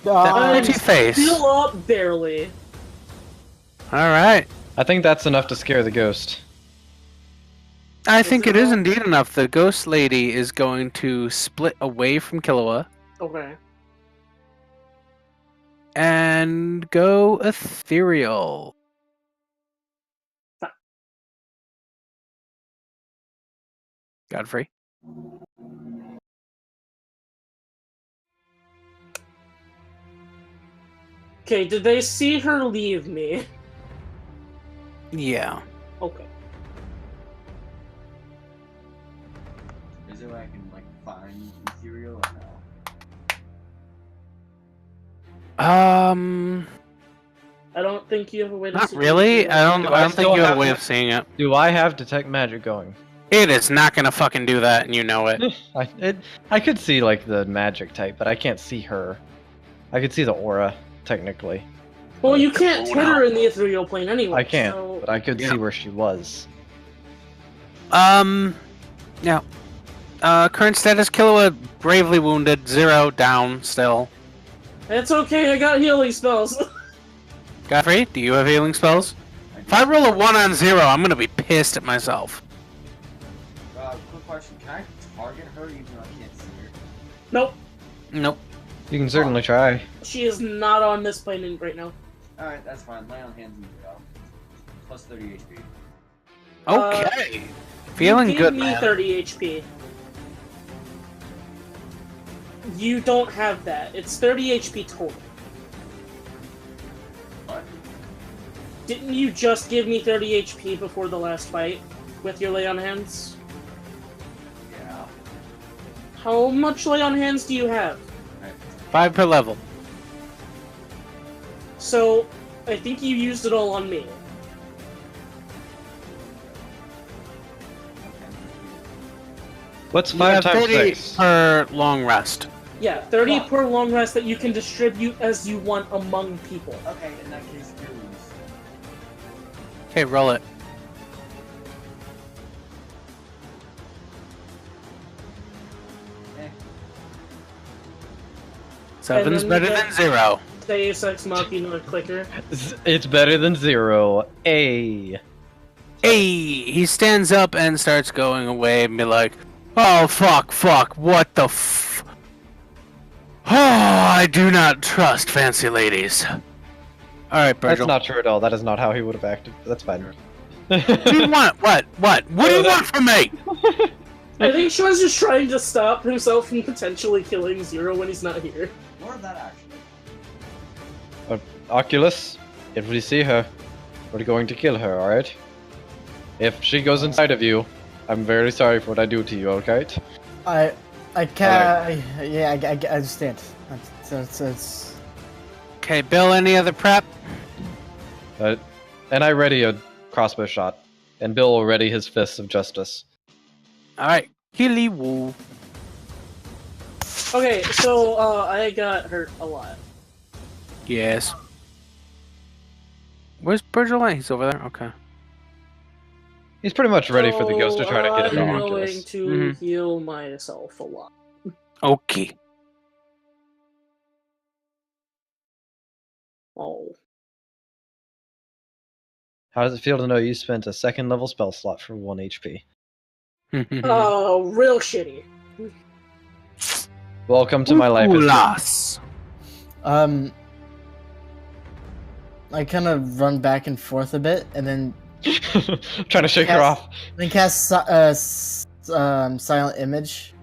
Ah, Empty face. Heal up barely. Alright. I think that's enough to scare the ghost. I think it it is all? indeed enough. The ghost lady is going to split away from Killua Okay. and go ethereal. Godfrey. Okay, did they see her leave me? Yeah. Okay. Is there a way I can, like, find material or no? I don't think you have a way to Not see really. her. I don't Do I think still you have a have way to- of seeing it. Do I have detect magic going? It is not gonna fucking do that, and you know it. I could see like the magic type, but I can't see her. I could see the aura technically. Well, you can't Oh, hit no. her in the ethereal plane anyway. I can't, So... but I could Yeah. see where she was. Yeah. Current status: Killua bravely wounded, 0 down still. It's okay, I got healing spells. Godfrey, do you have healing spells? If I roll a 1 on 0, I'm gonna be pissed at myself. question. Can I target her even though I can't see her? Nope, Nope. You can certainly try. she is not on this plane right now. Alright, that's fine. Lay on hands and go. Plus 30 HP. Okay. Feeling You good, gave me man. 30 HP. You don't have that. It's 30 HP total. What? Didn't you just give me 30 HP before the last fight with your lay on hands? Yeah. How much lay on hands do you have? 5 per level. So, I think you used it all on me. What's You 5 have times 30 6? per long rest. Yeah, 30 Fuck. per long rest that you can distribute as you want among people. Okay, in that case, you lose. Okay, roll it. Eh. 7's then better you than get- 0. Deus Ex Machina clicker. It's better than 0. A. Hey, he stands up and starts going away and be like, oh, fuck, what the Oh, I do not trust fancy ladies. Alright, That's Virgil. not true at all. That is not how he would have acted. That's fine. What do you want? What do you want from me? I think Sean's just trying to stop himself from potentially killing Zero when he's not here. More of that actually. Oculus, if we see her, we're going to kill her, alright? If she goes inside of you, I'm very sorry for what I do to you, okay? I can't. Yeah, I understand. It's Okay, Bill, any other prep? And I ready a crossbow shot, and Bill will ready his fists of justice. Alright, Hilly woo. Okay, so I got hurt a lot. Yes. Where's Virgil at? He's over there? Okay. He's pretty much ready for the ghost to try to get into I'm Oculus. going to Mhm. heal myself a lot. Okay. Oh. How does it feel to know you spent a 2nd level spell slot for 1 HP? Oh, real shitty. Welcome to my life. Loss. I kind of run back and forth a bit, and then Trying to shake her off. cast silent image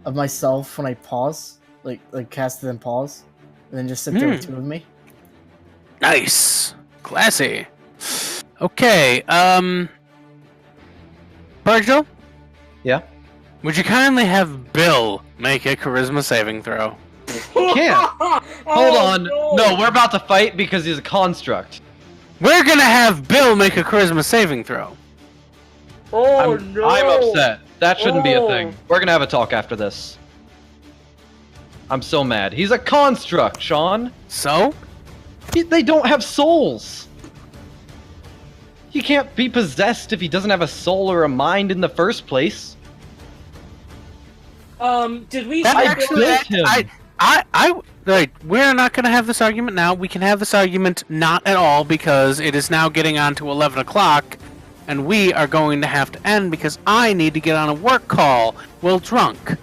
of myself when I pause, like cast it and pause, and then just sit there with 2 of me. Nice. Classy. Okay, Virgil? Yeah? Would you kindly have Bill make a charisma saving throw? can't. Hold Oh, on. No, we're about to fight because he's a construct. We're gonna have Bill make a charisma saving throw. Oh I'm, no! I'm upset. That shouldn't be a Oh. thing. We're gonna have a talk after this. I'm so mad. He's a construct, Sean. So? They don't have souls. He can't be possessed if he doesn't have a soul or a mind in the first place. Did we That say actually, Bill- him. Right, we're not going to have this argument now. We can have this argument not at all because it is now getting on to 11 o'clock and we are going to have to end because I need to get on a work call while drunk.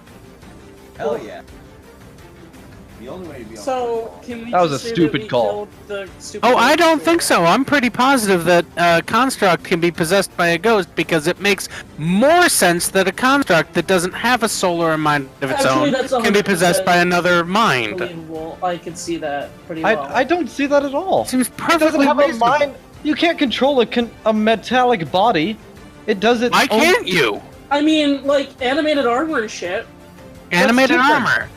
Hell yeah. The only way to be on So, call. can we That was just a say stupid we call. killed the stupid Oh, I ghost don't or- think so. I'm pretty positive that a construct can be possessed by a ghost because it makes more sense that a construct that doesn't have a soul or a mind of its Actually, own that's can be possessed by another mind. Believable. I could see that pretty well. I don't see that at all. Seems It doesn't perfectly have a reasonable. mind. You can't control a metallic body. It does it. Why can't you? I mean, like, animated armor and shit. Animated different. armor.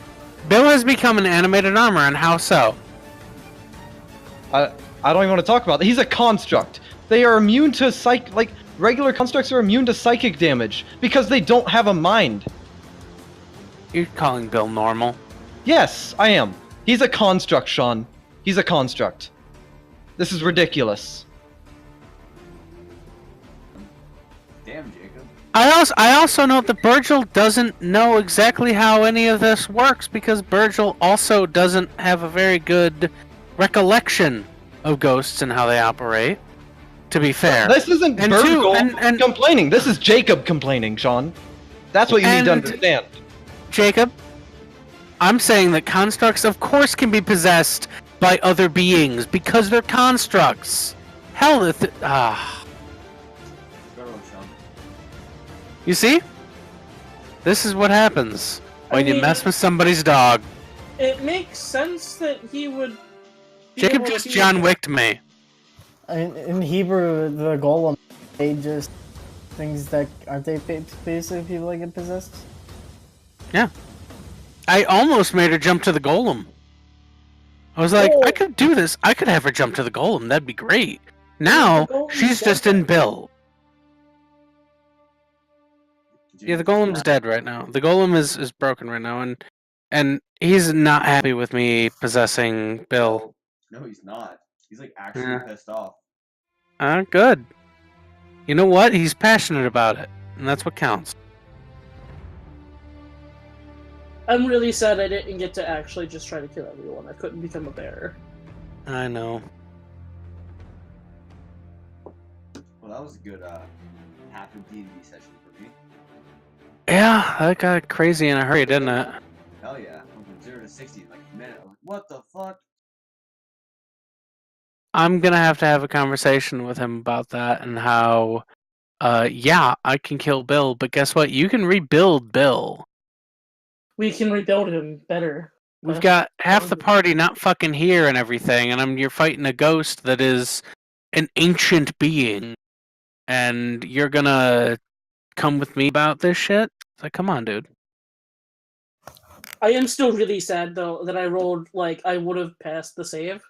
Bill has become an animated armor, and how so? I don't even want to talk about that. He's a construct. They are immune to regular constructs are immune to psychic damage because they don't have a mind. You're calling Bill normal. Yes, I am. He's a construct, Sean. He's a construct. This is ridiculous. Damn, Jacob. I also note that Virgil doesn't know exactly how any of this works because Virgil also doesn't have a very good recollection of ghosts and how they operate. To be fair. This isn't And Virgil two- and- complaining. This is Jacob complaining, Sean. That's what you need to And- understand. Jacob, I'm saying that constructs, of course, can be possessed by other beings because they're constructs. Hell, you see? This is what happens when you mess with somebody's dog. It makes sense that he would. be Jacob able to just do John that. Wicked me. In Hebrew, the golem, they just things that aren't they basically people that get possessed? I almost made her jump to the golem. I was like, Oh. I could do this. I could have her jump to the golem. That'd be great. Now, golem's she's dead just in right Bill. Yeah, the golem's dead right now. The golem is broken right now, and he's not happy with me possessing Bill. No, he's not. He's like actually Yeah. pissed off. Good. You know what? He's passionate about it, and that's what counts. I'm really sad I didn't get to actually just try to kill everyone. I couldn't become a bear. I know. Well, that was a good half of D&D session for me. Yeah, that got crazy in a hurry, didn't it? Hell yeah. Went from 0 to 60 in like a minute. I was like, what the fuck? I'm gonna have to have a conversation with him about that and how, yeah, I can kill Bill, but guess what? You can rebuild Bill. We can rebuild him better. We've got half the party not fucking here and everything, and you're fighting a ghost that is an ancient being, and you're gonna come with me about this shit? It's like, come on, dude. I am still really sad though that I rolled like I would have passed the save.